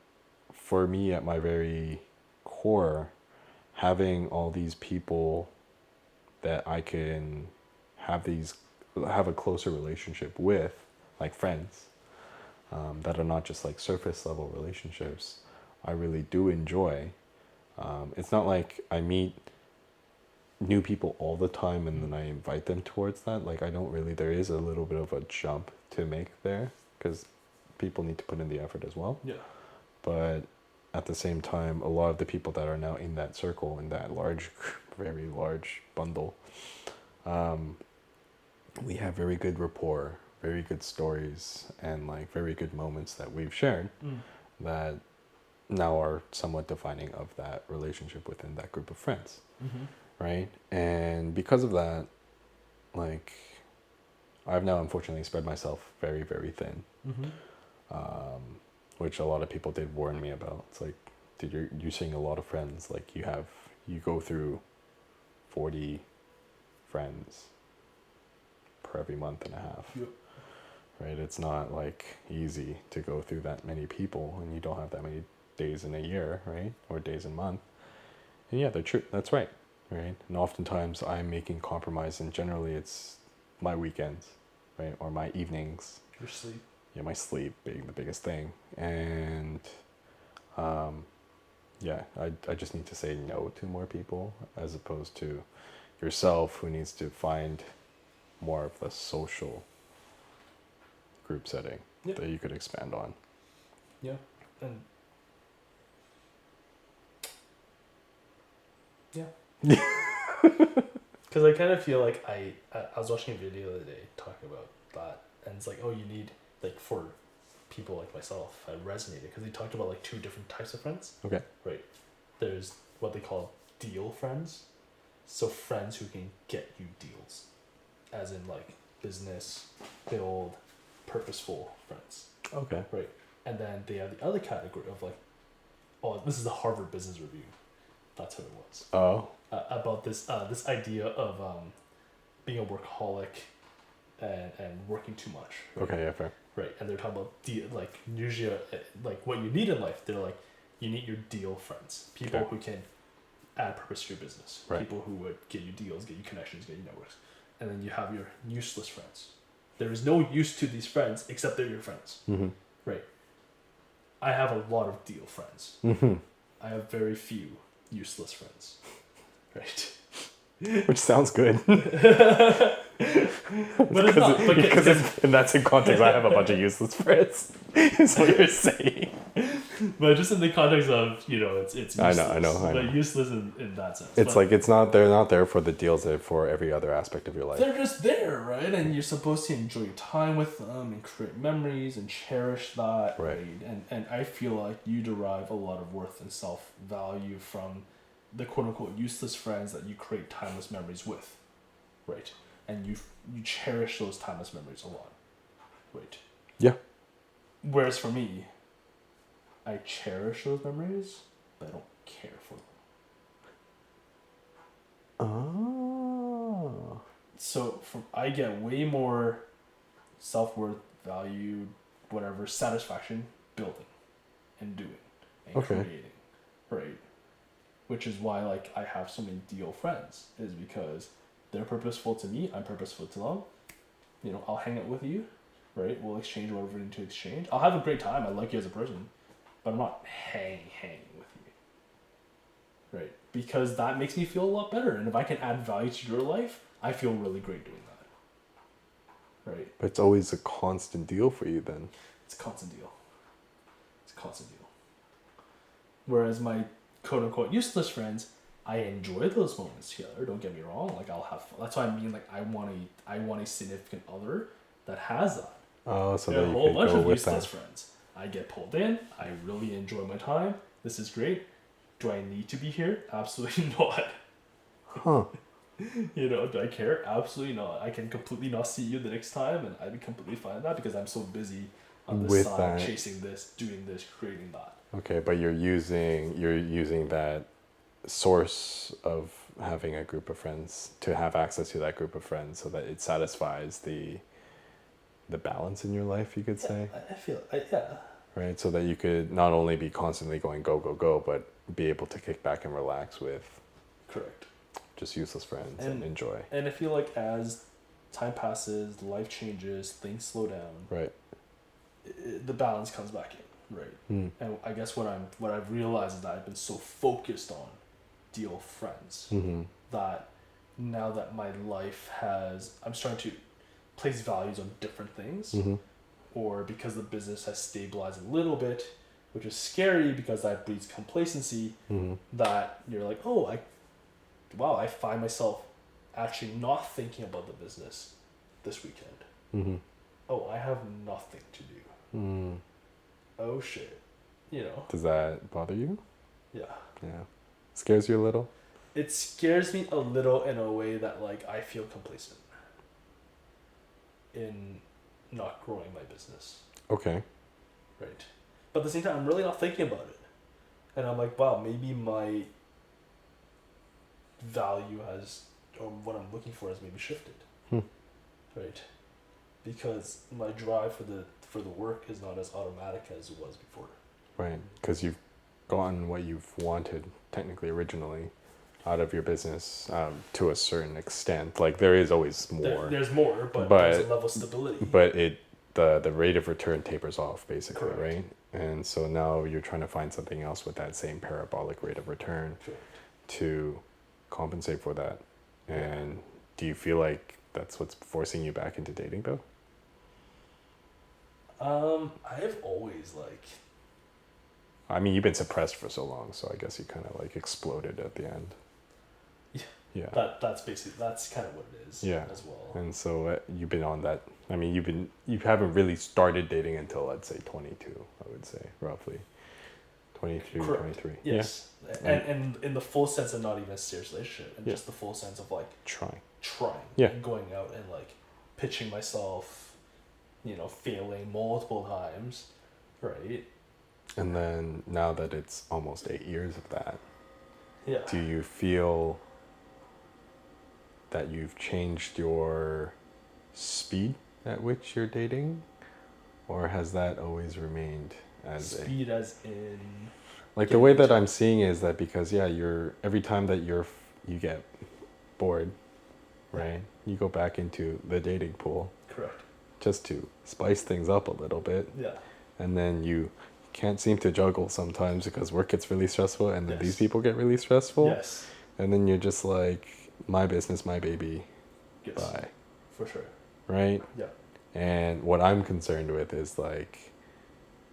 for me at my very core, having all these people that I can have a closer relationship with, like friends, that are not just like surface level relationships, I really do enjoy. It's not like I meet new people all the time and then I invite them towards that. Like there is a little bit of a jump to make there because people need to put in the effort as well. Yeah. But at the same time, a lot of the people that are now in that circle, in that large, very large bundle, we have very good rapport, very good stories, and like very good moments that we've shared that now are somewhat defining of that relationship within that group of friends. Right? And because of that, like, I've now unfortunately spread myself very, very thin. Which a lot of people did warn me about. It's like, dude, you're seeing a lot of friends. Like, you go through 40 friends per every month and a half. Yep. Right? It's not like easy to go through that many people, and you don't have that many days in a year, right? Or days in a month. And yeah, they're true. That's right. Right? And oftentimes I'm making compromise, and generally it's my weekends, right? Or my evenings. Your sleep. Yeah, my sleep being the biggest thing. And I just need to say no to more people as opposed to yourself, who needs to find more of the social group setting that you could expand on. Yeah. And yeah. Because I kind of feel like I was watching a video the other day talking about that, and it's like, oh, you need, like, for people like myself, I resonated because he talked about like two different types of friends. Okay. Right. There's what they call deal friends, so friends who can get you deals, as in like business, build, purposeful friends. Okay. Right. And then they have the other category of like oh, this is the Harvard Business Review. That's who it was. Oh. About this idea of being a workaholic and working too much. Right? Okay, yeah, fair. Right, and they're talking about like usually like what you need in life. They're like, you need your deal friends, people who can add purpose to your business, right. people who would get you deals, get you connections, get you networks, and then you have your useless friends. There is no use to these friends except they're your friends. Mm-hmm. Right. I have a lot of deal friends. Mm-hmm. I have very few useless friends. Right. Which sounds good. But it's not. Because that's in context, I have a bunch of useless friends. Is what you're saying. But just in the context of, it's useless. I know. But useless in that sense. It's like they're not there for the deals, they're for every other aspect of your life. They're just there, right? And you're supposed to enjoy your time with them and create memories and cherish that. Right. And I feel like you derive a lot of worth and self-value from the quote-unquote useless friends that you create timeless memories with. Right. And you cherish those timeless memories a lot. Right. Yeah. Whereas for me, I cherish those memories, but I don't care for them. Oh. So I get way more self-worth, value, whatever, satisfaction building and doing and creating. Right. Which is why like I have so many deal friends, is because they're purposeful to me, I'm purposeful to them. I'll hang out with you, right? We'll exchange whatever we need to exchange. I'll have a great time. I like you as a person, but I'm not hanging with you, right? Because that makes me feel a lot better. And if I can add value to your life, I feel really great doing that, right? But it's always a constant deal for you then. It's a constant deal. Whereas my quote-unquote useless friends, I enjoy those moments together. Don't get me wrong. Like I'll have fun. That's why I mean. Like I want a significant other that has that. Oh, so there are that a you whole could bunch go of with useless that. friends. I get pulled in. I really enjoy my time. This is great. Do I need to be here? Absolutely not. Huh. Do I care? Absolutely not. I can completely not see you the next time, and I'd be completely fine with that because I'm so busy on this With side, that. chasing this, doing this, creating that. Okay, but you're using that source of having a group of friends to have access to that group of friends so that it satisfies the balance in your life, you could say. I feel yeah. Right, so that you could not only be constantly going go, but be able to kick back and relax with Correct. just useless friends and enjoy. And I feel like as time passes, life changes, things slow down. Right. The balance comes back in, right? Mm. And I guess what I've realized is that I've been so focused on deal friends Mm-hmm. that now that my life I'm starting to place values on different things, Mm-hmm. or because the business has stabilized a little bit, which is scary because that breeds complacency. Mm-hmm. That you're like, I find myself actually not thinking about the business this weekend. Mm-hmm. Oh, I have nothing to do. Mm. Oh shit. Does that bother you? Yeah. Yeah. Scares you a little? It scares me a little in a way that like I feel complacent in not growing my business. Okay. Right. But at the same time, I'm really not thinking about it. And I'm like, wow, maybe my value or what I'm looking for has maybe shifted. Right. Because my drive for the work is not as automatic as it was before. Right, because you've gotten what you've wanted technically originally out of your business to a certain extent. Like there is always more. There's more, but there's a level of stability. But the rate of return tapers off basically. Correct. Right? And so now you're trying to find something else with that same parabolic rate of return to compensate for that. And do you feel like that's what's forcing you back into dating though? I've always I mean, you've been suppressed for so long, so I guess you kind of exploded at the end. Yeah. That's kind of what it is. Yeah. As well. And so you've been on that. I mean, you haven't really started dating until let's say 22. I would say roughly 22, Correct. 23. Yes. Yeah. And in the full sense of not even a serious relationship, and Yeah. just the full sense of trying. Yeah. And going out and pitching myself, failing multiple times, right? And then now that it's almost 8 years of that, Yeah. do you feel that you've changed your speed at which you're dating? Or has that always remained as Speed as in... like the way that I'm seeing is that because you're every time that you get bored, right? You go back into the dating pool Correct. just to spice things up a little bit. Yeah. And then you can't seem to juggle sometimes because work gets really stressful and then Yes. these people get really stressful. Yes. And then you're just like, my business, my baby. Yes. Bye. For sure. Right? Yeah. And what I'm concerned with is like,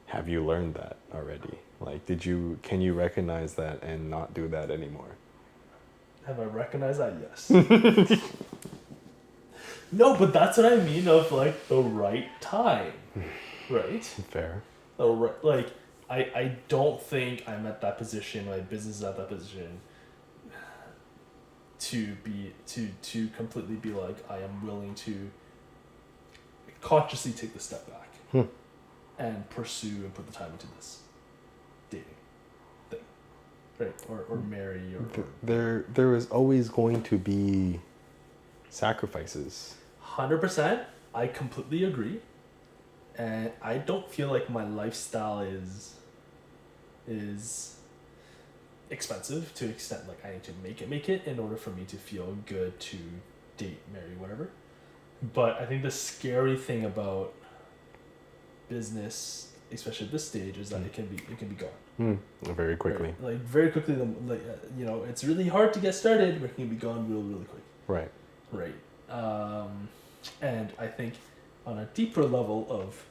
have you learned that already? Like, can you recognize that and not do that anymore? Have I recognized that? Yes. No, but that's what I mean of like the right time. Right? Fair. Like, I don't think I'm at that position, my business is at that position to completely be like, I am willing to consciously take the step back and pursue and put the time into this dating thing, right? Or marry or there is always going to be sacrifices. 100%. I completely agree, and I don't feel like my lifestyle is expensive to the extent like I need to make it in order for me to feel good to date, marry, whatever. But I think the scary thing about business, especially at this stage, is that it can be gone Very quickly. Right? Like very quickly. It's really hard to get started, but it can be gone really quick. Right. Right. And I think on a deeper level of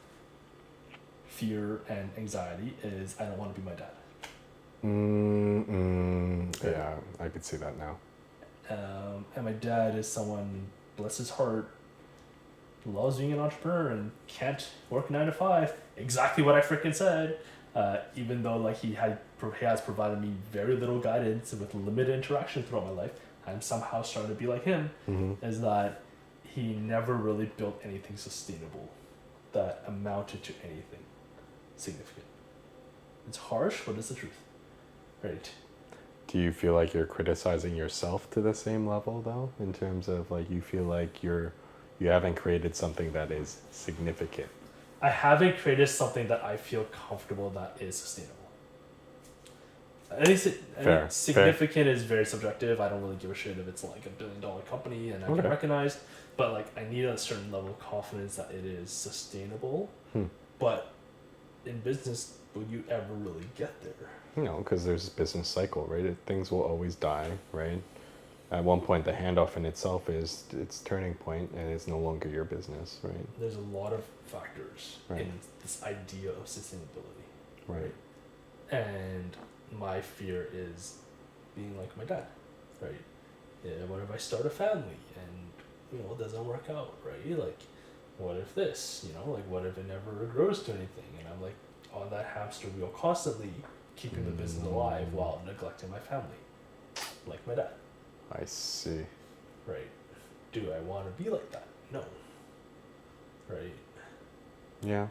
fear and anxiety is I don't want to be my dad. Yeah, I could see that now. And my dad is someone, bless his heart, loves being an entrepreneur and can't work 9 to 5. Exactly what I freaking said. Even though like he has provided me very little guidance with limited interaction throughout my life, I'm somehow starting to be like him. Is that he never really built anything sustainable that amounted to anything significant. It's harsh, but it's the truth. Right. Do you feel like you're criticizing yourself to the same level though, in terms of like you feel like you haven't created something that is significant? I haven't created something that I feel comfortable that is sustainable. I think significant is very subjective. I don't really give a shit if it's like $1 billion company and I get recognized, but like I need a certain level of confidence that it is sustainable. But in business, will you ever really get there? No, because there's a business cycle, right? Things will always die, right? At one point, the handoff in itself is its turning point, and it's no longer your business, right? There's a lot of factors in this idea of sustainability, right? And my fear is being like my dad, right? Yeah, what if I start a family and it doesn't work out, right? Like, what if this, like what if it never grows to anything? And I'm like on that hamster wheel constantly, keeping the business alive while neglecting my family, like my dad. I see. Right. Do I want to be like that? No. Right. Yeah.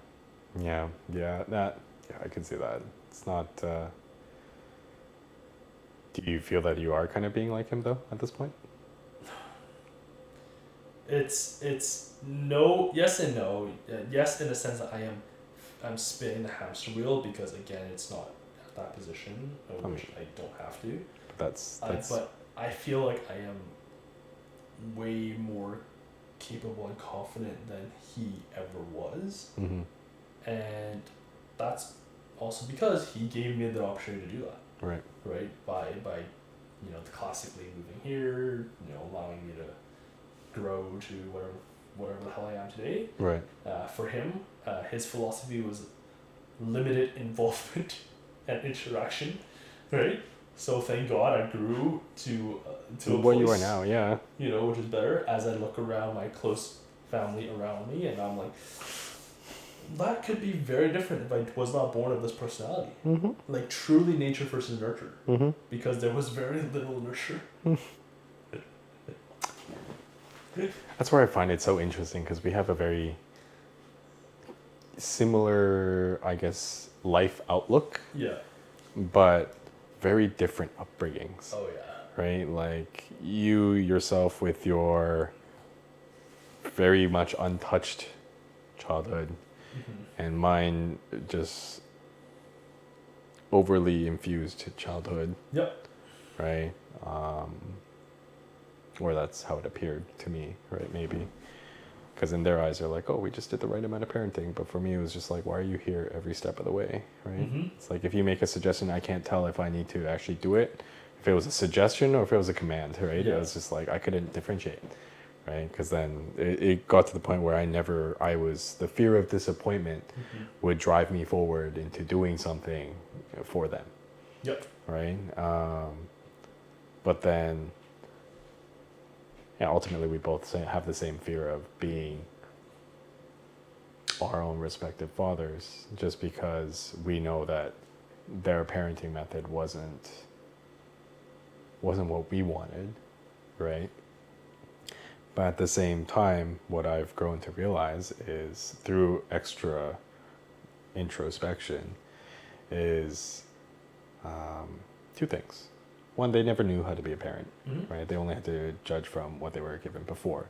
I can see that. It's not. Do you feel that you are kind of being like him though at this point? It's no, yes and no. Yes, in the sense that I'm spinning the hamster wheel because again, it's not at that position, which I don't have to. That's. But I feel like I am way more capable and confident than he ever was, and that's also because he gave me the opportunity to do that. Right. Right. By classically moving here, allowing me to grow to whatever the hell I am today. Right. For him, his philosophy was limited involvement and interaction. Right. So thank God I grew to a what place, you are now, yeah. Which is better as I look around my close family around me, and I'm like, that could be very different if I was not born of this personality. Like truly nature versus nurture. Because there was very little nurture. That's where I find it so interesting because we have a very similar, I guess, life outlook, Yeah. but very different upbringings. Oh yeah. Right? Like you yourself with your very much untouched childhood, and mine just overly infused childhood, Yep. right? Or that's how it appeared to me, right? Maybe. Because in their eyes, they're like, oh, we just did the right amount of parenting. But for me, it was just like, why are you here every step of the way, right? It's like if you make a suggestion, I can't tell if I need to actually do it. If it was a suggestion or if it was a command, right? Yeah. It was just like, I couldn't differentiate, right? Because then it got to the point where the fear of disappointment would drive me forward into doing something for them, Yep. right? But then, yeah, ultimately we both have the same fear of being our own respective fathers, just because we know that their parenting method wasn't what we wanted, right? But at the same time, what I've grown to realize is through extra introspection is two things. One, they never knew how to be a parent, right? They only had to judge from what they were given before.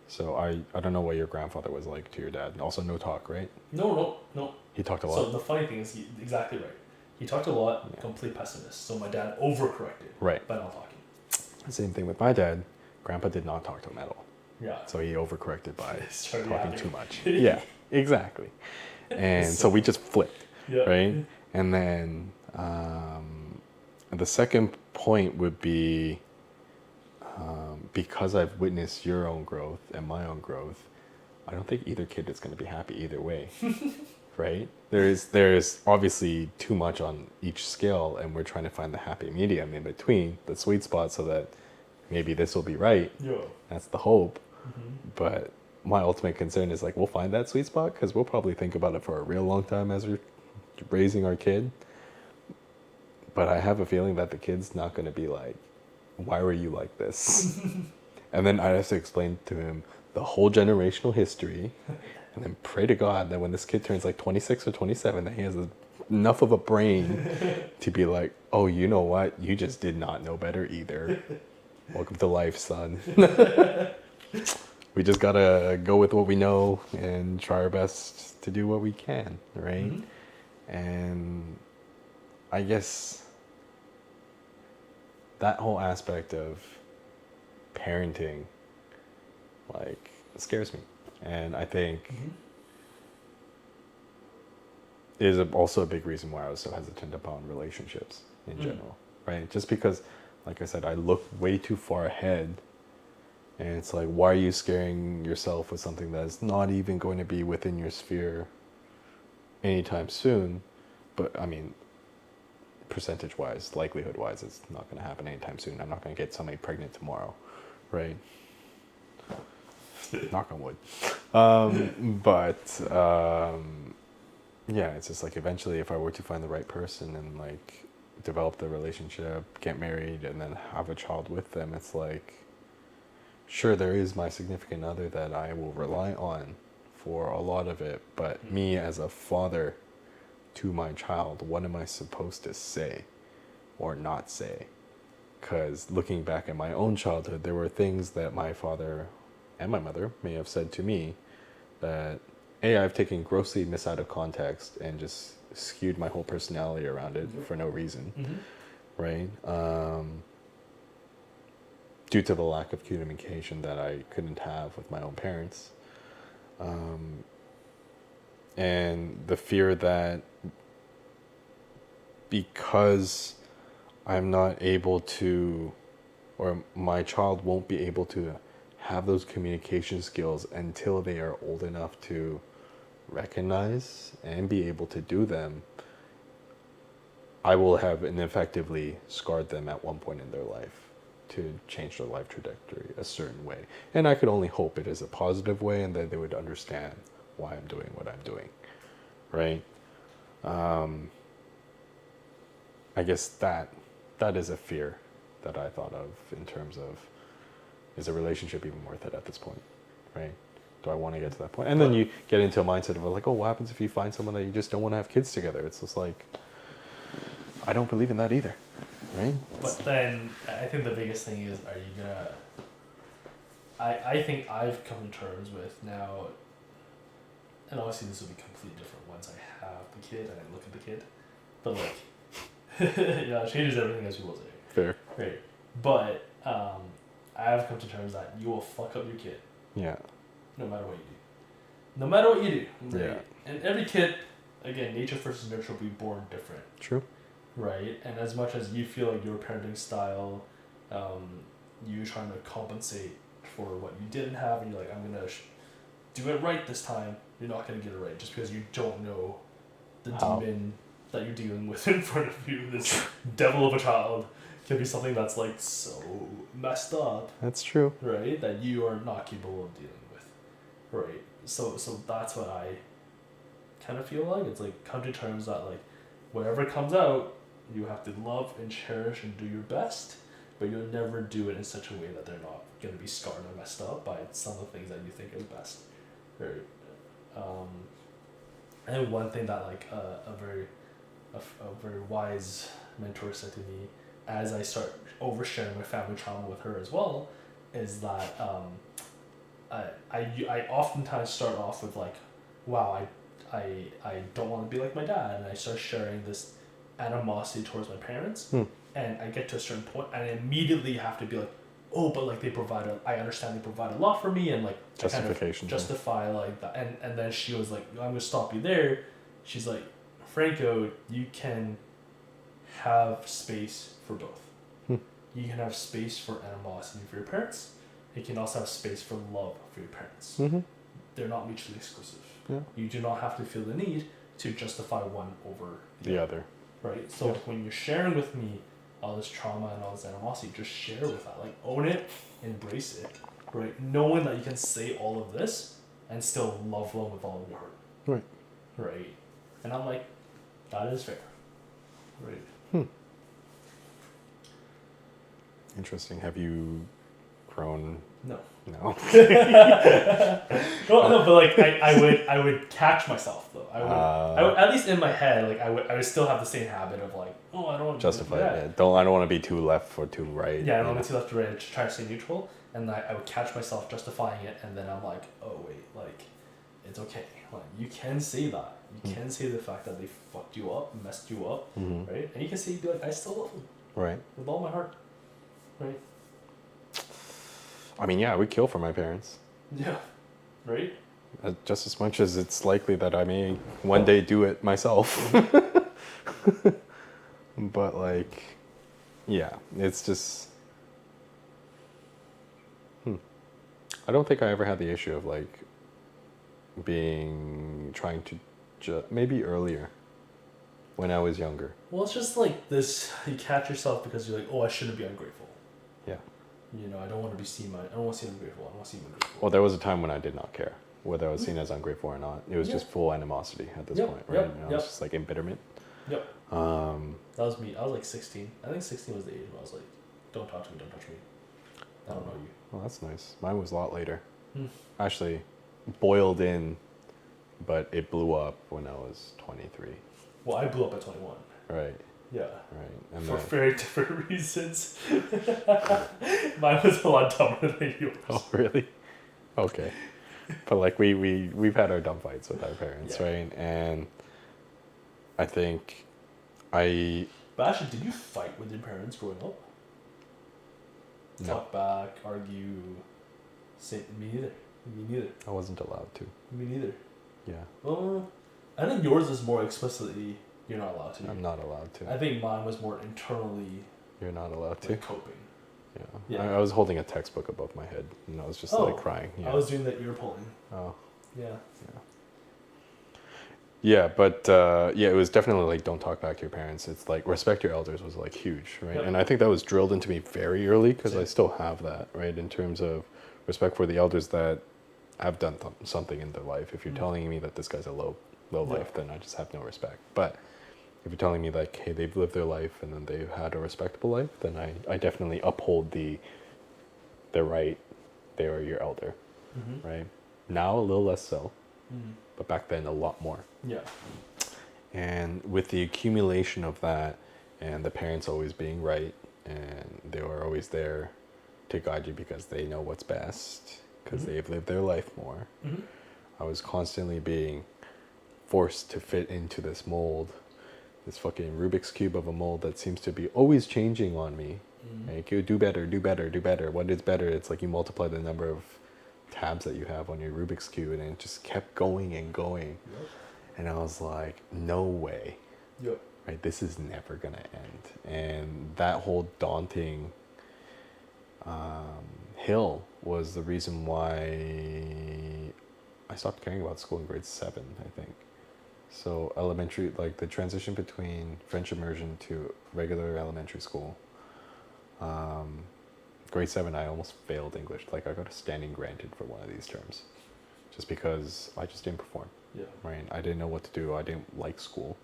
So I don't know what your grandfather was like to your dad. Also, no talk, right? No. He talked a lot. So the funny thing is, exactly right. He talked a lot, complete pessimist. So my dad overcorrected. Right. By not talking. Same thing with my dad. Grandpa did not talk to him at all. Yeah. So he overcorrected by Started talking yapping. too much. Yeah, exactly. And so we just flipped, Yeah. right? And then the second point would be because I've witnessed your own growth and my own growth, I don't think either kid is going to be happy either way, right? There's obviously too much on each scale, and we're trying to find the happy medium in between, the sweet spot, so that maybe this will be right. Yeah. That's the hope. But my ultimate concern is like, we'll find that sweet spot because we'll probably think about it for a real long time as we're raising our kid. But I have a feeling that the kid's not going to be like, why were you like this? And then I have to explain to him the whole generational history, and then pray to God that when this kid turns like 26 or 27, that he has enough of a brain to be like, oh, you know what? You just did not know better either. Welcome to life, son. We just gotta go with what we know and try our best to do what we can, right? And I guess that whole aspect of parenting, like, scares me. And I think is also a big reason why I was so hesitant upon relationships in general, right? Just because, like I said, I look way too far ahead, and it's like, why are you scaring yourself with something that's not even going to be within your sphere anytime soon? But I mean, percentage-wise, likelihood-wise, it's not going to happen anytime soon. I'm not going to get somebody pregnant tomorrow, right? Knock on wood. Yeah, it's just like eventually if I were to find the right person and like develop the relationship, get married, and then have a child with them, it's like, sure, there is my significant other that I will rely on for a lot of it, but me as a father to my child, what am I supposed to say or not say? Because looking back at my own childhood, there were things that my father and my mother may have said to me that, A, I've taken grossly mis out of context and just skewed my whole personality around it for no reason, right? Due to the lack of communication that I couldn't have with my own parents. And the fear that because I'm not able to, or my child won't be able to have those communication skills until they are old enough to recognize and be able to do them, I will have ineffectively scarred them at one point in their life to change their life trajectory a certain way. And I could only hope it is a positive way and that they would understand why I'm doing what I'm doing, right? I guess that is a fear that I thought of in terms of, is a relationship even worth it at this point, right? do I want to get to that point? And then you get into a mindset of like, oh, what happens if you find someone that you just don't want to have kids together? It's just like, I don't believe in that either, right? But then I think the biggest thing is, are you gonna? I think I've come to terms with now, and obviously this will be completely different once I have the kid and I look at the kid, but like, yeah, it changes everything, as people say. Fair. Right, but I've come to terms that you will fuck up your kid. Yeah. No matter what you do. No matter what you do. Right? Yeah. And every kid, again, nature versus nurture will be born different. True. Right? And as much as you feel like your parenting style, you trying to compensate for what you didn't have, and you're like, I'm going to do it right this time, you're not going to get it right just because you don't know the demon that you're dealing with in front of you. This devil of a child can be something that's like so messed up. That's true. Right? That you are not capable of dealing with. Right. So that's what I kind of feel like. It's like come to terms that like whatever comes out, you have to love and cherish and do your best, but you'll never do it in such a way that they're not going to be scarred and messed up by some of the things that you think is best. Right. I think one thing that like a very wise mentor said to me as I start oversharing my family trauma with her as well is that I oftentimes start off with like, wow, I don't want to be like my dad, and I start sharing this animosity towards my parents, and I get to a certain point and I immediately have to be like, oh, but like I understand they provide a lot for me, and like justification, kind of justify like that, and then she was like, I'm gonna stop you there. She's like, Franco, you can have space for both. You can have space for animosity for your parents. You can also have space for love for your parents. They're not mutually exclusive. Yeah. You do not have to feel the need to justify one over the other. Right? So when you're sharing with me all this trauma and all this animosity, just share with that. Like, own it, embrace it. Right? Knowing that you can say all of this and still love them with all of your heart. Right. Right? And I'm like, that is fair. Right? Interesting. Have you grown? No. No. No, but like I would catch myself though. I would at least in my head, like I would still have the same habit of like, oh, I don't want to justify it. Yeah. I don't want to be too left or too right. Yeah, I don't want to be too left or right. Just try to stay neutral, and I would catch myself justifying it, and then I'm like, oh wait, like it's okay. Like you can say that. You can say the fact that they fucked you up, messed you up, right? And you can say, be like, I still love them, right, with all my heart, right? I mean, yeah, I would kill for my parents. Yeah, right? Just as much as it's likely that I may one day do it myself. But, like, yeah, it's just... I don't think I ever had the issue of, like, trying to... maybe earlier, when I was younger. Well, it's just like this, you catch yourself because you're like, oh, I shouldn't be ungrateful. Yeah. You know, I don't want to be seen. I don't want to see ungrateful. I want to see ungrateful. Well, there was a time when I did not care whether I was seen as ungrateful or not. It was just full animosity at this point, right? It was just like embitterment. Yep. That was me. I was like 16. I think 16 was the age when I was like, don't talk to me, don't touch me. I don't know you. Well, that's nice. Mine was a lot later. Actually, boiled in, but it blew up when I was 23. Well, I blew up at 21. Right. Yeah. Right. And for very different reasons. Mine was a lot dumber than yours. Oh, really? Okay. But like we've had our dumb fights with our parents, right? And I think But actually, did you fight with your parents growing up? No. Talk back, argue. Say me neither. Me neither. I wasn't allowed to. Me neither. Yeah. Well, I think yours is more explicitly you're not allowed to. I'm not allowed to. I think mine was more internally. You're not allowed to. Like coping. Yeah. I was holding a textbook above my head and I was just like crying. Yeah. I was doing the ear pulling. Oh. Yeah. Yeah, but it was definitely like don't talk back to your parents. It's like respect your elders was like huge, right? Yep. And I think that was drilled into me very early because I still have that, right? In terms of respect for the elders that have done something in their life. If you're telling me that this guy's a low life, then I just have no respect. But if you're telling me like, hey, they've lived their life and then they've had a respectable life, then I definitely uphold the right. They are your elder, right? Now a little less so, Mm. but back then a lot more. Yeah. And with the accumulation of that, and the parents always being right, and they were always there to guide you because they know what's best, because they've lived their life more. Mm-hmm. I was constantly being forced to fit into this mold, this fucking Rubik's Cube of a mold that seems to be always changing on me. Like, you do better, do better, do better. What is better? It's like you multiply the number of tabs that you have on your Rubik's Cube, and it just kept going and going. Yep. And I was like, no way. Yep. Right? This is never going to end. And that whole daunting hill was the reason why I stopped caring about school in grade 7, I think. So elementary, like the transition between French immersion to regular elementary school, grade 7, I almost failed English. Like, I got a standing granted for one of these terms just because I just didn't perform. Yeah. Right? I didn't know what to do. I didn't like school.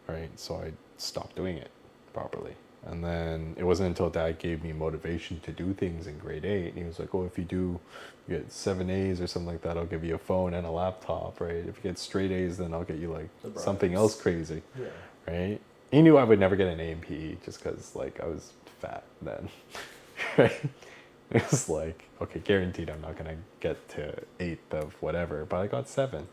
Right? So I stopped doing it properly. And then it wasn't until Dad gave me motivation to do things in grade 8. And he was like, oh, if you get 7 A's or something like that, I'll give you a phone and a laptop, right? If you get straight A's, then I'll get you like something else crazy. Yeah. Right? He knew I would never get an A in PE just because like I was fat then. Right? It was like, okay, guaranteed I'm not going to get to 8th of whatever, but I got 7.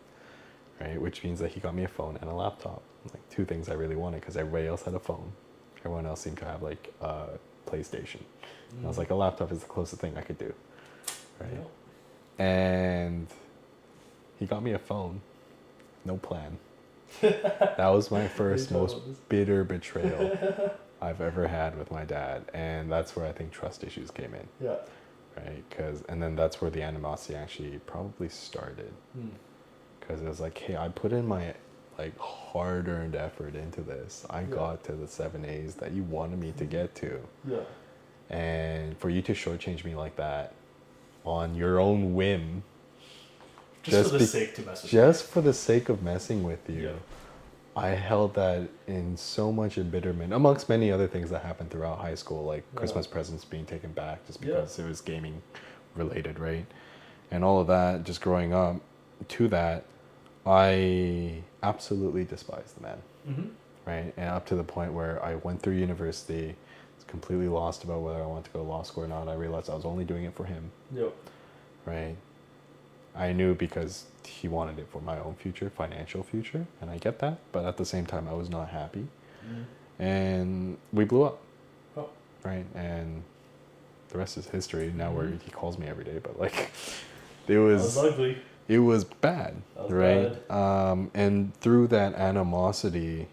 Right? Which means that he got me a phone and a laptop. Like 2 things I really wanted because everybody else had a phone. Everyone else seemed to have like a PlayStation. And I was like, a laptop is the closest thing I could do. Right? Yeah. And he got me a phone. No plan. That was my first most bitter betrayal I've ever had with my dad. And that's where I think trust issues came in. Yeah. Right? And then that's where the animosity actually probably started. Because it was like, hey, I put in my like hard-earned effort into this. I got to the 7 A's that you wanted me to get to. Yeah. And for you to shortchange me like that on your own whim, just for the sake to mess with just for the sake of messing with you, Yeah. I held that in so much embitterment, amongst many other things that happened throughout high school, like Christmas presents being taken back just because it was gaming related, right? And all of that, just growing up to that, I absolutely despised the man, right? And up to the point where I went through university, was completely lost about whether I wanted to go to law school or not. I realized I was only doing it for him, right? I knew because he wanted it for my own future, financial future, and I get that. But at the same time, I was not happy, and we blew up, right? And the rest is history. Now he calls me every day, but like, it was ugly. It was bad, that was right? bad. And through that animosity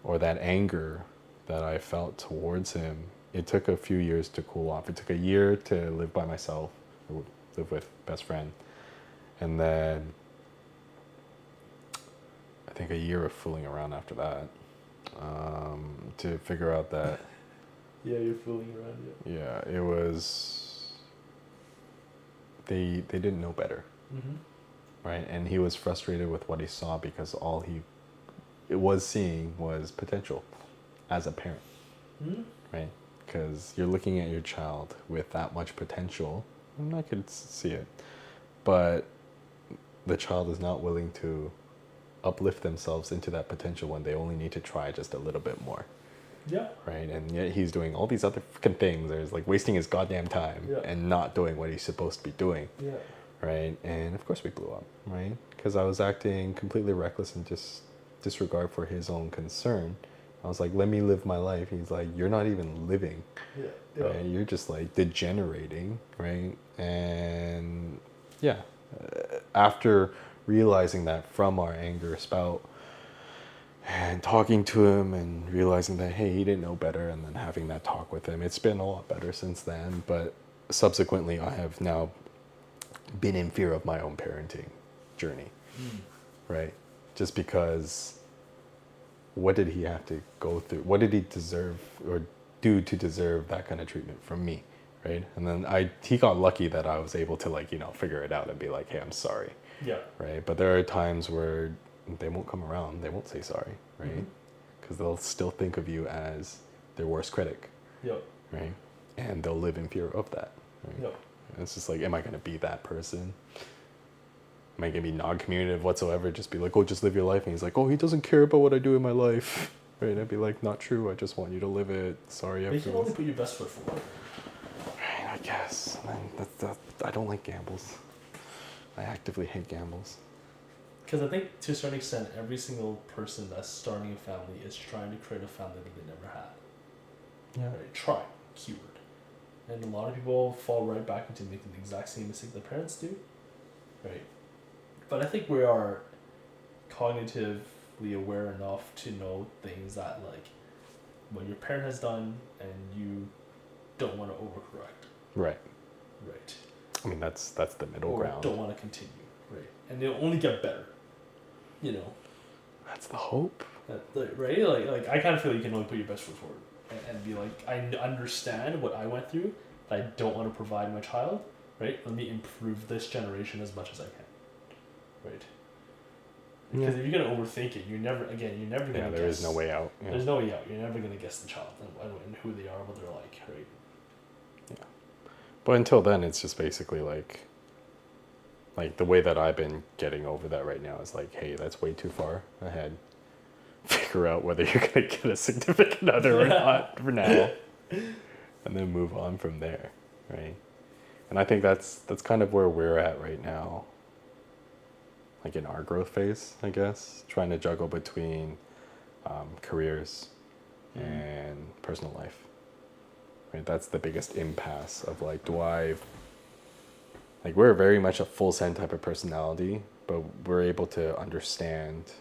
or that anger that I felt towards him, it took a few years to cool off. It took a year to live by myself, live with best friend, and then I think a year of fooling around after that, to figure out that you're fooling around. it was they didn't know better, right? And he was frustrated with what he saw because all he was seeing was potential as a parent, right? Because you're looking at your child with that much potential, and I could see it, but the child is not willing to uplift themselves into that potential when they only need to try just a little bit more. Yeah. Right? And yet he's doing all these other freaking things. There's like wasting his goddamn time and not doing what he's supposed to be doing. Yeah. Right? And of course we blew up, right? Because I was acting completely reckless and just disregard for his own concern. I was like, let me live my life. He's like, you're not even living. Yeah. Right? You're just like degenerating, right? And after realizing that from our anger spout and talking to him and realizing that, hey, he didn't know better, and then having that talk with him, it's been a lot better since then. But subsequently, I have now been in fear of my own parenting journey, right? Just because what did he have to go through? What did he deserve or do to deserve that kind of treatment from me, right? And then he got lucky that I was able to figure it out and be like, hey, I'm sorry. Yeah. Right? But there are times where they won't come around. They won't say sorry, right? Because they'll still think of you as their worst critic, right? And they'll live in fear of that, right? And it's just like, am I going to be that person? Am I going to be non-communicative whatsoever? Just be like, oh, just live your life. And he's like, oh, he doesn't care about what I do in my life. Right? And I'd be like, not true. I just want you to live it. Sorry, But you can only put your best foot forward. Right, I guess. And I don't like gambles. I actively hate gambles. Because I think to a certain extent, every single person that's starting a family is trying to create a family that they never had. Yeah. Right? Try, keyword. And a lot of people fall right back into making the exact same mistake their parents do. Right? But I think we are cognitively aware enough to know things that, like, what your parent has done and you don't want to overcorrect. Right. Right. I mean, that's the middle Or ground. don't want to continue. Right. And it'll only get better. You know. That's the hope. Right? Like I kind of feel you can only put your best foot forward and be like, I understand what I went through, that I don't want to provide my child, right? Let me improve this generation as much as I can. Right? Because if you're going to overthink it, you're never going to guess. Yeah, there is no way out. Yeah. There's no way out. You're never going to guess the child and who they are, what they're like, right? Yeah. But until then, it's just basically like the way that I've been getting over that right now is like, hey, that's way too far ahead. Figure out whether you're going to get a significant other or not for now. And then move on from there, right? And I think that's kind of where we're at right now. Like in our growth phase, I guess. Trying to juggle between careers and personal life. Right? That's the biggest impasse of like, we're very much a full send type of personality, but we're able to understand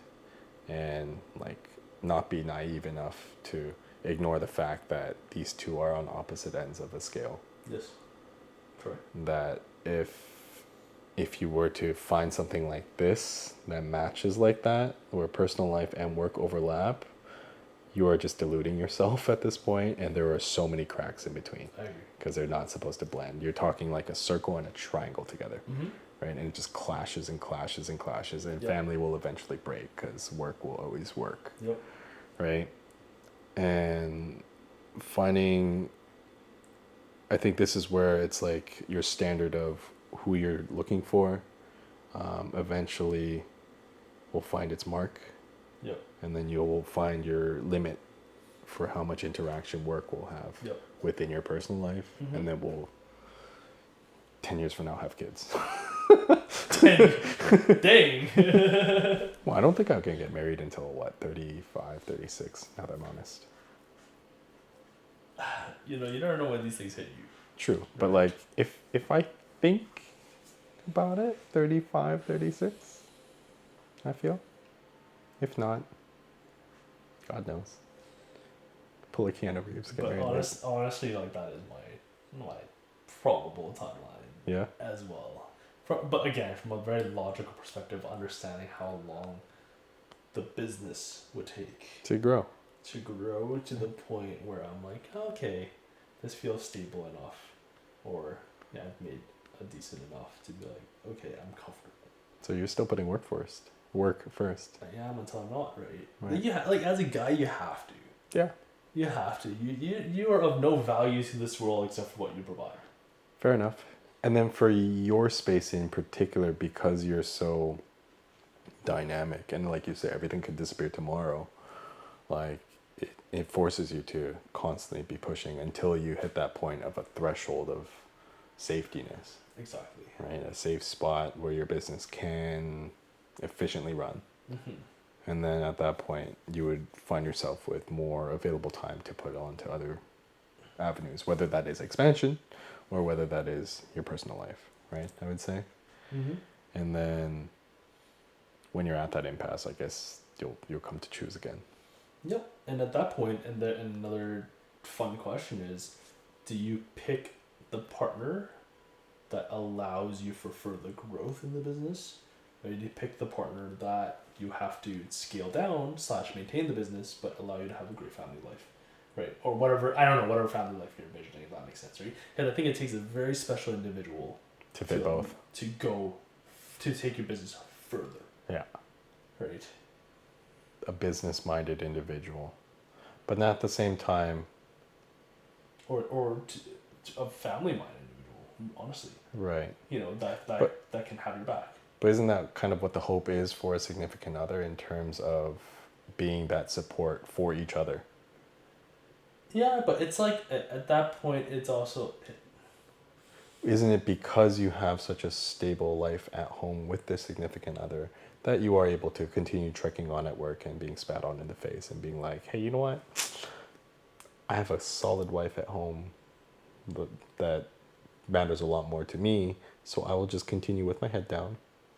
and like not be naive enough to ignore the fact that these two are on opposite ends of a scale. Yes. Correct. That if you were to find something like this that matches like that, where personal life and work overlap, you are just deluding yourself at this point, and there are so many cracks in between. I agree. Because they're not supposed to blend. You're talking like a circle and a triangle together, right? And it just clashes and clashes and clashes, and family will eventually break because work will always work, right? And I think this is where it's like your standard of who you're looking for eventually will find its mark. Yep. And then you'll find your limit for how much interaction work will have within your personal life. And then we'll 10 years from now have kids. Dang. Well, I don't think I can get married until 35, 36, now that I'm honest. You never know when these things hit you. True. But like if I think about it, 35, 36, I feel. If not, God knows. Pull a Keanu Reeves. Get married. Honestly, like that is my probable timeline. Yeah. As well, but again, from a very logical perspective, understanding how long the business would take To grow to the point where I'm like, okay, this feels stable enough, or I've made a decent enough to be like, okay, I'm comfortable. So you're still putting work first. I am until I'm not, right? Like as a guy, you have to. Yeah. You have to. You are of no value to this world except for what you provide. Fair enough. And then for your space in particular, because you're so dynamic and like you say, everything could disappear tomorrow, like it forces you to constantly be pushing until you hit that point of a threshold of safetyness. Exactly. Right? A safe spot where your business can efficiently run. And then at that point, you would find yourself with more available time to put on to other avenues, whether that is expansion or whether that is your personal life, right? I would say. And then when you're at that impasse, I guess you'll come to choose again. Yep. And at that point, and another fun question is, do you pick the partner that allows you for further growth in the business? Or do you pick the partner that you have to scale down / maintain the business, but allow you to have a great family life, right? Or whatever, I don't know, whatever family life you're envisioning, if that makes sense, right? Because I think it takes a very special individual to fit both. To take your business further. Yeah. Right. A business-minded individual, but not at the same time. Or a family-minded individual. honestly. Right. You know, that But- that can have your back. But isn't that kind of what the hope is for a significant other in terms of being that support for each other? Yeah, but it's like at that point, it's also Isn't it because you have such a stable life at home with this significant other that you are able to continue trekking on at work and being spat on in the face and being like, hey, you know what? I have a solid wife at home, but that matters a lot more to me, so I will just continue with my head down,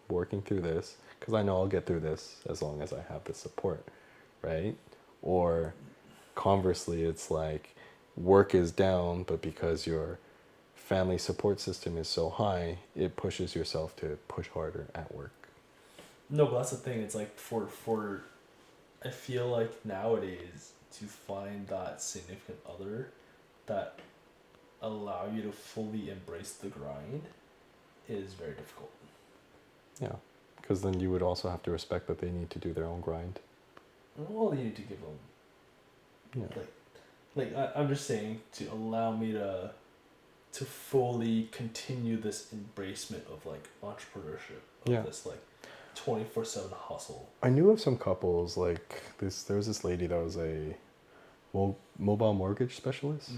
working through this, because I know I'll get through this as long as I have the support, right? Or conversely, it's like work is down, but because your family support system is so high, it pushes yourself to push harder at work. no. But that's the thing. It's like for I feel like nowadays to find that significant other that allow you to fully embrace the grind is very difficult. Yeah, because then you would also have to respect that they need to do their own grind. Well, you need to give them Yeah. I'm just saying to allow me to fully continue this embracement of like entrepreneurship of Yeah. this like 24/7 hustle. I knew of some couples like this. There was this lady that was a mobile mortgage specialist,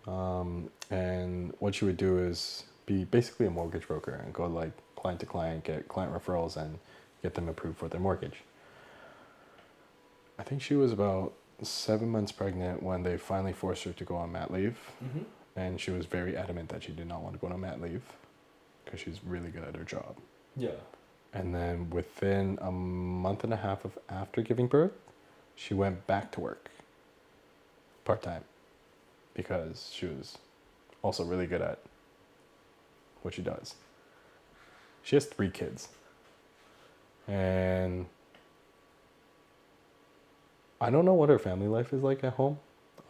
and what she would do is be basically a mortgage broker and go like client to client, get client referrals, and get them approved for their mortgage. I think she was about 7 months pregnant when they finally forced her to go on mat leave, and she was very adamant that she did not want to go on mat leave because she's really good at her job. Yeah. And then within a month and a half of after giving birth, she went back to work part-time because she was also really good at what she does. She has 3 kids. And I don't know what her family life is like at home.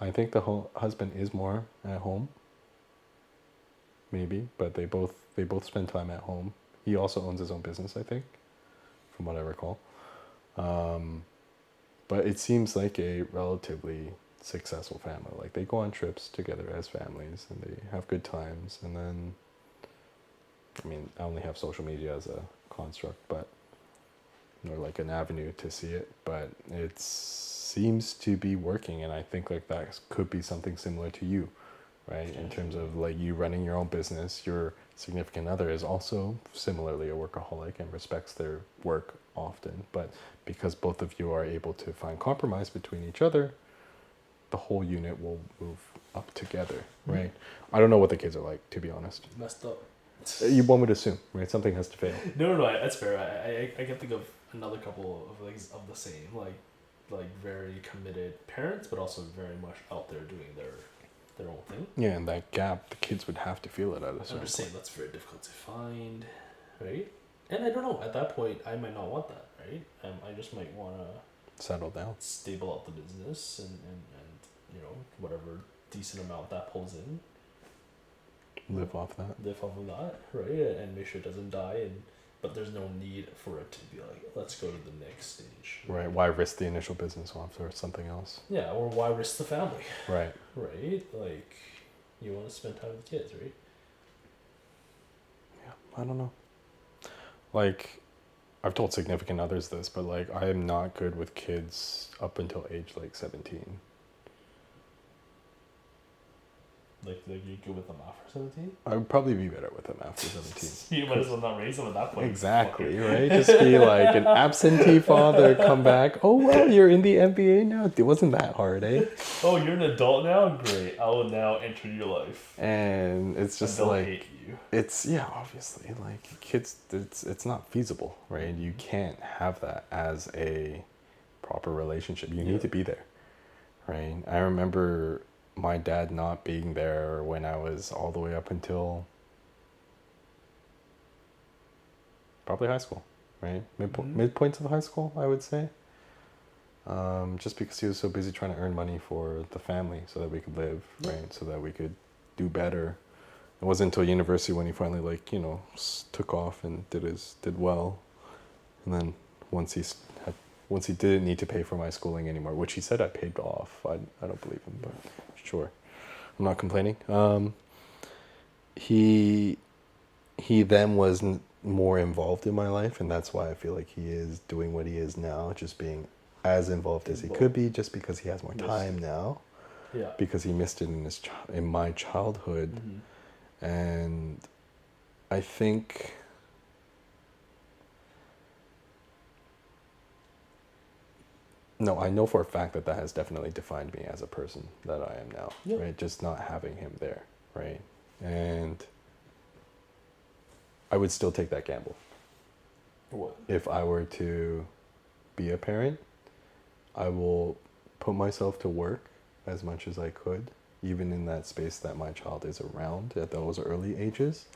I think the husband is more at home. Maybe, but they both spend time at home. He also owns his own business, I think, from what I recall. But it seems like a relatively successful family. Like they go on trips together as families and they have good times. And then, I mean, I only have social media as a construct, but or like an avenue to see it. But it seems to be working, and I think like that could be something similar to you, right? In terms of like you running your own business, your significant other is also similarly a workaholic and respects their work often, but because both of you are able to find compromise between each other, the whole unit will move up together, right? I don't know what the kids are like, to be honest. Messed up. One would assume, right? Something has to fail. No, that's fair. I can think of another couple of like of the same like very committed parents, but also very much out there doing their own thing. Yeah, and that gap, the kids would have to feel it at a certain I'm just point. saying that's very difficult to find, right? And I don't know. At that point, I might not want that, right? I just might want to Settle down. stable out the business and you know whatever decent amount that pulls in. Live off that. Live off of that, right? And make sure it doesn't die. But there's no need for it to be like, let's go to the next stage. Right. Why risk the initial business off or something else? Yeah, or why risk the family? Right. Right? Like, you want to spend time with the kids, right? Yeah, I don't know. Like, I've told significant others this, but like, I am not good with kids up until age like 17. Like you go with them after 17? I would probably be better with them after 17. You might as well not raise them at that point. Exactly, right? Just be like an absentee father, come back. Oh, well, you're in the NBA now. It wasn't that hard, eh? Oh, you're an adult now? Great. I will now enter your life. And it's just and they'll like, hate you. it's, yeah, obviously, like kids, it's not feasible, right? You can't have that as a proper relationship. You need to be there, right? I remember my dad not being there when I was all the way up until probably high school, right? Midpoints of high school, I would say. Just because he was so busy trying to earn money for the family so that we could live, right? So that we could do better. It wasn't until university when he finally, like, you know, took off and did well. And then once he didn't need to pay for my schooling anymore, which he said I paid off. I don't believe him, but sure. I'm not complaining. He he then was more involved in my life, and that's why I feel like he is doing what he is now, just being as involved as he could be, just because he has more time now. Yeah. Because he missed it in my childhood. Mm-hmm. And I think no, I know for a fact that has definitely defined me as a person that I am now, right? Just not having him there, right? And I would still take that gamble. What? If I were to be a parent, I will put myself to work as much as I could, even in that space that my child is around at those early ages,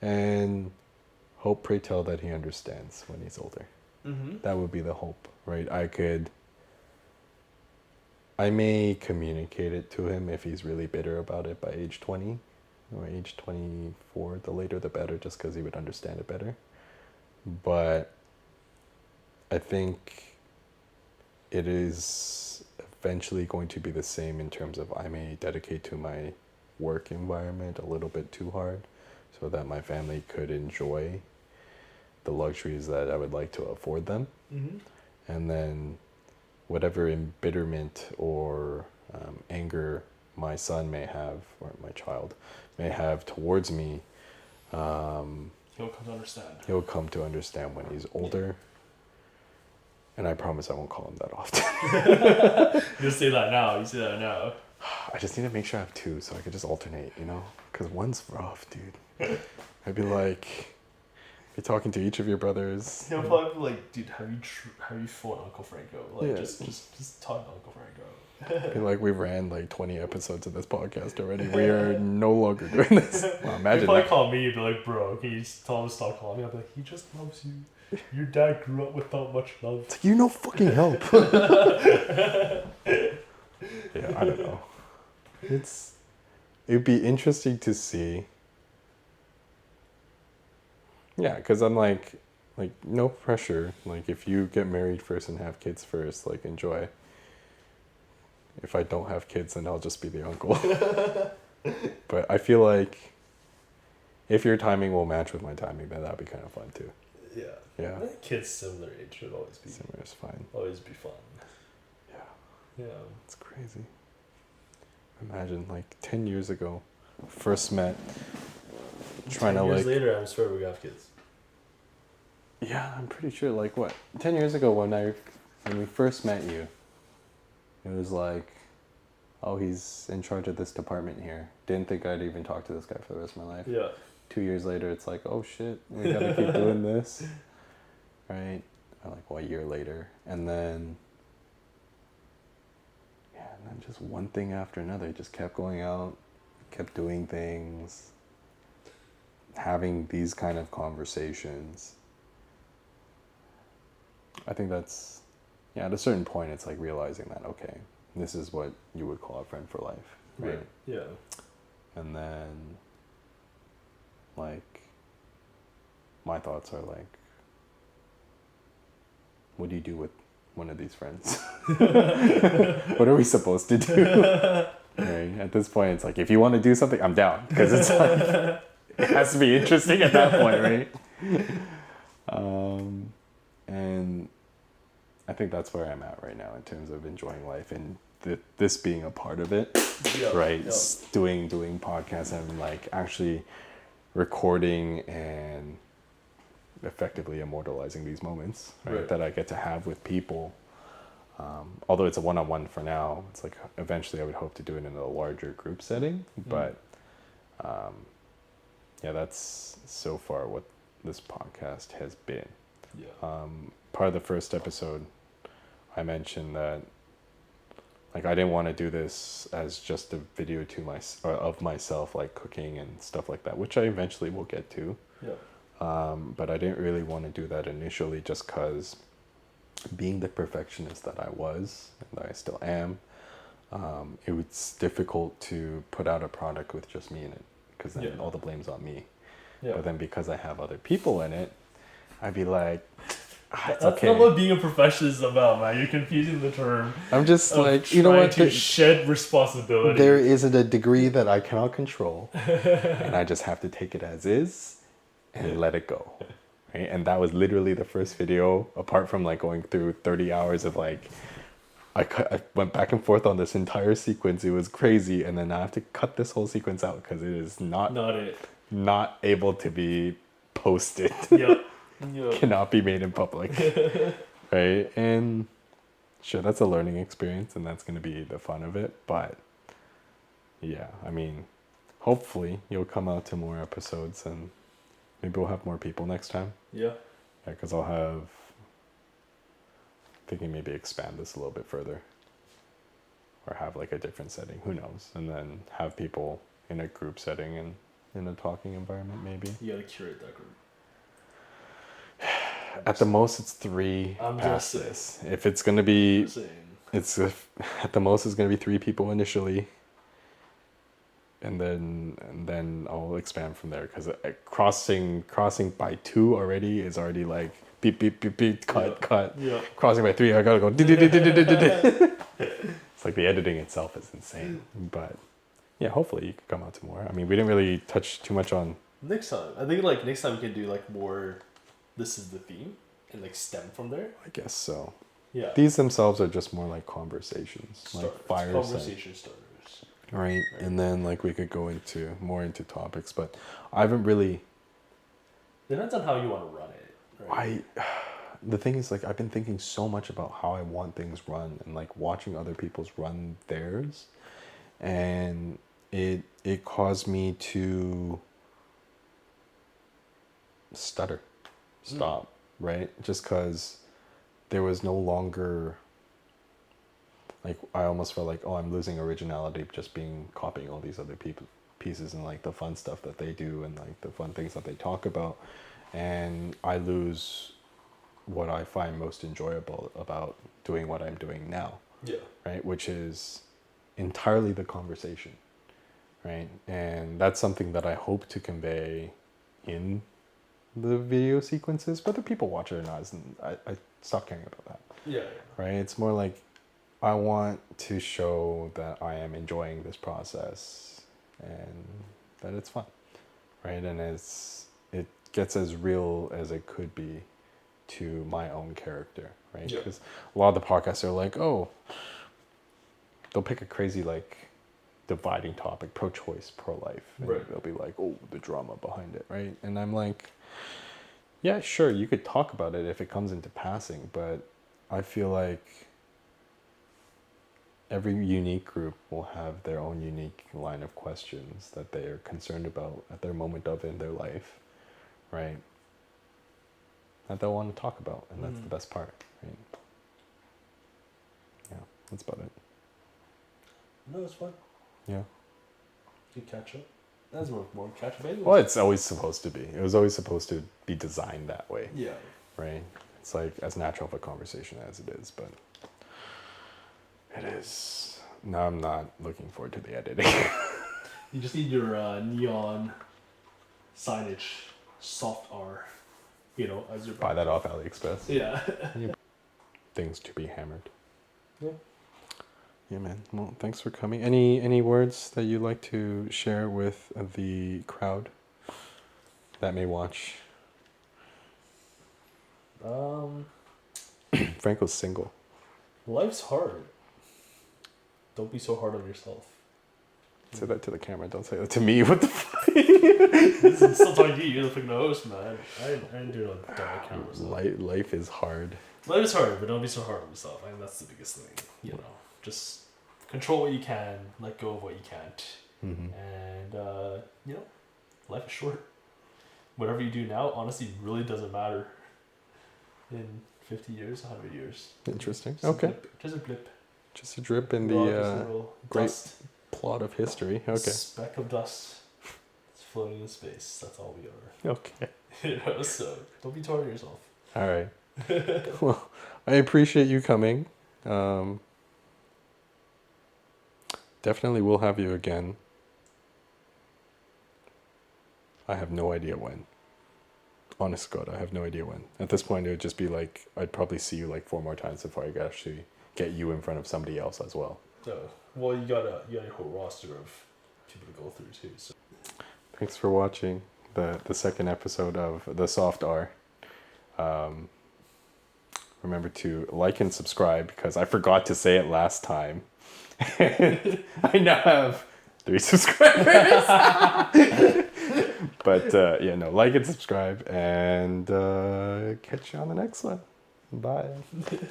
and hope, pray tell that he understands when he's older. Mm-hmm. That would be the hope, right? I may communicate it to him if he's really bitter about it by age 20 or age 24. The later the better, just because he would understand it better. But I think it is eventually going to be the same in terms of I may dedicate to my work environment a little bit too hard so that my family could enjoy the luxuries that I would like to afford them. Mm-hmm. And then whatever embitterment or anger my son may have, or my child may have towards me, he'll come to understand. He'll come to understand when he's older. And I promise I won't call him that often. You say that now. You say that now. I just need to make sure I have two so I could just alternate, you know? Because one's rough, dude. I'd be like, you're talking to each of your brothers. He'll probably be like, dude, have you fought Uncle Franco? Like, just talk to Uncle Franco. I feel like we ran like 20 episodes of this podcast already. We are no longer doing this. Well, imagine. He'd probably call me and be like, bro, can you just tell him to stop calling me? I'll be like, he just loves you. Your dad grew up without much love. It's like, you no fucking help. Yeah, I don't know. It'd be interesting to see. Yeah, because I'm like no pressure. Like, if you get married first and have kids first, like, enjoy. If I don't have kids, then I'll just be the uncle. But I feel like if your timing will match with my timing, then that'd be kind of fun too. Yeah. Yeah. I think kids similar age should always be Similar is fine. Always be fun. Yeah. Yeah. It's crazy. Imagine, like, 10 years ago, first met, trying to, 10 years like... later, I'm sure we have kids. Yeah, I'm pretty sure, like, what? 10 years ago when we first met you, it was like, oh, he's in charge of this department here. Didn't think I'd even talk to this guy for the rest of my life. Yeah. 2 years later, it's like, oh shit, we gotta keep doing this. Right? Or like, what, a year later? And then just one thing after another, just kept going out, kept doing things, having these kind of conversations. I think that's, at a certain point, it's like realizing that, okay, this is what you would call a friend for life, right? Yeah. And then, like, my thoughts are like, what do you do with one of these friends? What are we supposed to do? Right? At this point, it's like, if you want to do something, I'm down. Because it's like, it has to be interesting at that point, right? And I think that's where I'm at right now in terms of enjoying life and this being a part of it, right? Yeah. Doing podcasts and like actually recording and effectively immortalizing these moments, right? That I get to have with people. Although it's a one-on-one for now, it's like eventually I would hope to do it in a larger group setting. But that's so far what this podcast has been. Yeah. Part of the first episode, I mentioned that like I didn't want to do this as just a video of myself like cooking and stuff like that, which I eventually will get to. Yeah. But I didn't really want to do that initially just because being the perfectionist that I was, and that I still am, it was difficult to put out a product with just me in it because then all the blame's on me. Yeah. But then because I have other people in it, I'd be like, it's That's okay. not what being a professional is about, man. You're confusing the term. I'm just like, you know what? To shed responsibility. There is a degree that I cannot control, and I just have to take it as is, and let it go. Right? And that was literally the first video, apart from like going through 30 hours of like, I went back and forth on this entire sequence. It was crazy. And then I have to cut this whole sequence out because it is not able to be posted. Yep. Cannot be made in public. Right? And sure, that's a learning experience and that's going to be the fun of it. But yeah, I mean, hopefully you'll come out to more episodes and maybe we'll have more people next time. Yeah. Yeah, because I'll have... thinking maybe expand this a little bit further. Or have like a different setting. Who knows? And then have people in a group setting and in a talking environment maybe. You gotta curate that group. At the most it's 3 past this. If it's going to be... at the most it's going to be 3 people initially. And then I'll expand from there because crossing by 2 already is already like beep beep beep beep cut. Yeah. Crossing by 3 I gotta go. It's like the editing itself is insane. But yeah, hopefully you can come out to more. I mean, we didn't really touch too much on next time. I think like next time we can do like more. This is the theme and like stem from there. I guess so. Yeah. These themselves are just more like conversations, like conversation starters. Right, and then like we could go into topics, but I haven't really. Depends on how you want to run it. Right? The thing is, like, I've been thinking so much about how I want things run, and like watching other people's run theirs, and it caused me to stop, right? Just because there was no longer. Like, I almost felt like, oh, I'm losing originality just copying all these other pieces and like the fun stuff that they do and like the fun things that they talk about. And I lose what I find most enjoyable about doing what I'm doing now. Yeah. Right? Which is entirely the conversation. Right? And that's something that I hope to convey in the video sequences, whether people watch it or not. I stopped caring about that. Yeah. Right? It's more like, I want to show that I am enjoying this process and that it's fun, right? And it gets as real as it could be to my own character, right? Because a lot of the podcasts are like, oh, they'll pick a crazy like dividing topic, pro-choice, pro-life, and they'll be like, oh, the drama behind it, right? And I'm like, yeah, sure, you could talk about it if it comes into passing, but I feel like every unique group will have their own unique line of questions that they are concerned about at their moment of in their life, right? That they'll want to talk about, and that's the best part, right? Yeah, that's about it. No, it's fun. Yeah. Good catch up. That's more catch up. Anyways. Well, it's always supposed to be. It was always supposed to be designed that way. Yeah. Right? It's like as natural of a conversation as it is, but it is. Now I'm not looking forward to the editing. You just need your neon signage, soft R, as your... Buy that off AliExpress. Yeah. Things to be hammered. Yeah. Yeah, man. Well, thanks for coming. Any words that you'd like to share with the crowd that may watch? Franco's single. Life's hard. Don't be so hard on yourself. Say that to the camera. Don't say that to me. What the fuck? This is still talking to you. You're the fucking host, man. I didn't do it on the camera. So. Life is hard. Life is hard, but don't be so hard on yourself. I think that's the biggest thing. Just control what you can, let go of what you can't, and life is short. Whatever you do now, honestly, really doesn't matter. In 50 years, 100 years. Interesting. Just okay. Just a blip. Just a drip in the great plot of history. Okay. Speck of dust. It's floating in space. That's all we are. Okay. So don't be too hard on yourself. All right. Well, I appreciate you coming. Definitely will have you again. I have no idea when. Honest to God, I have no idea when. At this point, it would just be like, I'd probably see you like 4 more times before I could actually get you in front of somebody else as well. You got a whole roster of people to go through too. So. Thanks for watching. the second episode of the Soft R. Remember to like and subscribe because I forgot to say it last time. I now have 3 subscribers. But yeah, no, like and subscribe, and catch you on the next one. Bye.